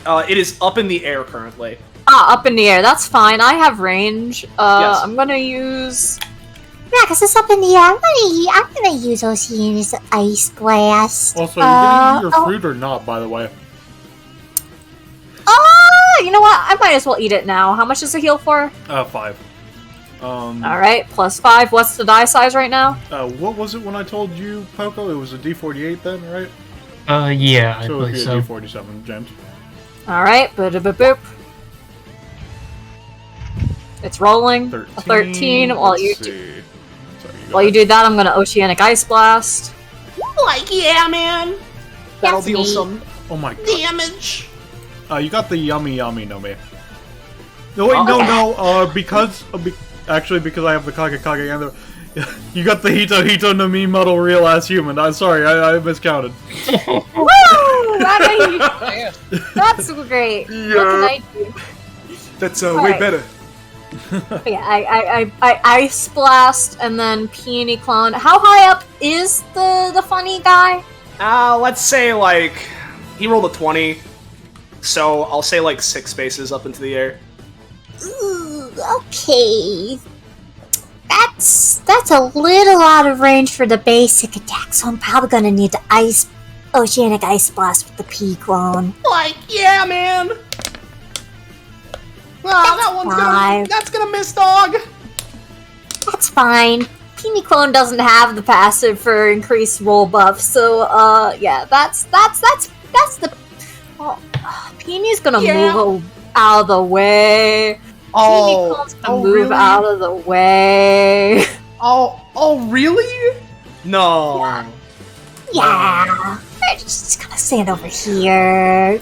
It is up in the air currently. Up in the air. That's fine. I have range. Yes. I'm gonna use... Yeah, because it's up in the air. I'm gonna use Ocean's Ice Blast. Also, are you getting your fruit or not, by the way? You know what? I might as well eat it now. How much does it heal for? 5. Alright, plus 5. What's the die size right now? What was it when I told you, Poco? It was a D48 then, right? Yeah, I so believe it'd so. be a D47, James. Alright, boop. It's rolling. 13. A 13. While Let's you do that, I'm gonna Oceanic Ice Blast. Like, yeah, man. That'll deal some Oh my god. damage. You got the yummy no me. No wait, no, because because I have the Kage and the you got the Hito no me model real ass human. I'm sorry, I miscounted. Woo! That's great. What can I do? That's way better. Yeah, I Ice Blast and then Peony Clone. How high up is the funny guy? Let's say, like, he rolled a 20, so I'll say, like, 6 spaces up into the air. Ooh, okay. That's a little out of range for the basic attack, so I'm probably gonna need to Oceanic Ice Blast with the P-Clone. Like, yeah, man. That's gonna miss, dog. That's fine. Peony Clone doesn't have the passive for increased roll buff, so yeah, that's the. Peony's gonna move out of the way. Peony Clone's gonna move really? out of the way. Oh, really? No. Yeah. I'm just gonna stand over here.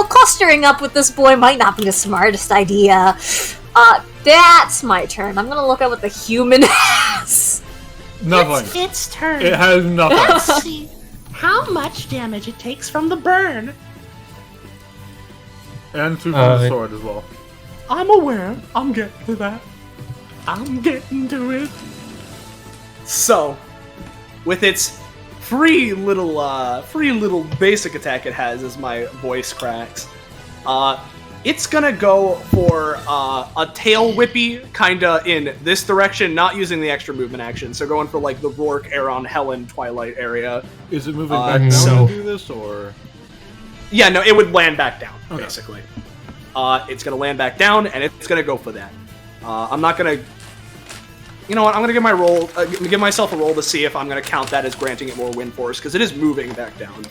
Clustering up with this boy might not be the smartest idea. That's my turn. I'm gonna look at what the human has. Nothing. It's turn. It has nothing. Let's see how much damage it takes from the burn. And 2 from the sword as well. I'm aware. I'm getting to that. I'm getting to it. So, with its free little basic attack it has as my voice cracks, it's gonna go for a tail whippy, kinda in this direction, not using the extra movement action. So going for like the Rourke, Aeron, Helen, Twilight area. Is it moving back down to do this, or? Yeah, no, it would land back down, basically. It's gonna land back down, and it's gonna go for that. I'm not gonna... You know what, I'm gonna give myself a roll to see if I'm gonna count that as granting it more wind force, because it is moving back down.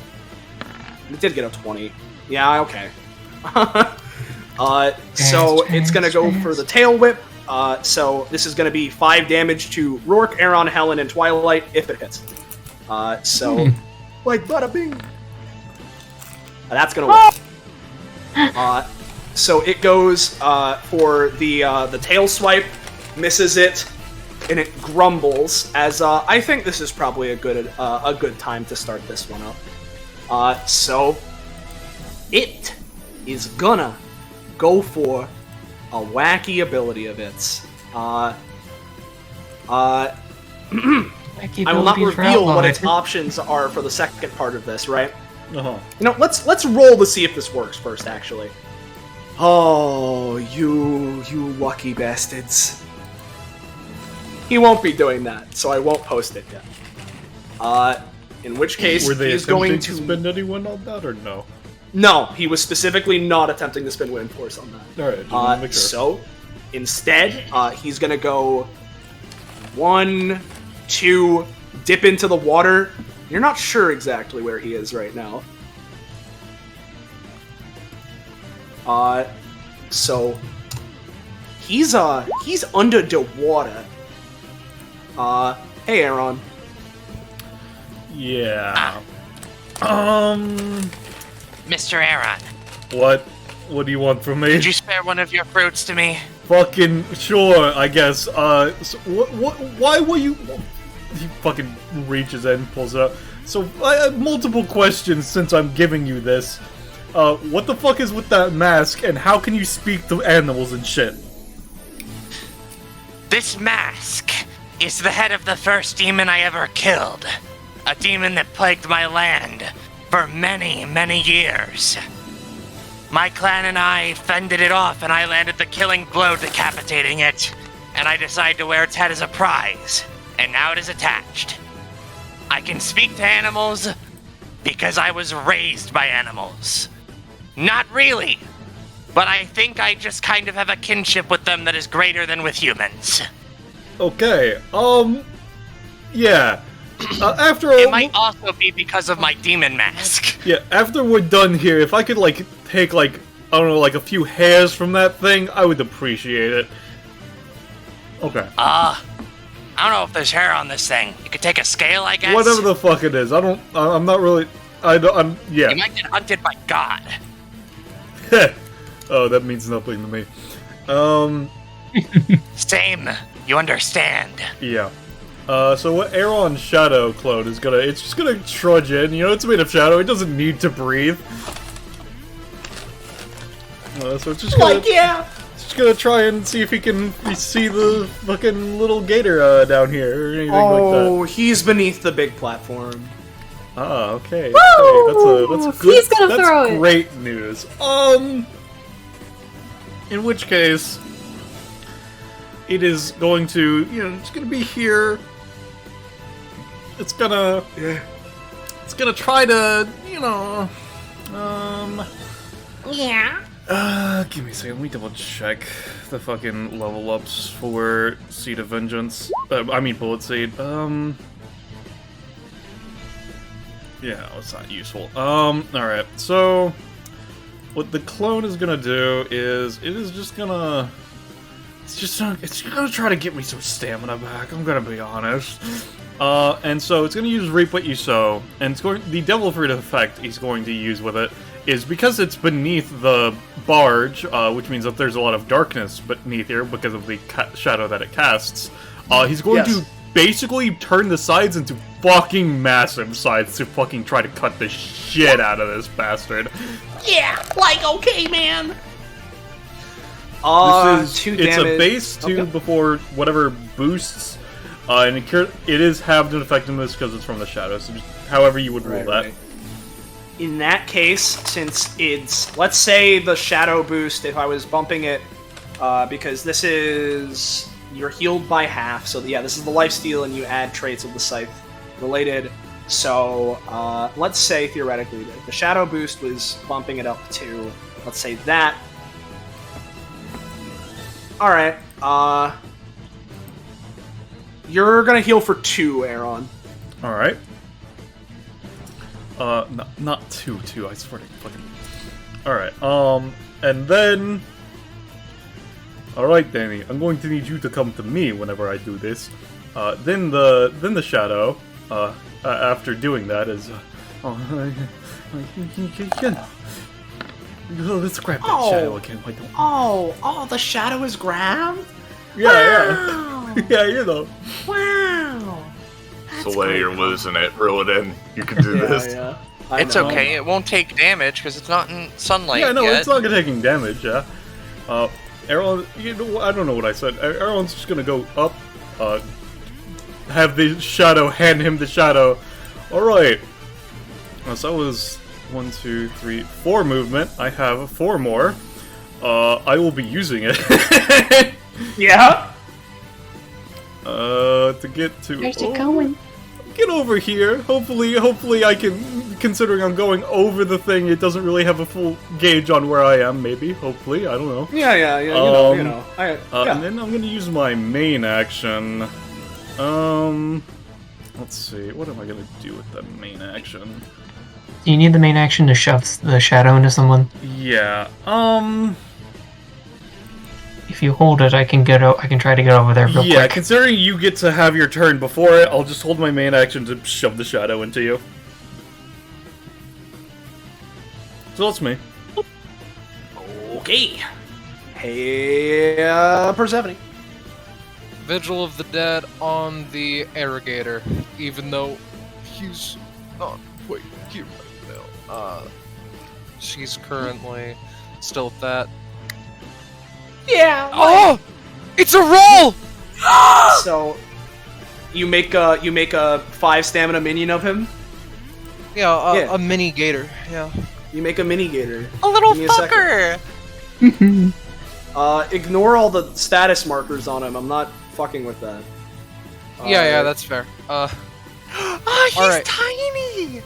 It did get a 20. Yeah, okay. So it's gonna go for the tail whip. So this is going to be 5 damage to Rourke, Aaron, Helen, and Twilight if it hits. So like bada bing. That's going to work. So it goes for the tail swipe, misses it, and it grumbles. As I think this is probably a good time to start this one up. So it is gonna go for a wacky ability of its. I will not reveal what its options are for the second part of this, right? Uh-huh. You know, let's roll to see if this works first, actually. Oh, you lucky bastards. He won't be doing that, so I won't post it yet. In which case, were they he's going to spend anyone on that, or no? No, he was specifically not attempting to spend wind force on that. All right, just wanna make sure. So instead, he's gonna go 1, 2, dip into the water. You're not sure exactly where he is right now. So he's under the water. Hey, Aaron. Yeah. Mr. Aaron. What? What do you want from me? Could you spare one of your fruits to me? Fucking sure, I guess. So why were you... He fucking reaches in, pulls it up. So, I have multiple questions since I'm giving you this. What the fuck is with that mask, and how can you speak to animals and shit? This mask is the head of the first demon I ever killed. A demon that plagued my land for many, many years. My clan and I fended it off, and I landed the killing blow decapitating it. And I decided to wear its head as a prize, and now it is attached. I can speak to animals because I was raised by animals. Not really, but I think I just kind of have a kinship with them that is greater than with humans. Okay, yeah. After all, it might also be because of my demon mask. Yeah, after we're done here, if I could, like, take, like, I don't know, like a few hairs from that thing, I would appreciate it. Okay. I don't know if there's hair on this thing. You could take a scale, I guess? Whatever the fuck it is, I'm not really, yeah. You might get hunted by God. Oh, that means nothing to me. Same. You understand. Yeah. So what Aaron's shadow clone is gonna, it's just gonna trudge in, you know, it's made of shadow, it doesn't need to breathe. So it's just gonna, just gonna try and see if he can see the fucking little gator down here, or anything like that. Oh, he's beneath the big platform. Ah, okay. Woo! Hey, that's good. He's gonna throw it. That's great news. In which case, it is going to, you know, it's gonna be here. It's gonna try to, you know, Yeah. give me a second, let me double check the fucking level ups for Seed of Vengeance. I mean Bullet Seed. Yeah, it's not useful. Alright, so what the clone is gonna do is it's gonna try to get me some stamina back, I'm gonna be honest. And so it's gonna use Reap What You Sow, and the Devil Fruit effect he's going to use with it is because it's beneath the barge, which means that there's a lot of darkness beneath here because of the shadow that it casts. He's going to basically turn the sides into fucking massive sides to fucking try to cut the shit out of this bastard. Yeah, like, okay, man. It's a base 2 before whatever boosts, and it is halved in effectiveness because it's from the shadow, so just however you would rule that. Right. In that case, since it's, let's say the shadow boost, if I was bumping it, because this is, you're healed by half, so yeah, this is the lifesteal and you add traits of the scythe related, so let's say theoretically that the shadow boost was bumping it up to, let's say that. Alright, you're gonna heal for 2, Aaron. Alright. Not 2, I swear to fucking... Alright, and then... Alright, Danny, I'm going to need you to come to me whenever I do this. Then the shadow, after doing that is... let's grab that shadow again, why don't we? Oh, the shadow is grabbed? Yeah. Yeah, you know. Wow. Soleil, you're losing it. Reel it in. You can do this. Yeah. It's okay. It won't take damage because it's not in sunlight Yeah, no, yet. it's not taking damage, yeah. Errol, I don't know what I said. Errol's just gonna go up, have the shadow, hand him the shadow. Alright. So that was 1, 2, 3, 4 movement. I have 4 more. I will be using it. Yeah? To get to... Where's it going? Get over here. Hopefully I can, considering I'm going over the thing, it doesn't really have a full gauge on where I am, maybe. Hopefully, I don't know. Yeah, you know. Yeah. And then I'm gonna use my main action. Let's see, what am I gonna do with the main action? Do you need the main action to shove the shadow into someone? Yeah, If you hold it, I can try to get over there real yeah, quick. considering you get to have your turn before it, I'll just hold my main action to shove the shadow into you. So that's me. Okay. Hey, Persephone. Vigil of the Dead on the Arrogator, even though he's not quite here right now. She's currently still at that. Yeah. Oh! It's a roll! So, you make a 5 stamina minion of him. Yeah, a mini gator. Yeah. You make a mini gator. A little Give me a second. fucker! Ignore all the status markers on him. I'm not fucking with that. Yeah, that's fair. Oh, he's Alright. tiny!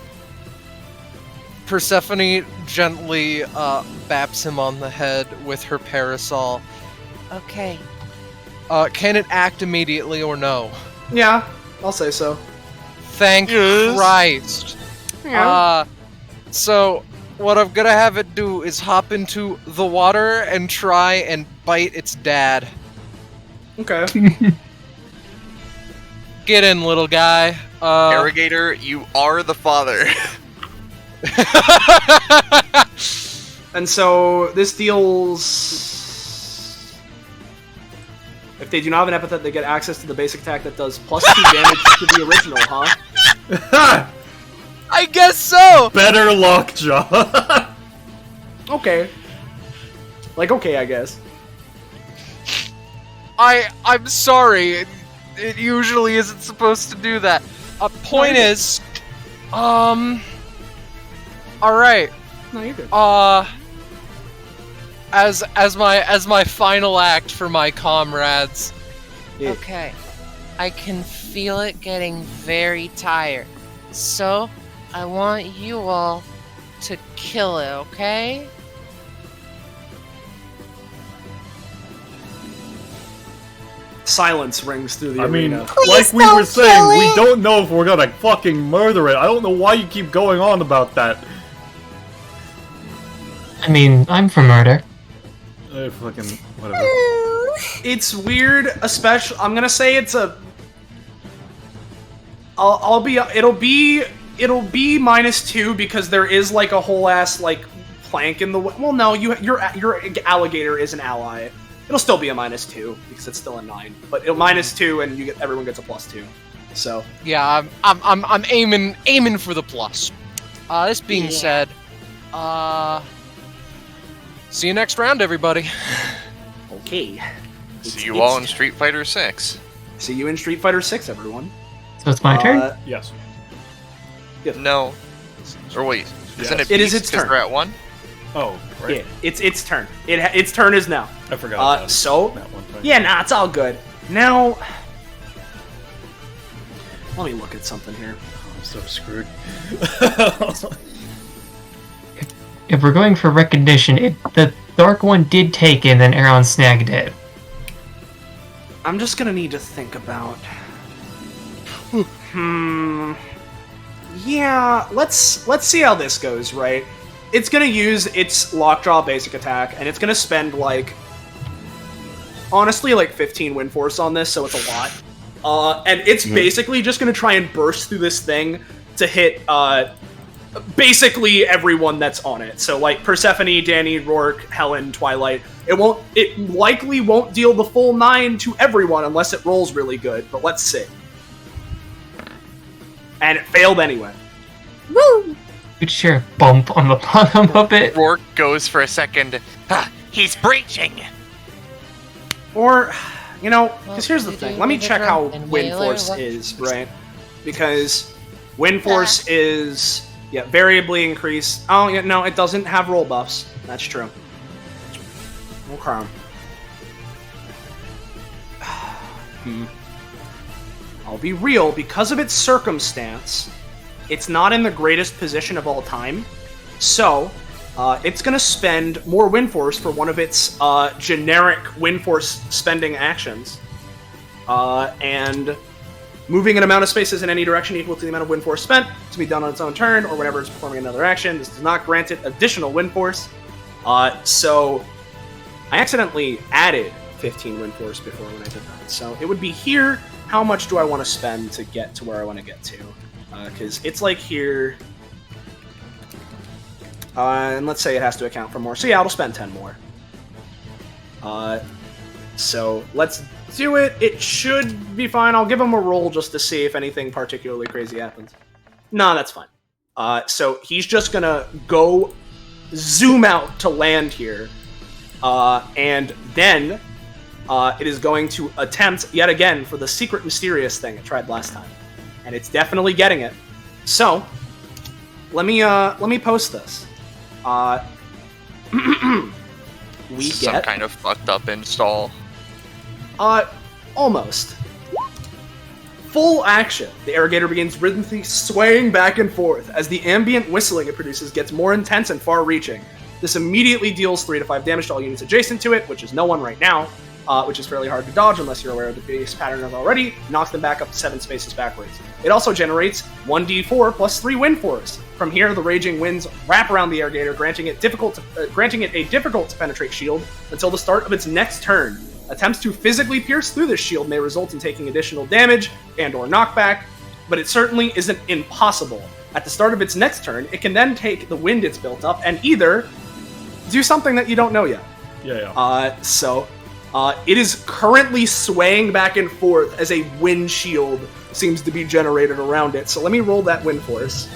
Persephone gently baps him on the head with her parasol. Okay. Can it act immediately or no? Yeah, I'll say so. Thank Yes. Christ. Yeah. So what I'm gonna have it do is hop into the water and try and bite its dad. Okay. Get in, little guy. Arrogator, you are the father. And so this deals. If they do not have an epithet, they get access to the basic attack that does +2 damage to the original, huh? I guess so. Better lockjaw. Okay. Like, okay, I guess. I'm sorry. It usually isn't supposed to do that. Point is, all right. No, you're good. As my final act for my comrades. Yeah. Okay. I can feel it getting very tired. So, I want you all to kill it, okay? Silence rings through the I mean, arena. like we were saying, we don't know if we're gonna fucking murder it. I don't know why you keep going on about that. I mean, I'm for murder. Fucking whatever. It's weird, especially. I'm gonna say it's a. It'll be -2 because there is like a whole ass like plank in the way. Well, no, your alligator is an ally. It'll still be a -2 because it's still a 9, but it'll -2 and everyone gets a +2. So Yeah, I'm aiming for the plus. This being said, see you next round, everybody. Okay. See you all in Street Fighter 6. See you in Street Fighter 6, everyone. So it's my turn? Yes. No. Or wait, isn't it? It is Beast its 'cause turn. we're at 1. Oh, right. Yeah, it's its turn. Its turn is now. I forgot. About So that one time. yeah, nah, it's all good. Now, let me look at something here. I'm so screwed. If we're going for recognition, the dark one did take it, and then Aaron snagged it. I'm just gonna need to think about. Yeah, let's see how this goes, right? It's gonna use its lockjaw basic attack, and it's gonna spend like honestly like 15 wind force on this, so it's a lot. And it's basically just going to try and burst through this thing to hit basically everyone that's on it. So like Persephone, Danny, Rourke, Helen, Twilight. It likely won't deal the full 9 to everyone unless it rolls really good, but let's see. And it failed anyway. Woo! You'd share a bump on the bottom of it. Rourke goes for a second. He's breaching! Or, because here's the thing. Let me check how wind force is, right? Because wind force is, variably increased. Oh, yeah, no, it doesn't have roll buffs. That's true. Okay. I'll be real, because of its circumstance, it's not in the greatest position of all time. So, it's going to spend more wind force for one of its generic wind force spending actions. And moving an amount of spaces in any direction equal to the amount of wind force spent to be done on its own turn, or whenever it's performing another action. This does not grant it additional wind force. So, I accidentally added 15 wind force before when I did that. So, it would be here. How much do I want to spend to get to where I want to get to? Because it's like here. And let's say it has to account for more. So yeah, I'll spend 10 more. So let's do it. It should be fine. I'll give him a roll just to see if anything particularly crazy happens. No, that's fine. So he's just gonna go zoom out to land here. And then it is going to attempt yet again for the secret mysterious thing it tried last time. And it's definitely getting it. So let me post this. We get some kind of fucked up install. Almost. Full action. The irrigator begins rhythmically swaying back and forth as the ambient whistling it produces gets more intense and far-reaching. This immediately deals 3 to 5 damage to all units adjacent to it, which is no one right now, which is fairly hard to dodge unless you're aware of the base pattern of already. Knocks them back up 7 spaces backwards. It also generates 1d4 plus 3 wind force. From here, the raging winds wrap around the irrigator, granting it a difficult to penetrate shield until the start of its next turn. Attempts to physically pierce through this shield may result in taking additional damage and/or knockback, but it certainly isn't impossible. At the start of its next turn, it can then take the wind it's built up and either do something that you don't know yet. It is currently swaying back and forth as a wind shield seems to be generated around it. So let me roll that wind force.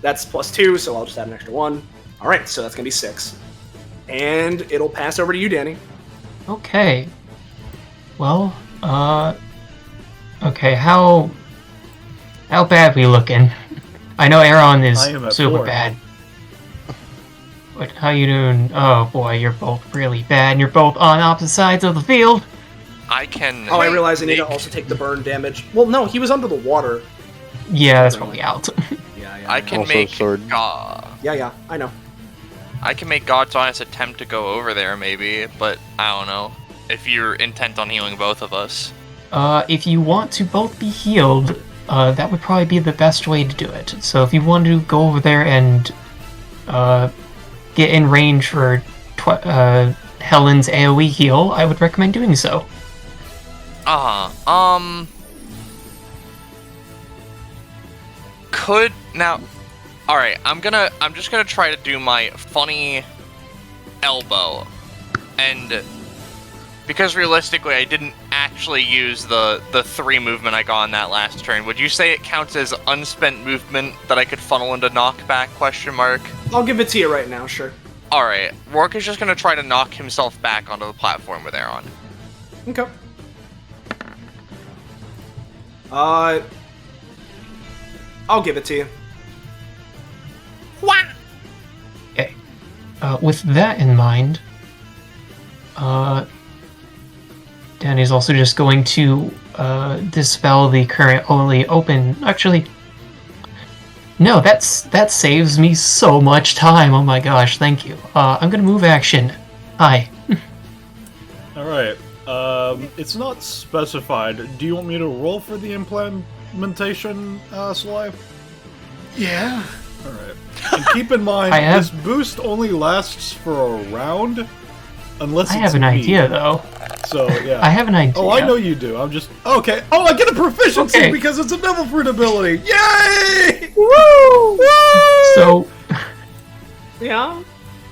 That's +2, so I'll just add an extra 1. Alright, so that's going to be 6. And it'll pass over to you, Danny. Okay. Well, okay, how bad we looking? I know Aaron is super bad. But how you doing? Oh boy, you're both really bad, and you're both on opposite sides of the field. I can... Oh, I realize I need to also take the burn damage. Well, no, he was under the water. Yeah, that's probably out. I can also make... sword. Yeah, I know. I can make God's Honest attempt to go over there, maybe, but I don't know. If you're intent on healing both of us. If you want to both be healed, that would probably be the best way to do it. So if you want to go over there and get in range for Helen's AoE heal, I would recommend doing so. Could now... Alright, I'm just gonna try to do my funny elbow. And because realistically I didn't actually use the 3 movement I got on that last turn, would you say it counts as unspent movement that I could funnel into knockback, question mark? I'll give it to you right now, sure. Alright, Rourke is just gonna try to knock himself back onto the platform with Aaron. Okay. I'll give it to you. Okay. With that in mind, Danny's also just going to dispel the currently open. Actually, no, that saves me so much time. Oh my gosh, thank you. I'm gonna move action. Hi. Alright. It's not specified. Do you want me to roll for the implementation, Soleil? Yeah. Alright. And keep in mind, this boost only lasts for a round, Unless I it's have an me. idea, though. So, yeah. I have an idea. Oh, I know you do. I'm just... Okay. Oh, I get a proficiency because it's a devil fruit ability. Yay! Woo! So, Yeah.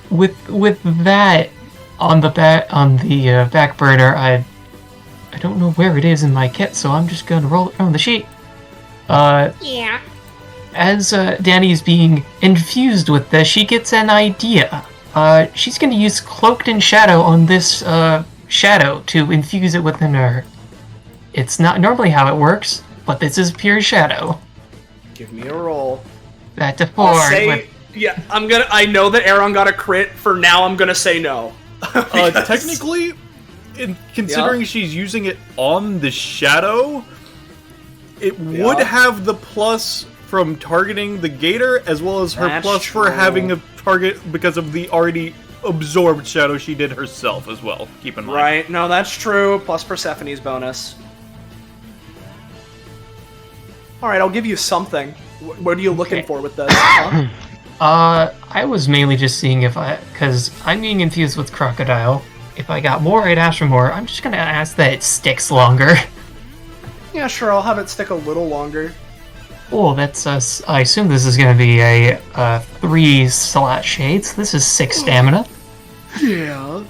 with that on the back burner, I don't know where it is in my kit, so I'm just gonna roll it from the sheet. Yeah. As Danny is being infused with this, she gets an idea. She's gonna use Cloaked in Shadow on this shadow to infuse it within her. It's not normally how it works, but this is pure shadow. Give me a roll. That to I'll 4. say, yeah, I know that Aaron got a crit. For now, I'm gonna say no. Technically, considering she's using it on the shadow, it would have the plus from targeting the gator, as well as her That's plus for true. having a target because of the already absorbed shadow she did herself as well. Keep in mind. Right, no, that's true. Plus Persephone's bonus. Alright, I'll give you something. What are you looking for with this? Huh? I was mainly just seeing because I'm being infused with Crocodile. If I got more, I'd ask for more. I'm just gonna ask that it sticks longer. Yeah, sure, I'll have it stick a little longer. Oh, that's I assume this is gonna be a 3 slot shades. This is 6 stamina. Yeah.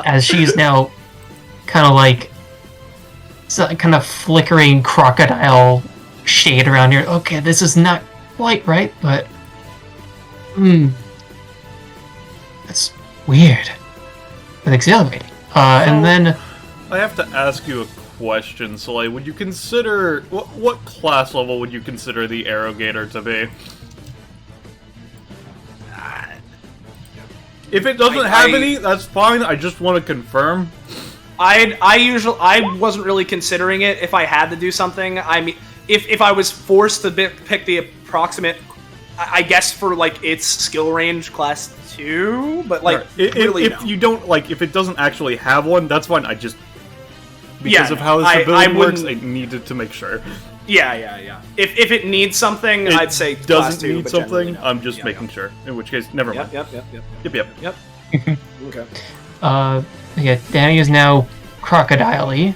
As she's now kind of like kind of flickering crocodile shade around here. Okay, this is not quite right, but that's weird but exhilarating. And then I have to ask you a question, Soleil. Would you consider what class level would you consider the Arrogator to be? If it doesn't have any, that's fine. I just want to confirm. I wasn't really considering it if I had to do something. I mean, if I was forced to pick the approximate, I guess for like its skill range, class 2, but like if you don't like, if it doesn't actually have one, that's fine. I just because of how this I ability works, I wouldn't- needed to make sure. Yeah. If it needs something, It I'd say class doesn't 2, need but something. generally no. I'm just making sure. In which case, never mind. Yep. Yep. Okay. yeah, Danny is now crocodile-y.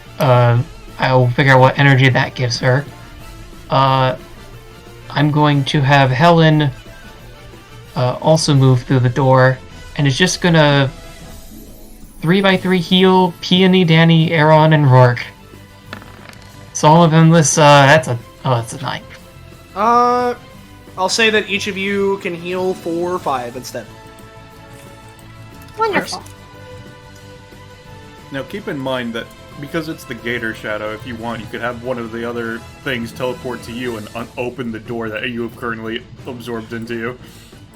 I'll figure out what energy that gives her. I'm going to have Helen also move through the door, and is just gonna 3x3 heal Peony, Danny, Aaron, and Rourke. So all of them, that's a 9. I'll say that each of you can heal 4 or 5 instead. Wonderful. Now keep in mind that because it's the Gator Shadow, if you want, you could have one of the other things teleport to you and open the door that you have currently absorbed into you.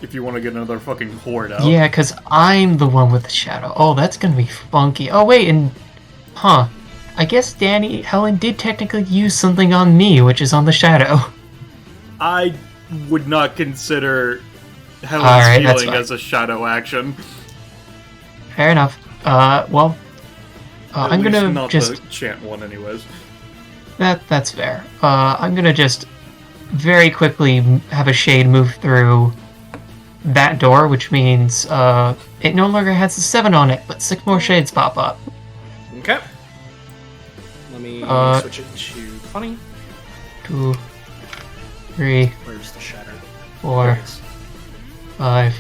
If you want to get another fucking horde out. Yeah, because I'm the one with the shadow. Oh, that's gonna be funky. Oh, wait, and... I guess Helen did technically use something on me, which is on the shadow. I would not consider Helen's Alright, that's healing fine. as a shadow action. Fair enough. At I'm least gonna not just... the chant one anyways. That's fair. I'm gonna just very quickly have a shade move through that door, which means it no longer has a 7 on it, but 6 more shades pop up. Okay. Let me switch it to funny. 2, 3, Where's the shatter? 4, There it is. 5,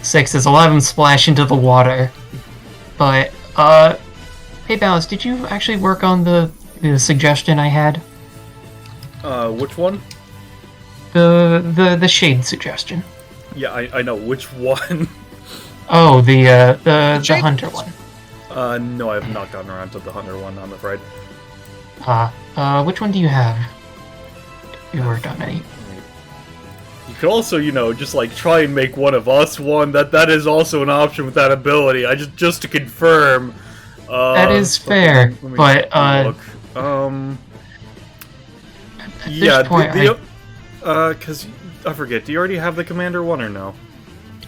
6. As 11 splash into the water. But, hey Balance, did you actually work on the suggestion I had? Which one? The shade suggestion. Yeah, I know. Which one? Oh, the hunter one. No, I have not gotten around to the hunter one, I'm afraid. Which one do you have? You worked on any? You could also, just like try and make one of us one. That is also an option with that ability. just to confirm. That is fair, let me but look. Yeah, point, because I forget. Do you already have the commander one or no?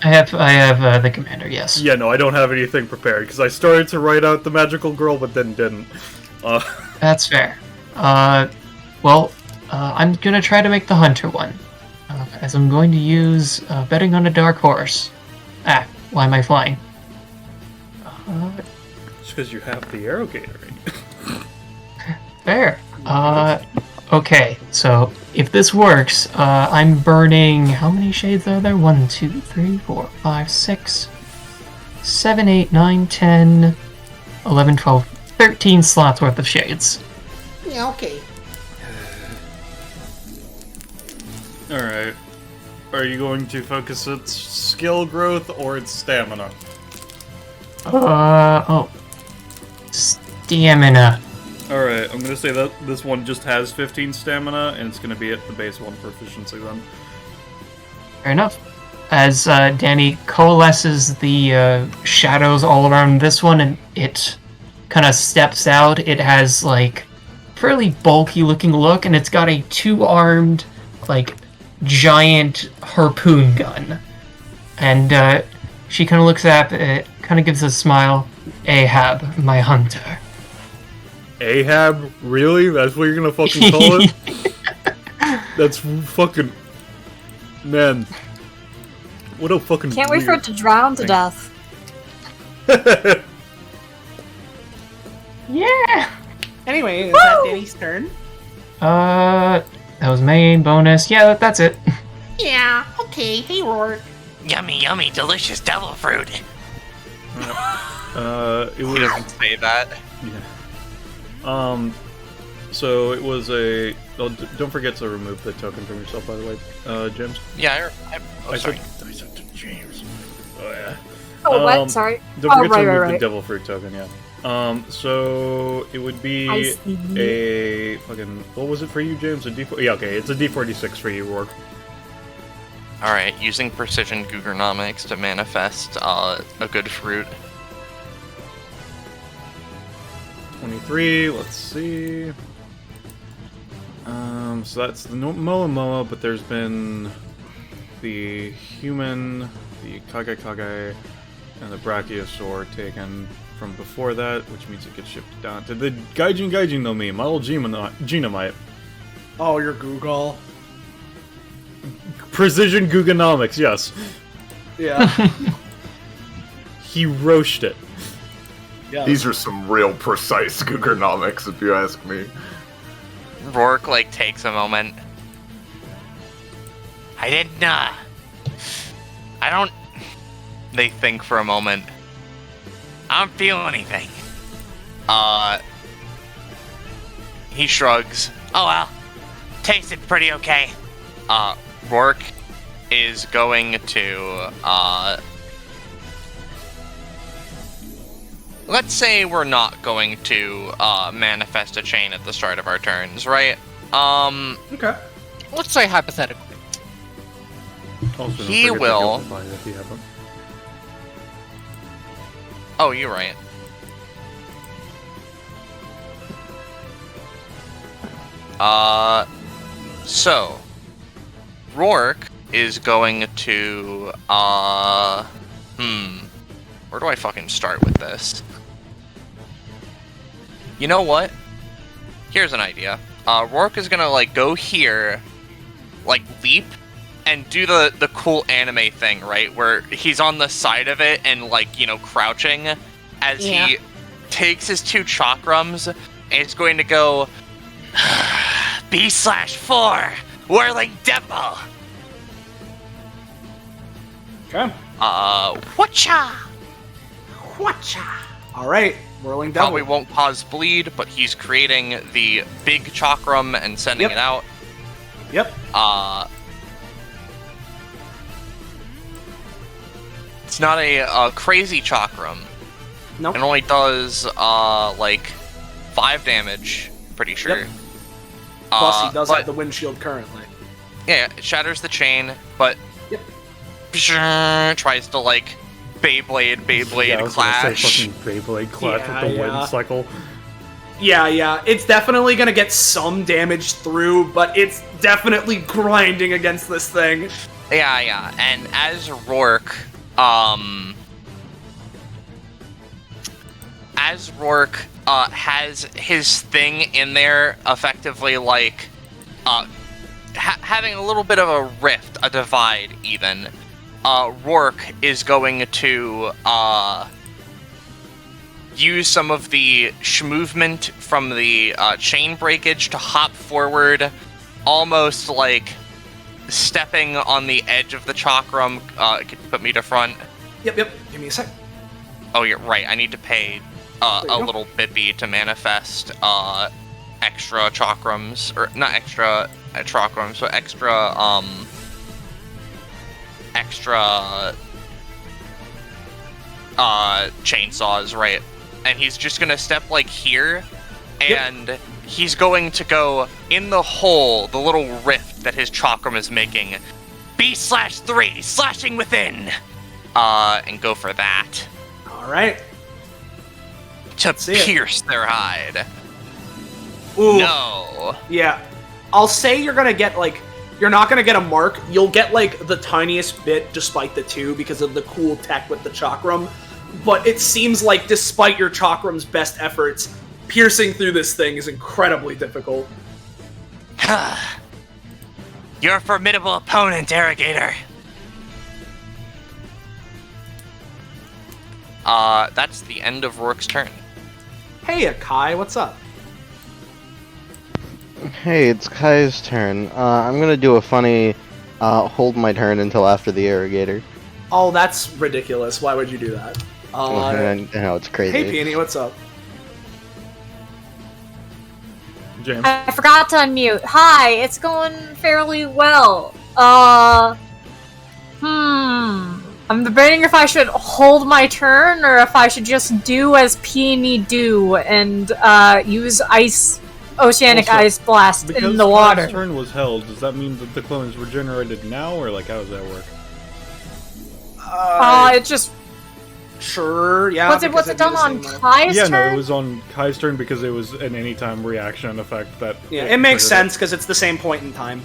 I have the commander. Yes. Yeah, no, I don't have anything prepared because I started to write out the magical girl, but then didn't. That's fair. I'm gonna try to make the hunter one, as I'm going to use betting on a dark horse. Why am I flying? It's because you have the arrow catering. Fair. Okay, so if this works, I'm burning... How many shades are there? 1, 2, 3, 4, 5, 6, 7, 8, 9, 10, 11, 12, 13 slots worth of shades. Yeah, okay. Alright. Are you going to focus its skill growth or its stamina? Stamina. Alright, I'm gonna say that this one just has 15 stamina, and it's gonna be at the base 1 proficiency then. Fair enough. As Danny coalesces the shadows all around this one, and it kind of steps out, it has, like, fairly bulky-looking look, and it's got a 2-armed, like, giant harpoon gun. And she kind of looks at it, kind of gives a smile. Ahab, my hunter. Ahab? Really? That's what you're gonna fucking call it? That's fucking... Man. What a fucking Can't wait for it to drown to death. Yeah! Anyway, is that Danny's turn? That was main bonus. Yeah, that's it. Yeah, okay. Hey, Rourke. Yummy, yummy, delicious devil fruit. It was... Don't say that. Yeah. So it was a... Oh, don't forget to remove the token from yourself, by the way, James. Yeah, I sorry. said to James. Oh, yeah. Oh, what? Sorry. Don't forget to remove right. the devil fruit token, yeah. So it would be a fucking... What was it for you, James? A D4... Yeah, okay, it's a D46 for you, Rourke. Alright, using precision Guggernomics to manifest a good fruit. 23, let's see. So that's the Moa, but there's been the human, the Kage, and the Brachiosaur taken from before that, which means it gets shipped down to the Gaijin no me, my old Genomite. Oh, your Google. Precision Guggernomics, yes. Yeah. He roached it. Yeah. These are some real precise Guggernomics, if you ask me. Rourke, like, takes a moment. They think for a moment. I don't feel anything. He shrugs. Oh well. Tasted pretty okay. Rourke is going to, let's say we're not going to, manifest a chain at the start of our turns, right? Okay. Let's say hypothetically. Also, He will... if you haven't. Oh, you're right. So... Rourke is going to, where do I fucking start with this? You know what? Here's an idea. Rourke is gonna, like, go here, like, leap, and do the cool anime thing, right? Where he's on the side of it and, like, you know, crouching as he takes his 2 chakrams and is going to go B/4 Whirling Devil. Okay. Whatcha? All right, Whirling Devil. Probably won't cause bleed, but he's creating the big chakram and sending it out. Yep. It's not a crazy chakram. Nope. It only does, like, 5 damage, pretty sure. Yep. Plus, he does have the windshield currently. Yeah, it shatters the chain, but tries to, like, Beyblade clash. Fucking Beyblade clash with the wind cycle. Yeah, it's definitely gonna get some damage through, but it's definitely grinding against this thing. Yeah, and as Rourke, has his thing in there, effectively, like, having a little bit of a rift, a divide, even, Rourke is going to, use some of the movement from the chain breakage to hop forward, almost like stepping on the edge of the chakram. Could you put me to front? Yep. Give me a sec. Oh, you're right. I need to pay a little bippy to manifest extra chakrams, or not extra chakrams, but extra chainsaws, right? And he's just gonna step like here, and he's going to go in the hole, the little rift that his chakram is making. B/3, slashing within, and go for that. All right. To pierce their hide. Ooh. No. Yeah. I'll say you're gonna get, like, you're not gonna get a mark. You'll get, like, the tiniest bit despite the 2 because of the cool tech with the chakram. But it seems like despite your chakram's best efforts, piercing through this thing is incredibly difficult. You're a formidable opponent, Irrigator. That's the end of Rourke's turn. Hey, Kai, what's up? Hey, it's Kai's turn. I'm gonna do a funny hold my turn until after the irrigator. Oh, that's ridiculous. Why would you do that? I know, it's crazy. Hey, Peony, what's up? James. I forgot to unmute. Hi, it's going fairly well. I'm debating if I should hold my turn or if I should just do as Peony do and use oceanic ice blast in the water. Because Kai's turn was held, does that mean that the clone is regenerated now, or like how does that work? It just... Sure, yeah. Was it done on Kai's turn? Yeah, no, it was on Kai's turn because it was an anytime reaction effect that... Yeah, it makes sense because it's the same point in time.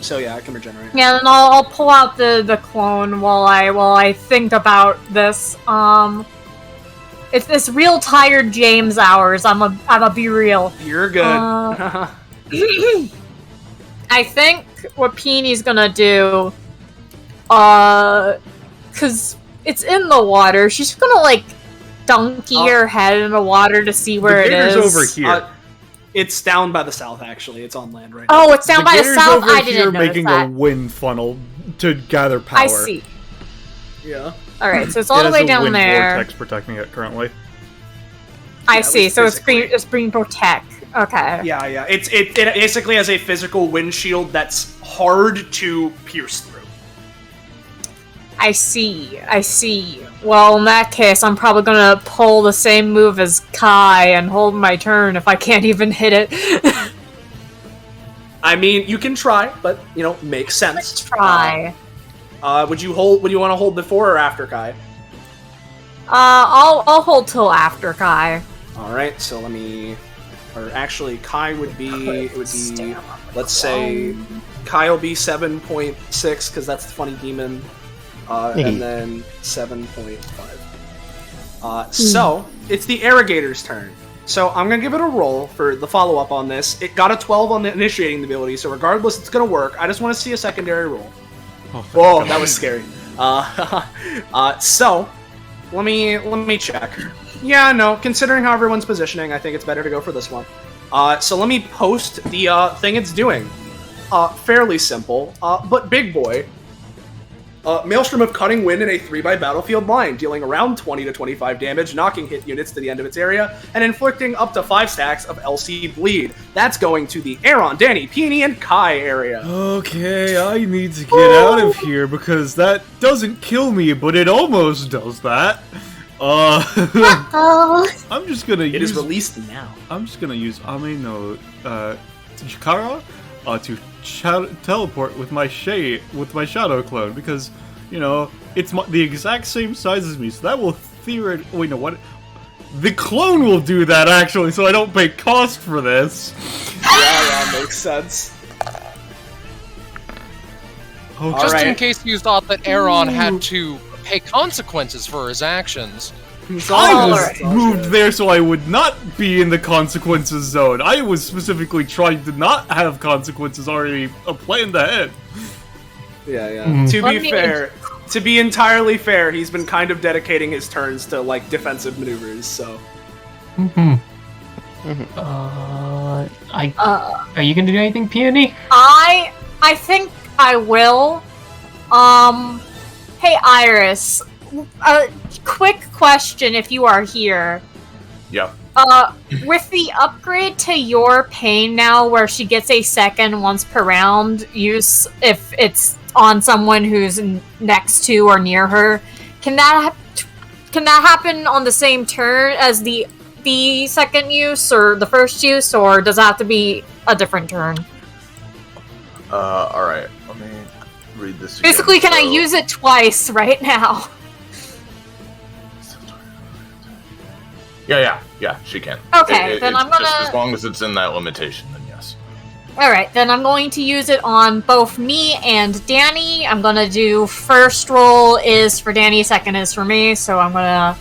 So yeah, I can regenerate. Yeah, and I'll pull out the clone while I think about this. It's this real tired James hours. I'ma be real. You're good. I think what Peeny's gonna do, cause it's in the water, she's gonna like donkey her head in the water to see where it is. over here. It's down by the south, actually. It's on land right now. Oh, it's down by the south? I didn't here notice making that. a wind funnel to gather power. I see. Yeah. Alright, so it's all the way down wind there. vortex protecting it currently. I see, so it's green protect. Okay. Yeah. It basically has a physical windshield that's hard to pierce through. I see. Well, in that case, I'm probably gonna pull the same move as Kai and hold my turn if I can't even hit it. I mean, you can try, but, makes sense. Let's try. Would you want to hold before or after Kai? I'll hold till after Kai. Alright, so Kai would be, let's say, Kai will be 7.6, because that's the funny demon. And then 7.5. So, it's the Irrigator's turn. So, I'm going to give it a roll for the follow-up on this. It got a 12 on the initiating the ability, so regardless, it's going to work. I just want to see a secondary roll. Whoa, that was scary. So, let me check. Yeah, no, considering how everyone's positioning, I think it's better to go for this one. So let me post the thing it's doing. Fairly simple, but big boy. Maelstrom of Cutting Wind in a 3x battlefield line, dealing around 20 to 25 damage, knocking hit units to the end of its area, and inflicting up to 5 stacks of LC Bleed. That's going to the Aaron, Danny, Peony, and Kai area. Okay, I need to get out of here because that doesn't kill me, but it almost does that. I'm just gonna use... It is released now. I'm just gonna use Ame no Chikara to teleport with my shadow clone because it's the exact same size as me, so that will theoretically. Wait, no, what? The clone will do that actually, so I don't pay cost for this. Yeah, makes sense. Okay. Just in case you thought that Aaron had to pay consequences for his actions. I was moved there so I would not be in the consequences zone. I was specifically trying to not have consequences already planned ahead. Yeah. To be entirely fair, he's been kind of dedicating his turns to, defensive maneuvers, so... Mm-hmm. Are you gonna do anything, Peony? I think I will. Hey Iris, quick question if you are here. Yeah. With the upgrade to your pain now, where she gets a second once per round use if it's on someone who's next to or near her, can that happen on the same turn as the second use or the first use, or does it have to be a different turn? Alright, let me read this again. Basically, can I use it twice right now? Yeah, she can. Okay, then I'm gonna... Just as long as it's in that limitation, then yes. Alright, then I'm going to use it on both me and Danny. I'm gonna do first roll is for Danny, second is for me, so I'm gonna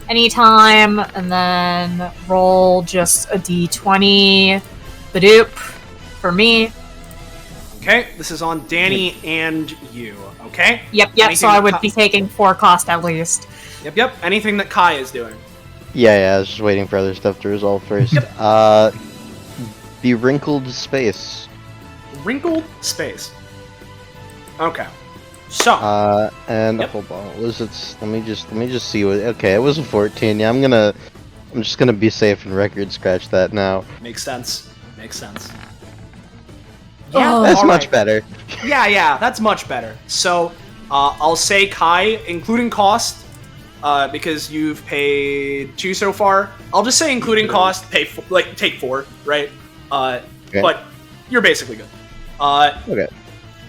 anytime, and then roll just a d20, Badoop, for me. Okay, this is on Danny and you, okay? Yep, Anything so I that would be taking 4 cost at least. Yep, anything that Kai is doing. Yeah, I was just waiting for other stuff to resolve first. Yep. The wrinkled space. Wrinkled space. Okay. So. And hold on, what was it? Let me just see what. Okay, it was a 14. Yeah, I'm just gonna be safe and record scratch that now. Makes sense. Yeah, that's much better. Yeah, that's much better. So, I'll say Kai, including cost, because you've paid 2 so far. I'll just say including cost, take 4, right? Okay. But you're basically good. Okay.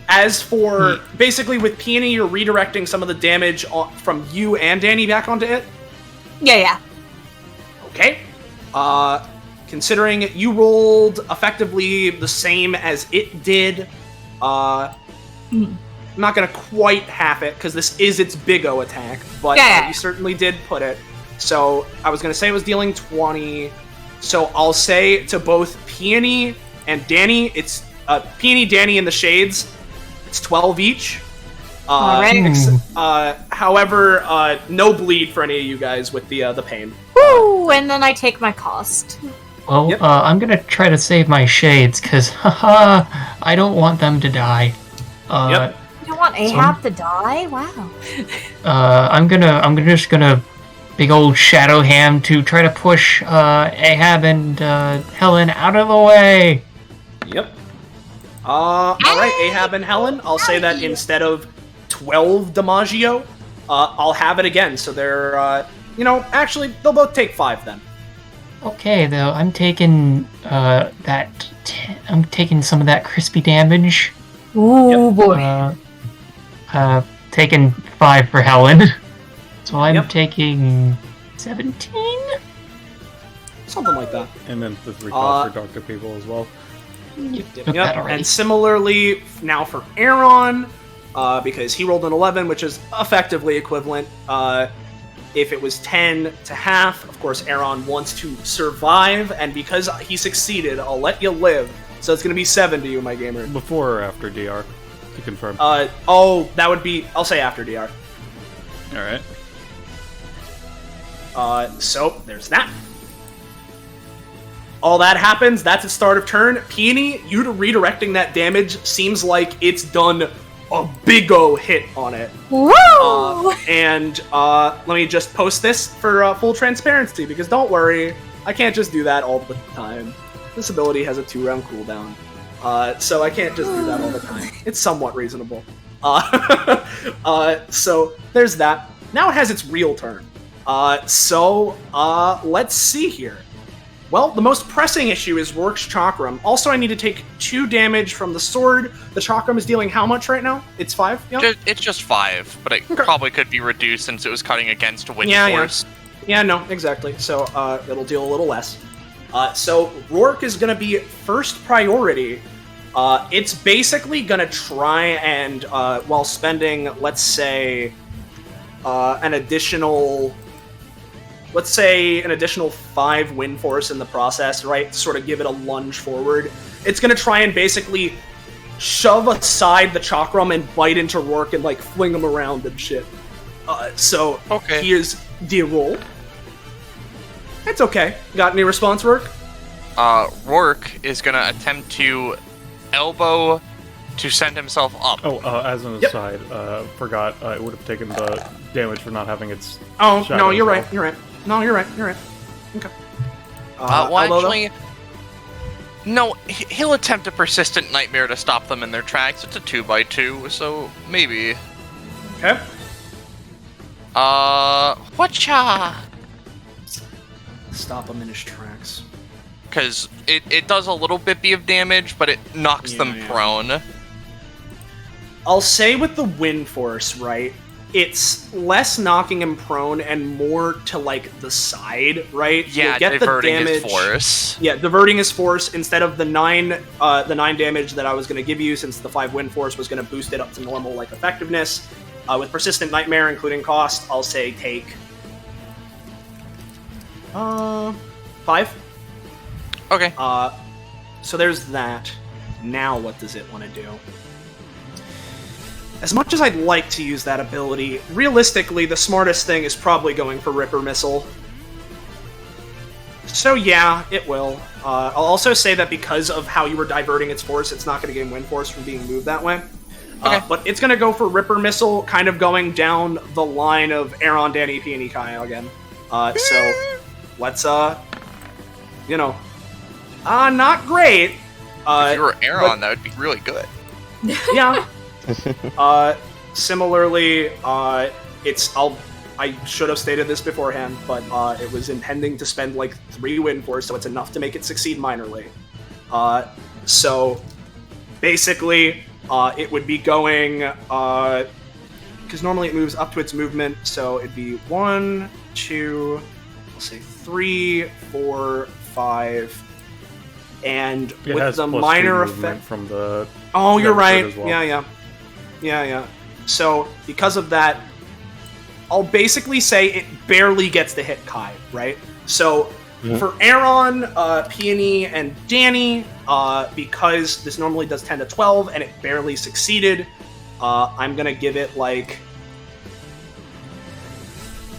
As for basically with Peony, you're redirecting some of the damage from you and Danny back onto it. Yeah. Okay. Considering you rolled effectively the same as it did, I'm not gonna quite half it because this is its big O attack, but you certainly did put it. So I was gonna say it was dealing 20. So I'll say to both Peony and Danny, it's Peony, Danny, and the Shades. It's 12 each. However, no bleed for any of you guys with the pain. Woo! And then I take my cost. Well, I'm gonna try to save my Shades, because, I don't want them to die. You don't want Ahab to die? Wow. I'm just gonna big old shadow ham to try to push Ahab and Helen out of the way. Yep. Alright, Ahab and Helen, I'll say that instead of 12 Dimaggio, I'll have it again, so they're, actually, they'll both take 5 then. Okay, though, I'm taking, I'm taking some of that crispy damage. Ooh, boy. Taking 5 for Helen. So I'm taking 17? Something like that. And then the 3 cost for Dr. People as well. Yep. And similarly, now for Aaron, because he rolled an 11, which is effectively equivalent. If it was 10 to half, of course, Aaron wants to survive, and because he succeeded, I'll let you live. So it's going to be 7 to you, my gamer. Before or after DR, to confirm. That would be, I'll say after DR. Alright. So, there's that. All that happens, that's the start of turn. Peony, you redirecting that damage seems like it's done a big O hit on it. Woo! And let me just post this for full transparency, because don't worry, I can't just do that all the time. This ability has a 2-round cooldown, so I can't just do that all the time. It's somewhat reasonable. So there's that. Now it has its real turn. Let's see here. Well, the most pressing issue is Rourke's Chakram. Also, I need to take 2 damage from the sword. The Chakram is dealing how much right now? It's 5? Yeah? It's just 5, but it probably could be reduced since it was cutting against wind force. Yeah, no, exactly. So, it'll deal a little less. So, Rourke is going to be first priority. It's basically going to try and, while spending, let's say, an additional 5 wind force in the process, right? To sort of give it a lunge forward. It's going to try and basically shove aside the Chakram and bite into Rourke and, fling him around and shit. Here's the roll. It's okay. Got any response, Rourke? Rourke is gonna attempt to elbow to send himself up. Oh, as an aside, forgot it would have taken the damage for not having its. Oh, shadow no, you're as well. right. You're right. No, you're right. You're right. Okay. Well, elbow, though? actually, no. He'll attempt a persistent nightmare to stop them in their tracks. It's a 2x2, so maybe. Okay. Whatcha? Stop him in his tracks. Because it does a little bippy of damage, but it knocks them prone. I'll say with the wind force, right? It's less knocking him prone and more to like the side, right? Yeah, You'll get diverting the damage, his force. Yeah, diverting his force instead of the 9 damage that I was going to give you, since the 5 wind force was going to boost it up to normal like effectiveness. With persistent nightmare, including cost, I'll say take 5. Okay. So there's that. Now what does it want to do? As much as I'd like to use that ability, realistically, the smartest thing is probably going for Ripper Missile. So yeah, it will. I'll also say that because of how you were diverting its force, it's not going to gain wind force from being moved that way. Okay. But it's going to go for Ripper Missile, kind of going down the line of Aaron, Danny, Peony, Kai again. So let's, not great. If you were Aaron, that would be really good. Yeah. Similarly, I should have stated this beforehand, but it was intending to spend like 3 wind force, so it's enough to make it succeed minorly. So basically, it would be going, because normally it moves up to its movement, so it'd be 1, 2, let's say 3, 4, 5, and It with has the +2 minor movement effect from the. Oh, you're right. as well. Yeah. So, because of that, I'll basically say it barely gets to hit Kai, right? So, for Aaron, Peony, and Danny, because this normally does 10 to 12, and it barely succeeded, I'm gonna give it, like,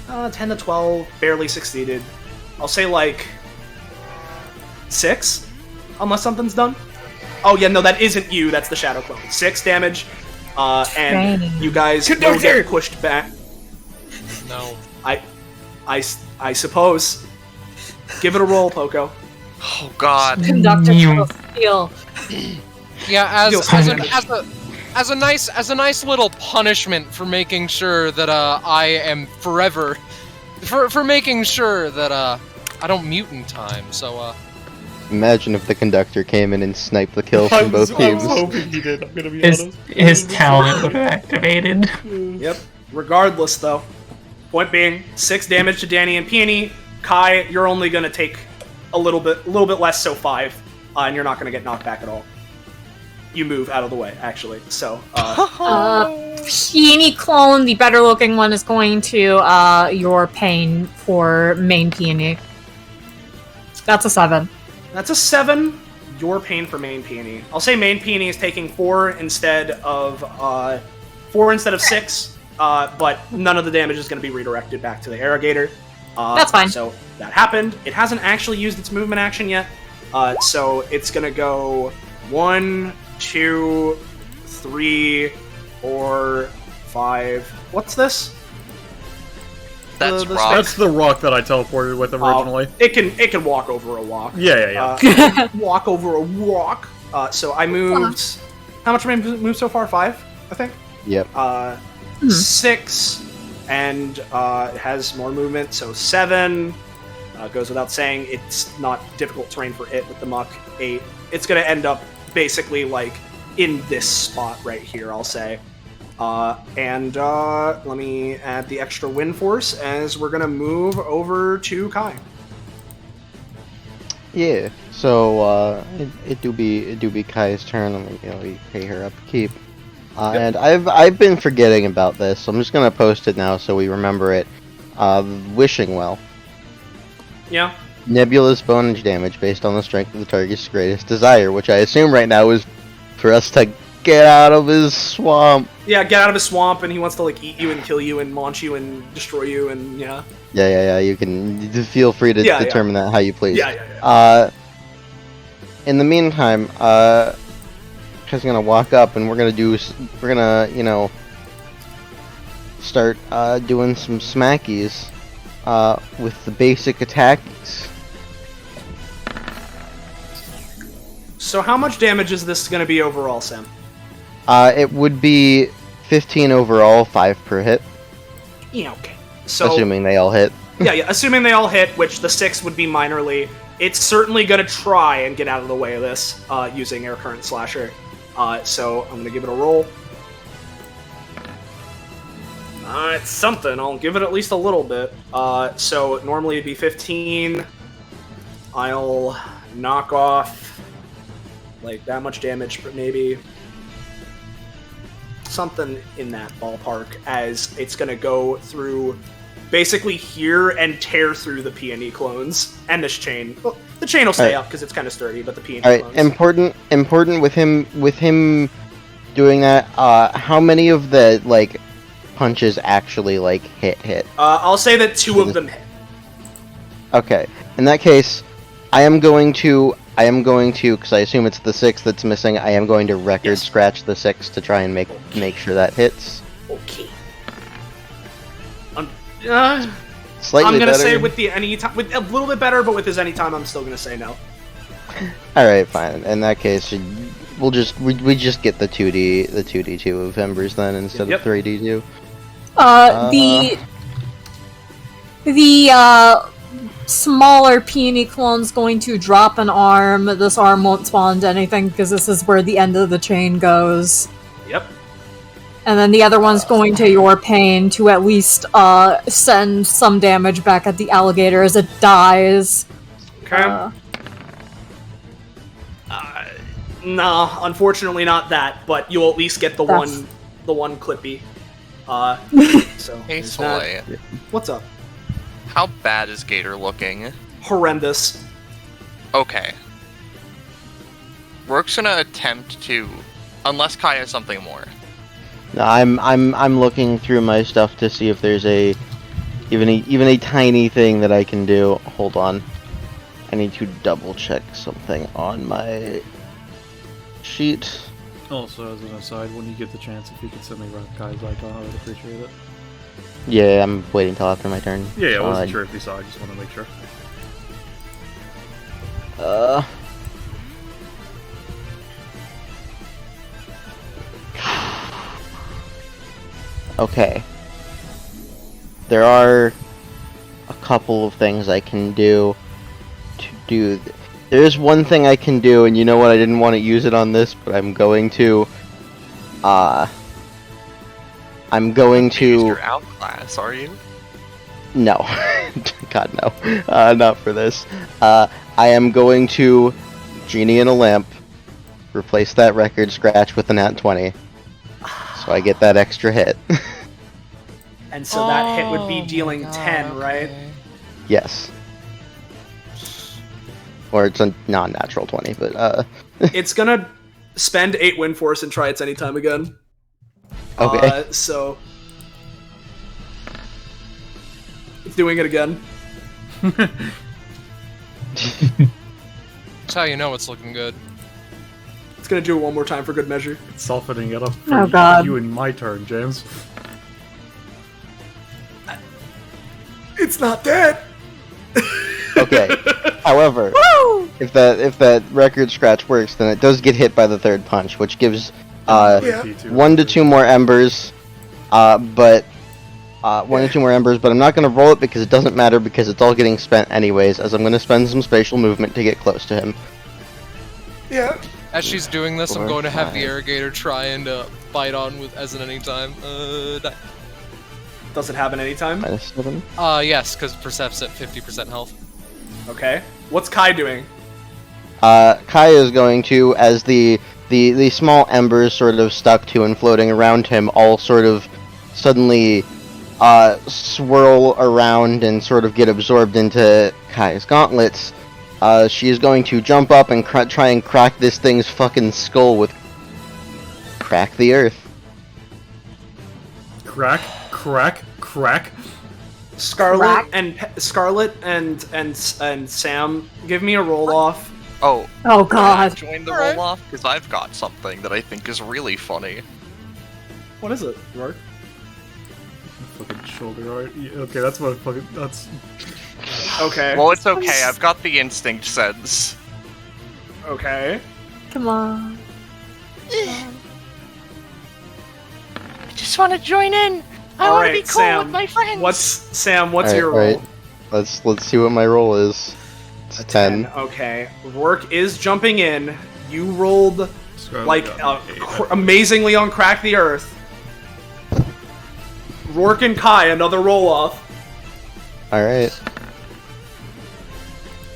10 to 12, barely succeeded. I'll say, like, 6, unless something's done. Oh, yeah, no, that isn't you, that's the Shadow Clone. 6 damage, and you guys will get pushed back. No. I suppose. Give it a roll, Poco. Oh God. Conductor feel. Yeah, as a nice little punishment for making sure that I am forever for making sure that I don't mute in time. So Imagine if the conductor came in and sniped the kill from both teams. I was hoping he did. I'm gonna be His, honest. his talent would have activated. Yep. Regardless, though. Point being, 6 damage to Danny and Peony. Kai, you're only gonna take a little bit less, so 5, and you're not gonna get knocked back at all. You move out of the way, actually. So, Peony Clone, the better looking one, is going to your pain for main Peony. That's a 7. That's a 7. Your pain for main Peony. I'll say main Peony is taking 4 instead of 6. But none of the damage is going to be redirected back to the Arrogator. That's fine. So that happened. It hasn't actually used its movement action yet. So it's going to go 1, 2, 3, 4, 5. What's this? That's rock. That's the rock that I teleported with originally. It can walk over a walk. Yeah. Walk over a walk. So I moved. How much have I moved so far? 5, I think. Yep. 6, and it has more movement, so 7. Goes without saying, it's not difficult terrain for it with the muck. 8. It's going to end up basically like in this spot right here, I'll say. And let me add the extra wind force as we're going to move over to Kai. Yeah. So it do be Kai's turn. We pay her upkeep. And I've been forgetting about this, so I'm just gonna post it now so we remember it. Wishing Well. Yeah. Nebulous bonus damage based on the strength of the target's greatest desire, which I assume right now is for us to get out of his swamp. Yeah, get out of his swamp, and he wants to like eat you and kill you and launch you and destroy you, and yeah. Yeah. You can feel free to determine that how you please. Yeah. In the meantime, Kai's gonna walk up, and we're gonna start doing some smackies with the basic attacks. So how much damage is this going to be overall, Sam? It would be 15 overall, 5 per hit. Yeah, okay. So assuming they all hit. yeah, assuming they all hit, which the 6 would be minorly. It's certainly going to try and get out of the way of this using Air Current Slasher. So I'm going to give it a roll. It's something. I'll give it at least a little bit. So normally it'd be 15. I'll knock off like that much damage, but maybe something in that ballpark, as it's going to go through basically here and tear through the peony clones and this chain. Well, the chain will stay up because it's kind of sturdy, but the peony clones. Important with him doing that. How many of the like punches actually like hit? I'll say that 2 of them hit. Okay. In that case, I am going to, because I assume it's the 6 that's missing, I am going to record scratch the 6 to try and make sure that hits. Okay. Slightly I'm gonna better. say with a little bit better, but with his anytime, I'm still gonna say no. Alright, fine. In that case, we just get the 2d2 of embers then instead of 3d2. The smaller peony clone's going to drop an arm. This arm won't spawn to anything because this is where the end of the chain goes. Yep. And then the other one's going to your pain to at least send some damage back at the alligator as it dies. Okay. No, unfortunately not that, but you'll at least get the one clippy. So Hey, Soleil. What's up? How bad is Gator looking? Horrendous. Okay. Rourke's gonna attempt to, unless Kai has something more. No, I'm looking through my stuff to see if there's even a tiny thing that I can do. Hold on. I need to double check something on my sheet. Also, as an aside, when you get the chance, if you could send me Kai's icon, I would appreciate it. Yeah, I'm waiting till after my turn. Yeah, I wasn't sure if you saw. I just want to make sure. Okay. There are a couple of things I can do to do. There's one thing I can do, and you know what? I didn't want to use it on this, but I'm going to. I'm going to. Use your outclass, are you? No, God no, not for this. I am going to Genie in a Lamp, replace that record scratch with a nat 20, so I get that extra hit. And so that hit would be dealing 10, right? Yes. Or it's a non-natural 20, but It's gonna spend 8 wind force and try its anytime again. Okay. So it's doing it again. That's how you know it's looking good. It's gonna do it one more time for good measure. It's softening it up for Oh, God. you and my turn, James. It's not dead. Okay. However, if that record scratch works, then it does get hit by the third punch, which gives 1 to 2 more embers. But 1 to 2 more embers. But I'm not going to roll it because it doesn't matter because it's all getting spent anyways. As I'm going to spend some spatial movement to get close to him. Yeah. As she's doing this, I'm 4, going to have the 5. irrigator try and bite on with as an anytime. Does it have an anytime? -7. Yes, because Percept's at 50% health. Okay. What's Kai doing? Kai is going to, as the small embers sort of stuck to and floating around him all sort of suddenly swirl around and sort of get absorbed into Kai's gauntlets, she is going to jump up and try and crack this thing's fucking skull with... crack the earth. Crack. Scarlet and Sam, give me a roll off. Oh. Oh God. Join the roll off because I've got something that I think is really funny. What is it, Mark? Fucking shoulder art. Yeah, okay, that's what fucking. That's. Okay. Well, it's okay. I've got the instinct sense. Okay. Come on. I just want to join in. I want to be cool Sam, with my friends. What's Alright, your roll? Let's see what my roll is. It's 10. Okay. Rourke is jumping in. You rolled Scarlet amazingly on Crack the Earth. Rourke and Kai, another roll off. Alright.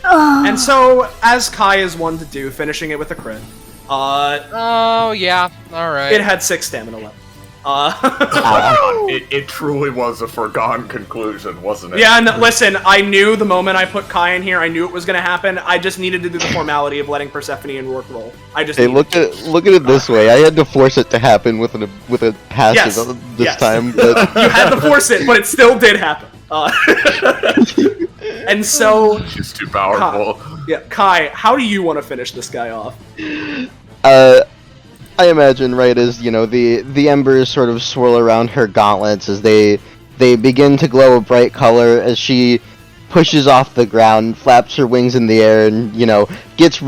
And so, as Kai is one to do, finishing it with a crit. Oh yeah, all right. It had 6 stamina left. It truly was a foregone conclusion, wasn't it? Yeah, no, listen, I knew the moment I put Kai in here, I knew it was gonna happen. I just needed to do the formality of letting Persephone and Rourke roll. Hey, look at it this way. I had to force it to happen with a passive this time. But... You had to force it, but it still did happen. And so, she's too powerful. Kai, how do you want to finish this guy off? I imagine, right, as, you know, the embers sort of swirl around her gauntlets as they begin to glow a bright color as she pushes off the ground, flaps her wings in the air, and, you know, gets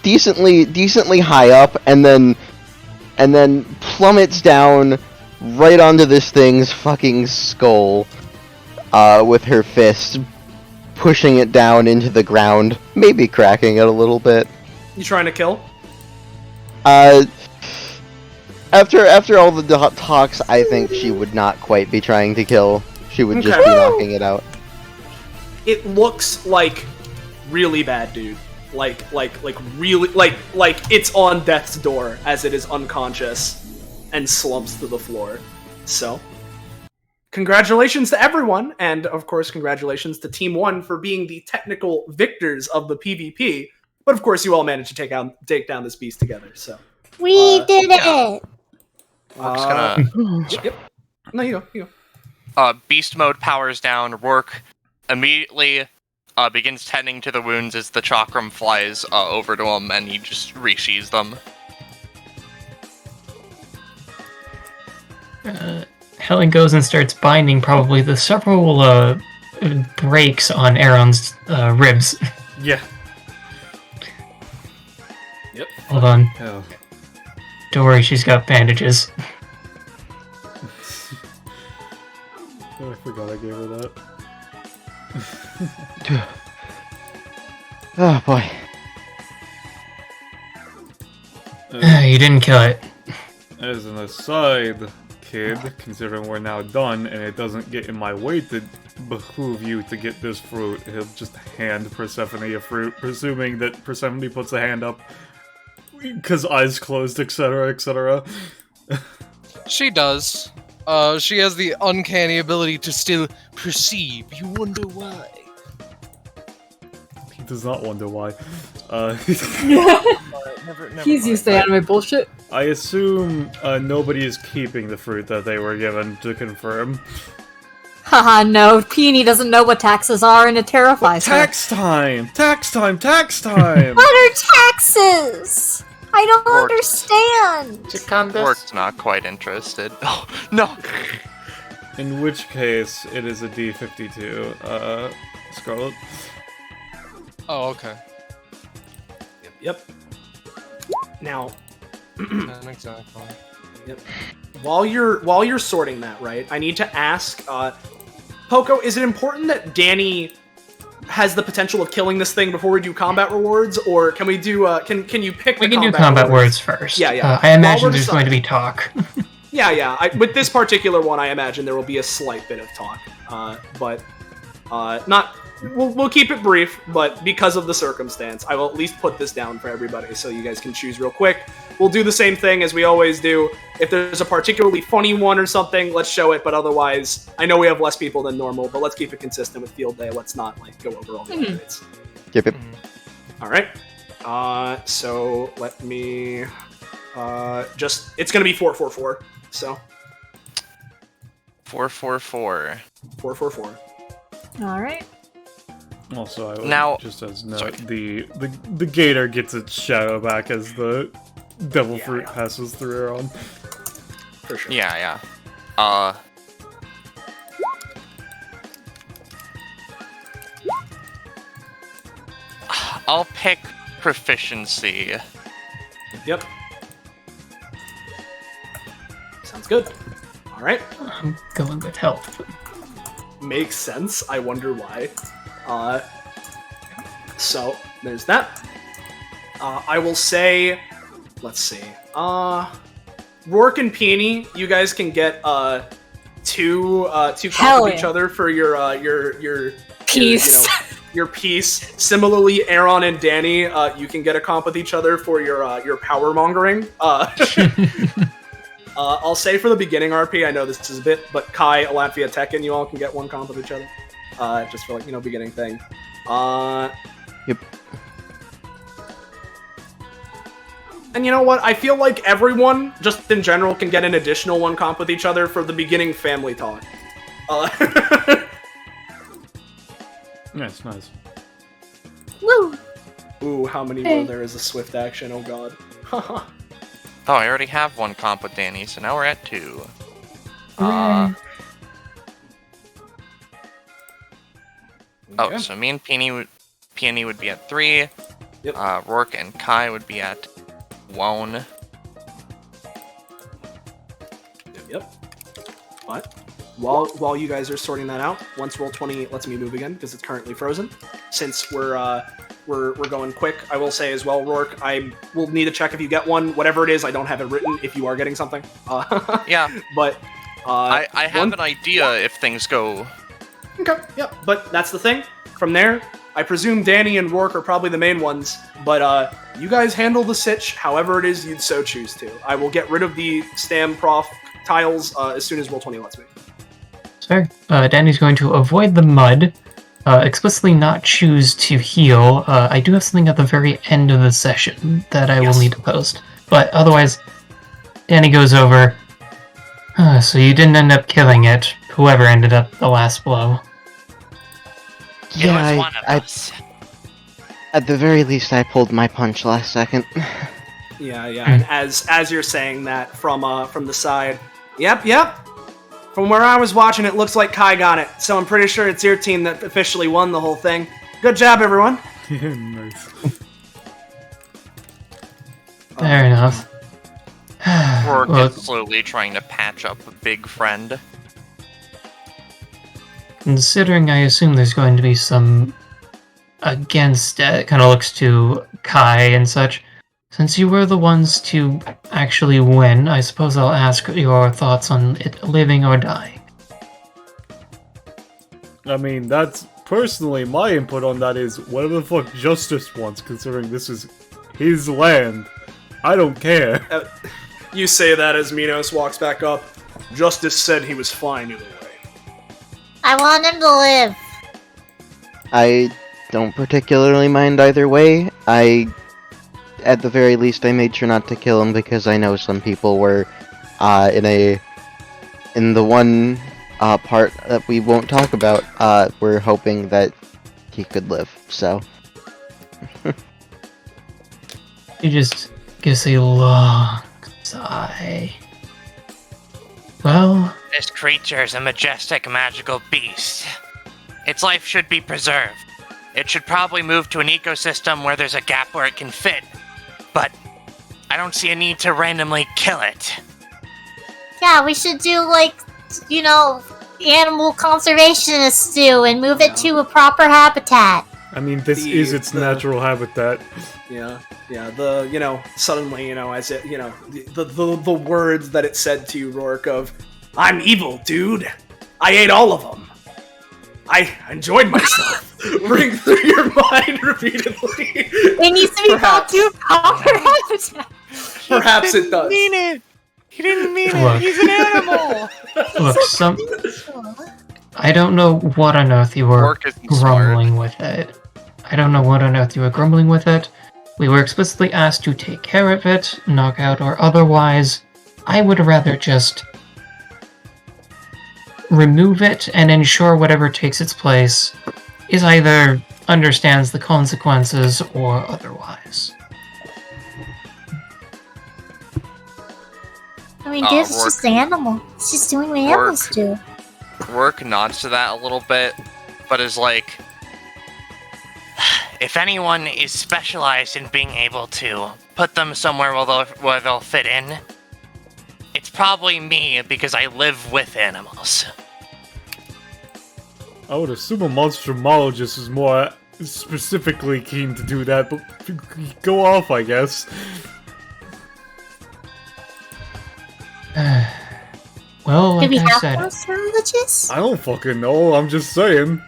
decently high up, and then plummets down right onto this thing's fucking skull with her fist, pushing it down into the ground, maybe cracking it a little bit. You trying to kill? After all the talks, I think she would not quite be trying to kill. She would just be knocking it out. It looks like really bad, dude. Like really, like it's on death's door as it is unconscious and slumps to the floor. So, congratulations to everyone, and of course, congratulations to Team 1 for being the technical victors of the PvP. But of course, you all managed to take down this beast together. So we did it. Rourke's gonna. Yep. No, you go. Beast mode powers down. Rourke immediately begins tending to the wounds as the chakram flies over to him, and he just resheathes them. Helen goes and starts binding probably the several breaks on Aaron's ribs. Yeah. Yep. Hold on. Oh. Don't worry, she's got bandages. Oh, I forgot I gave her that. Oh boy. You didn't kill it. As an aside, kid, considering we're now done and it doesn't get in my way to behoove you to get this fruit, he'll just hand Persephone a fruit, presuming that Persephone puts a hand up because eyes closed, etc., etc. She does. She has the uncanny ability to still perceive. You wonder why. He does not wonder why. Never He's used to anime bullshit. I assume nobody is keeping the fruit that they were given, to confirm. Haha, no. Peony doesn't know what taxes are, and it terrifies her. Tax time! Tax time! Tax time! What are taxes? I don't understand. Rourke's not quite interested. Oh, no! In which case, it is a D52, Scarlet. Oh, okay. Yep. Now, exactly. Yep. While you're sorting that, right, I need to ask, Poco, is it important that Danny has the potential of killing this thing before we do combat rewards, or can we do, can you pick We the can do combat combat rewards? words first. Yeah. I imagine there's going to be talk. Yeah. With this particular one, I imagine there will be a slight bit of talk, but not. We'll keep it brief, but because of the circumstance, I will at least put this down for everybody so you guys can choose real quick. We'll do the same thing as we always do. If there's a particularly funny one or something, let's show it, but otherwise, I know we have less people than normal, but let's keep it consistent with Field Day. Let's not, go over all the updates. Yep. Alright. So, let me It's gonna be 444. So 444. 444. All right. Also, I would, Now- just as note, sorry. the gator gets its shadow back as the devil fruit passes through her on. For sure. Yeah. I'll pick proficiency. Yep. Sounds good. All right. I'm going with health. Makes sense. I wonder why. So there's that. I will say, let's see. Rourke and Peony, you guys can get two comp of each other for your Peace. Your piece. Similarly, Aaron and Danny, you can get a comp with each other for your power mongering. I'll say for the beginning RP, I know this is a bit, but Kai, Latvia, Tekken, you all can get one comp with each other. Just for beginning thing. Yep. And you know what? I feel like everyone, just in general, can get an additional one comp with each other for the beginning family talk. Nice. Woo! Ooh, how many were there as a swift action? Oh god. Oh, I already have one comp with Danny, so now we're at 2. Okay. Oh, so me and Peony would be at 3. Yep. Rourke and Kai would be at 1. Yep. What? While you guys are sorting that out, once Roll20 lets me move again because it's currently frozen. Since we're going quick, I will say as well, Rourke, I will need to check if you get one. Whatever it is, I don't have it written. If you are getting something, Yeah. But I have an idea if things go. Okay. Yep. But that's the thing. From there, I presume Danny and Rourke are probably the main ones. But you guys handle the sitch however it is you'd so choose to. I will get rid of the Stam Prof tiles as soon as Roll20 lets me. It's fair. Danny's going to avoid the mud, explicitly not choose to heal. I do have something at the very end of the session that I will need to post. But otherwise, Danny goes over. So you didn't end up killing it, whoever ended up the last blow. Yeah, It was one of us. At the very least, I pulled my punch last second. Yeah. And as you're saying that from the side, yep. From where I was watching, it looks like Kai got it. So I'm pretty sure it's your team that officially won the whole thing. Good job, everyone. Nice. Fair enough. Rourke Well, is slowly trying to patch up a big friend. considering I assume there's going to be some against it, kind of looks to Kai and such. Since you were the ones to actually win, I suppose I'll ask your thoughts on it living or dying. I mean, that's personally my input on that is whatever the fuck Justice wants, considering this is his land. I don't care. You say that as Minos walks back up. Justice said he was fine either way. I want him to live. I don't particularly mind either way. At the very least, I made sure not to kill him because I know some people were in the one part that we won't talk about. We're hoping that he could live. So He just gives a long sigh. Well, This creature is a majestic magical beast. Its life should be preserved. It should probably move to an ecosystem where there's a gap where it can fit. But I don't see a need to randomly kill it. Yeah, we should do animal conservationist do and move it to a proper habitat. I mean, this is its natural habitat. Yeah. Suddenly, as it, the words that it said to you, Rourke, of, I'm evil, dude. I ate all of them. I enjoyed myself. Ring through your mind repeatedly. It needs to be called to a proper habitat. Perhaps it does. Mean it. He didn't mean Look. it. He's an animal. look, I don't know what on earth you were Rourke isn't grumbling with it. I don't know what on earth you were grumbling with it, We were explicitly asked to take care of it, knockout or otherwise. I would rather just remove it and ensure whatever takes its place is either understands the consequences or otherwise. I mean, dude, it's just an animal. It's just doing what animals do. Rourke nods to that a little bit, but is like, if anyone is specialized in being able to put them somewhere where they'll fit in, it's probably me because I live with animals. I would assume a monstromologist is more specifically keen to do that, but go off, I guess. Well, like Do we I have said, monstrologists? I don't fucking know, I'm just saying.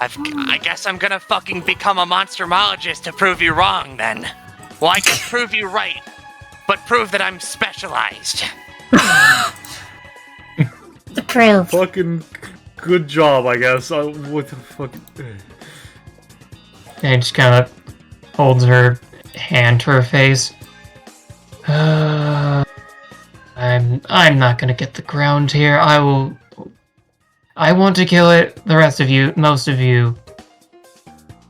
I guess I'm gonna fucking become a monstromologist to prove you wrong, then. Well, I can prove you right, but prove that I'm specialized. The proof. Fucking good job, I guess. What the fuck? and just kind of holds her hand to her face. I'm not gonna get the ground here. I want to kill it. The rest of you, most of you,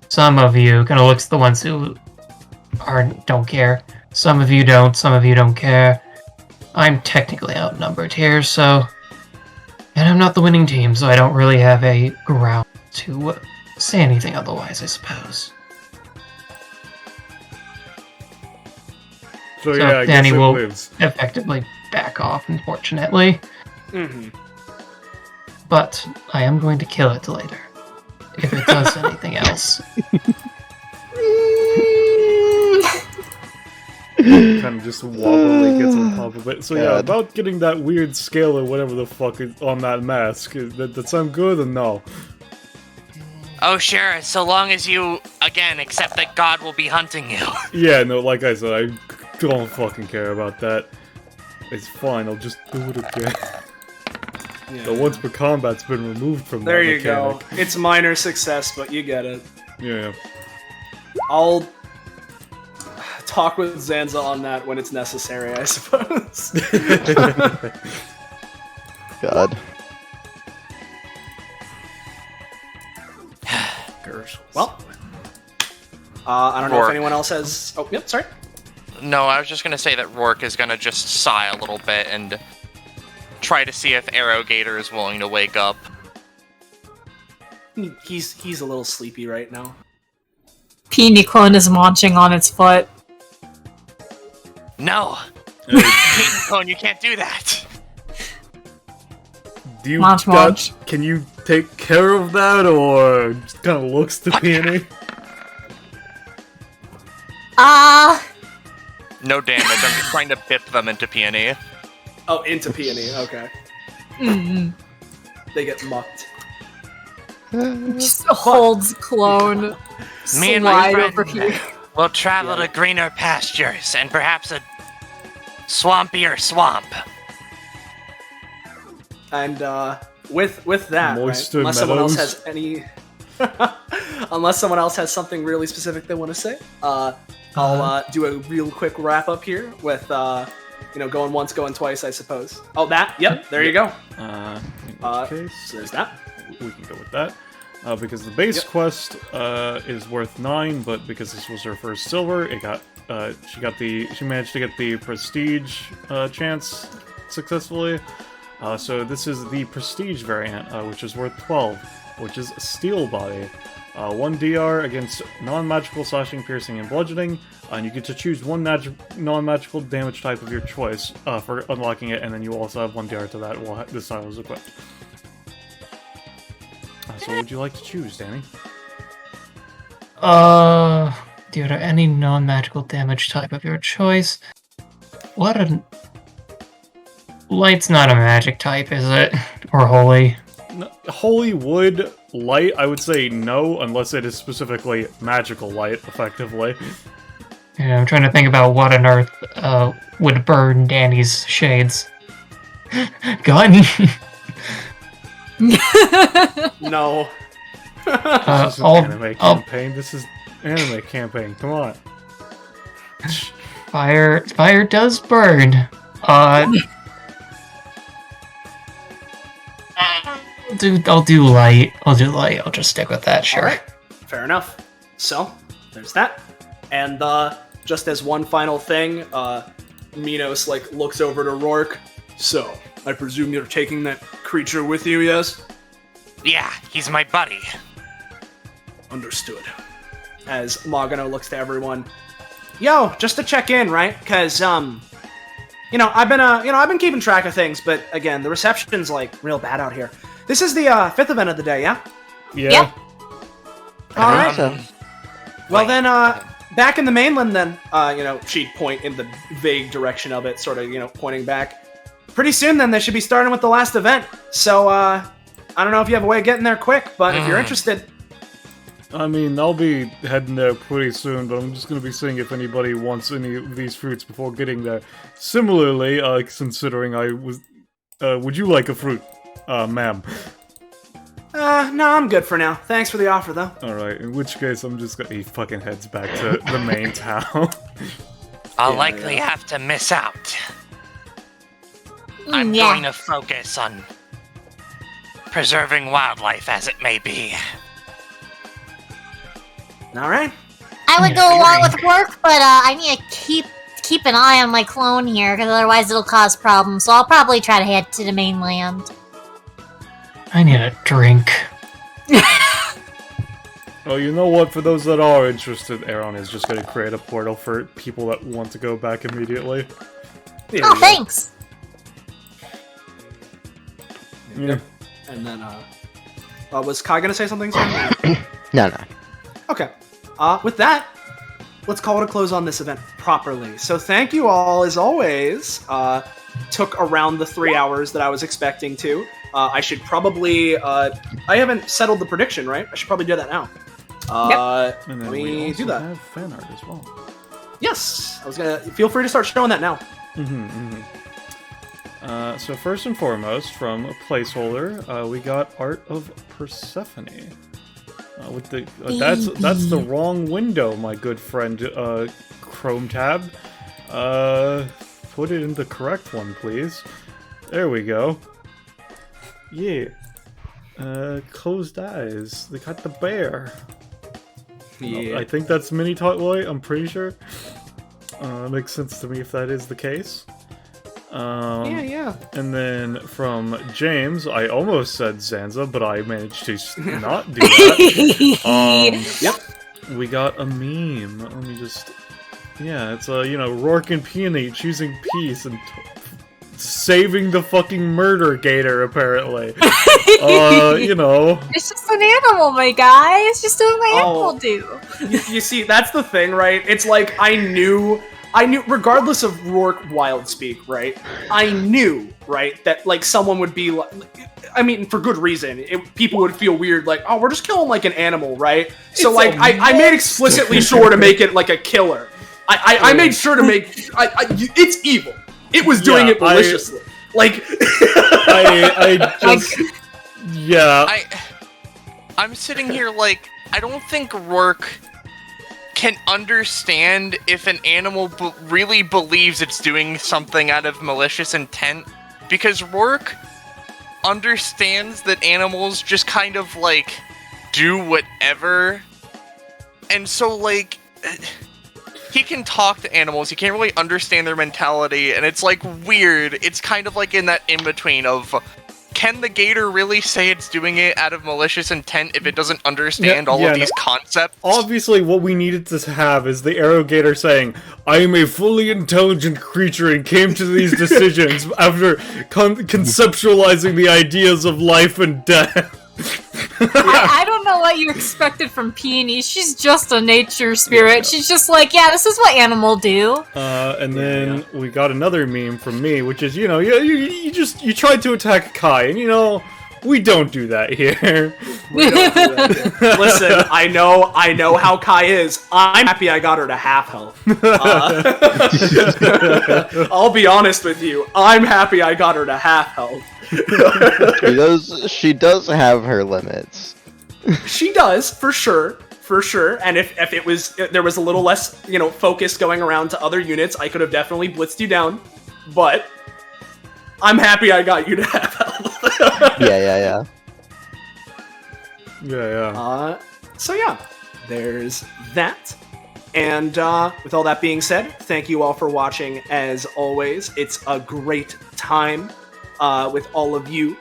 some of you, kind of looks at the ones who don't care. Some of you don't. Some of you don't care. I'm technically outnumbered here, so, and I'm not the winning team, so I don't really have a ground to say anything otherwise, I suppose. So yeah, I Danny guess it will lives. effectively back off, unfortunately. Mm-hmm. But I am going to kill it later. If it does anything else. Kind of just wobbly gets on top of it. So yeah, about getting that weird scale or whatever the fuck is on that mask. That sound good or no? Oh sure, so long as you, again, accept that God will be hunting you. Yeah, no, like I said, I don't fucking care about that. It's fine, I'll just do it again. Yeah. The once per combat's been removed from There that you mechanic. go. It's minor success, but you get it. Yeah. I'll talk with Zanza on that when it's necessary, I suppose. God. Well, I don't know if Rourke. anyone else has... Oh, yep, sorry. No, I was just gonna say that Rourke is gonna just sigh a little bit and try to see if Arrowgator is willing to wake up. He's a little sleepy right now. Peony Clone is munching on its foot. No! Cone, you can't do that! Do you Munch, munch. Can you take care of that, or just kind of looks to Peony? No damage, I'm just trying to bip them into Peony. Oh, into Peony, okay. Mm-hmm. They get mucked. Just holds Clone. Me and my slide friend over here. will travel to greener pastures and perhaps a swampier swamp. And with that, right, Moister unless someone else meadows. has any, unless someone else has something really specific they want to say, I'll do a real quick wrap up here with going once, going twice, I suppose. Oh, that, yep, there you go. In which case, So there's that. we can go with that. Because the base quest is worth 9, but because this was her first silver, it got she managed to get the prestige chance successfully. So this is the prestige variant, which is worth 12, which is Steel Body. 1 DR against non-magical slashing, piercing, and bludgeoning, and you get to choose one non-magical damage type of your choice for unlocking it, and then you also have 1 DR to that while this style is equipped. So what would you like to choose, Danny? Due to any non-magical damage type of your choice. Light's not a magic type, is it? Or holy? No, holy wood, light, I would say no, unless it is specifically magical light, effectively. Yeah, I'm trying to think about what on earth would burn Danny's shades. Gun? No. This is an anime campaign. This is anime campaign. Come on. Fire does burn. I'll do light. I'll just stick with that, sure. Alright, fair enough. So, there's that. And just as one final thing, Minos looks over to Rourke. So, I presume you're taking that creature with you, yes? Yeah, he's my buddy. Understood. As Magano looks to everyone. Yo, just to check in, right? Cause I've been keeping track of things, but again, the reception's real bad out here. This is the 5th event of the day, yeah? Yeah. All right. Well then, back in the mainland then, she'd point in the vague direction of it, sort of, pointing back. Pretty soon then, they should be starting with the last event. So, I don't know if you have a way of getting there quick, but if you're interested... I mean, I'll be heading there pretty soon, but I'm just gonna be seeing if anybody wants any of these fruits before getting there. Similarly, considering I was... would you like a fruit, ma'am? No, I'm good for now. Thanks for the offer, though. Alright, in which case I'm just gonna... He fucking heads back to the main town. I'll likely have to miss out. I'm going to focus on preserving wildlife as it may be. Alright. I would go along with work, but I need to keep an eye on my clone here, because otherwise it'll cause problems, so I'll probably try to head to the mainland. I need a drink. Oh, you know what? For those that are interested, Aaron is just going to create a portal for people that want to go back immediately. Thanks! Yeah. And then, was Kai gonna say something? No. Okay. With that, let's call it a close on this event properly. So thank you all, as always. Took around the 3 hours that I was expecting to. I should probably... I haven't settled the prediction, right? I should probably do that now. Yep. And then let me do that. Have fan art as well. Yes! I was gonna... Feel free to start showing that now. So first and foremost, from a placeholder, we got Art of Persephone. With the that's the wrong window, my good friend Chrome tab. Put it in the correct one, please. There we go. Yeah. Closed eyes. They got the bear. Yeah. I think that's Mini Toy. I'm pretty sure. Makes sense to me if that is the case. Yeah. And then from James, I almost said Zanza, but I managed to not do that. Yep. We got a meme. Let me just... Yeah, it's Rourke and Peony choosing peace and saving the fucking murder gator, apparently. It's just an animal, my guy. It's just doing my animal do. You see, that's the thing, right? It's like, I knew, regardless of Rourke Wildspeak, right? I knew, right, that, someone would be like, I mean, for good reason. People would feel weird, oh, we're just killing, an animal, right? So, I made explicitly sure to make it, a killer. I made sure to make, it's evil. It was doing it maliciously. I'm sitting here I don't think Rourke can understand if an animal really believes it's doing something out of malicious intent, because Rourke understands that animals just kind of do whatever, and so he can talk to animals, he can't really understand their mentality, and it's weird. It's kind of in that in-between of, can the gator really say it's doing it out of malicious intent if it doesn't understand all of these concepts? Obviously, what we needed to have is the arrow gator saying, I am a fully intelligent creature and came to these decisions after conceptualizing the ideas of life and death. I don't know what you expected from Peony. She's just a nature spirit. She's just this is what animal do. And then we got another meme from me, which is, you tried to attack Kai, and we don't do that here. We don't do that here. Listen, I know how Kai is. I'm happy I got her to half health. I'll be honest with you. I'm happy I got her to half health. She does have her limits. She does, for sure. for sure. And if there was a little less, focus going around to other units, I could have definitely blitzed you down. But I'm happy I got you to have health. Yeah. So yeah, there's that. And with all that being said, thank you all for watching. As always, it's a great time with all of you.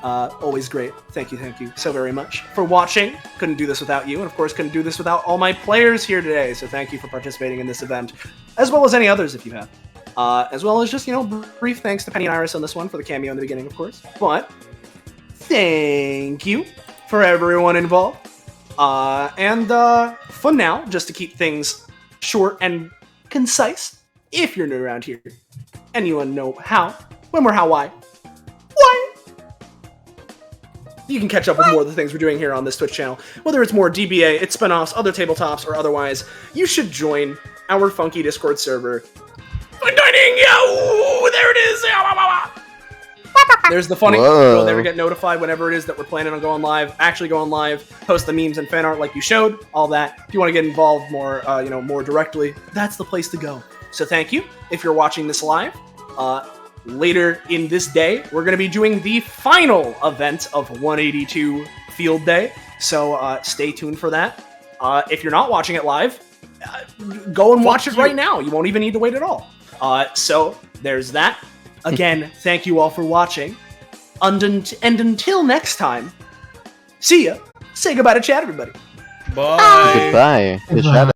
Always great. Thank you so very much for watching. Couldn't do this without you, and of course couldn't do this without all my players here today. So thank you for participating in this event, as well as any others if you have. As well as just, brief thanks to Penny and Iris on this one for the cameo in the beginning, of course. But thank you for everyone involved. And for now, just to keep things short and concise, if you're new around here and you want to know how, when, where, how, why, you can catch up with more of the things we're doing here on this Twitch channel. Whether it's more DBA, its spin-offs, other tabletops, or otherwise, you should join our funky Discord server. There it is! There's the funny. You'll never get notified whenever it is that we're planning on going live, actually going live, post the memes and fan art like you showed, all that. If you want to get involved more, more directly, that's the place to go. So thank you. If you're watching this live, later in this day, we're going to be doing the final event of 182 Field Day. So stay tuned for that. If you're not watching it live, go and watch it right now. You won't even need to wait at all. So there's that. Again, thank you all for watching. And until next time, see ya. Say goodbye to chat, everybody. Bye. Goodbye. Good job.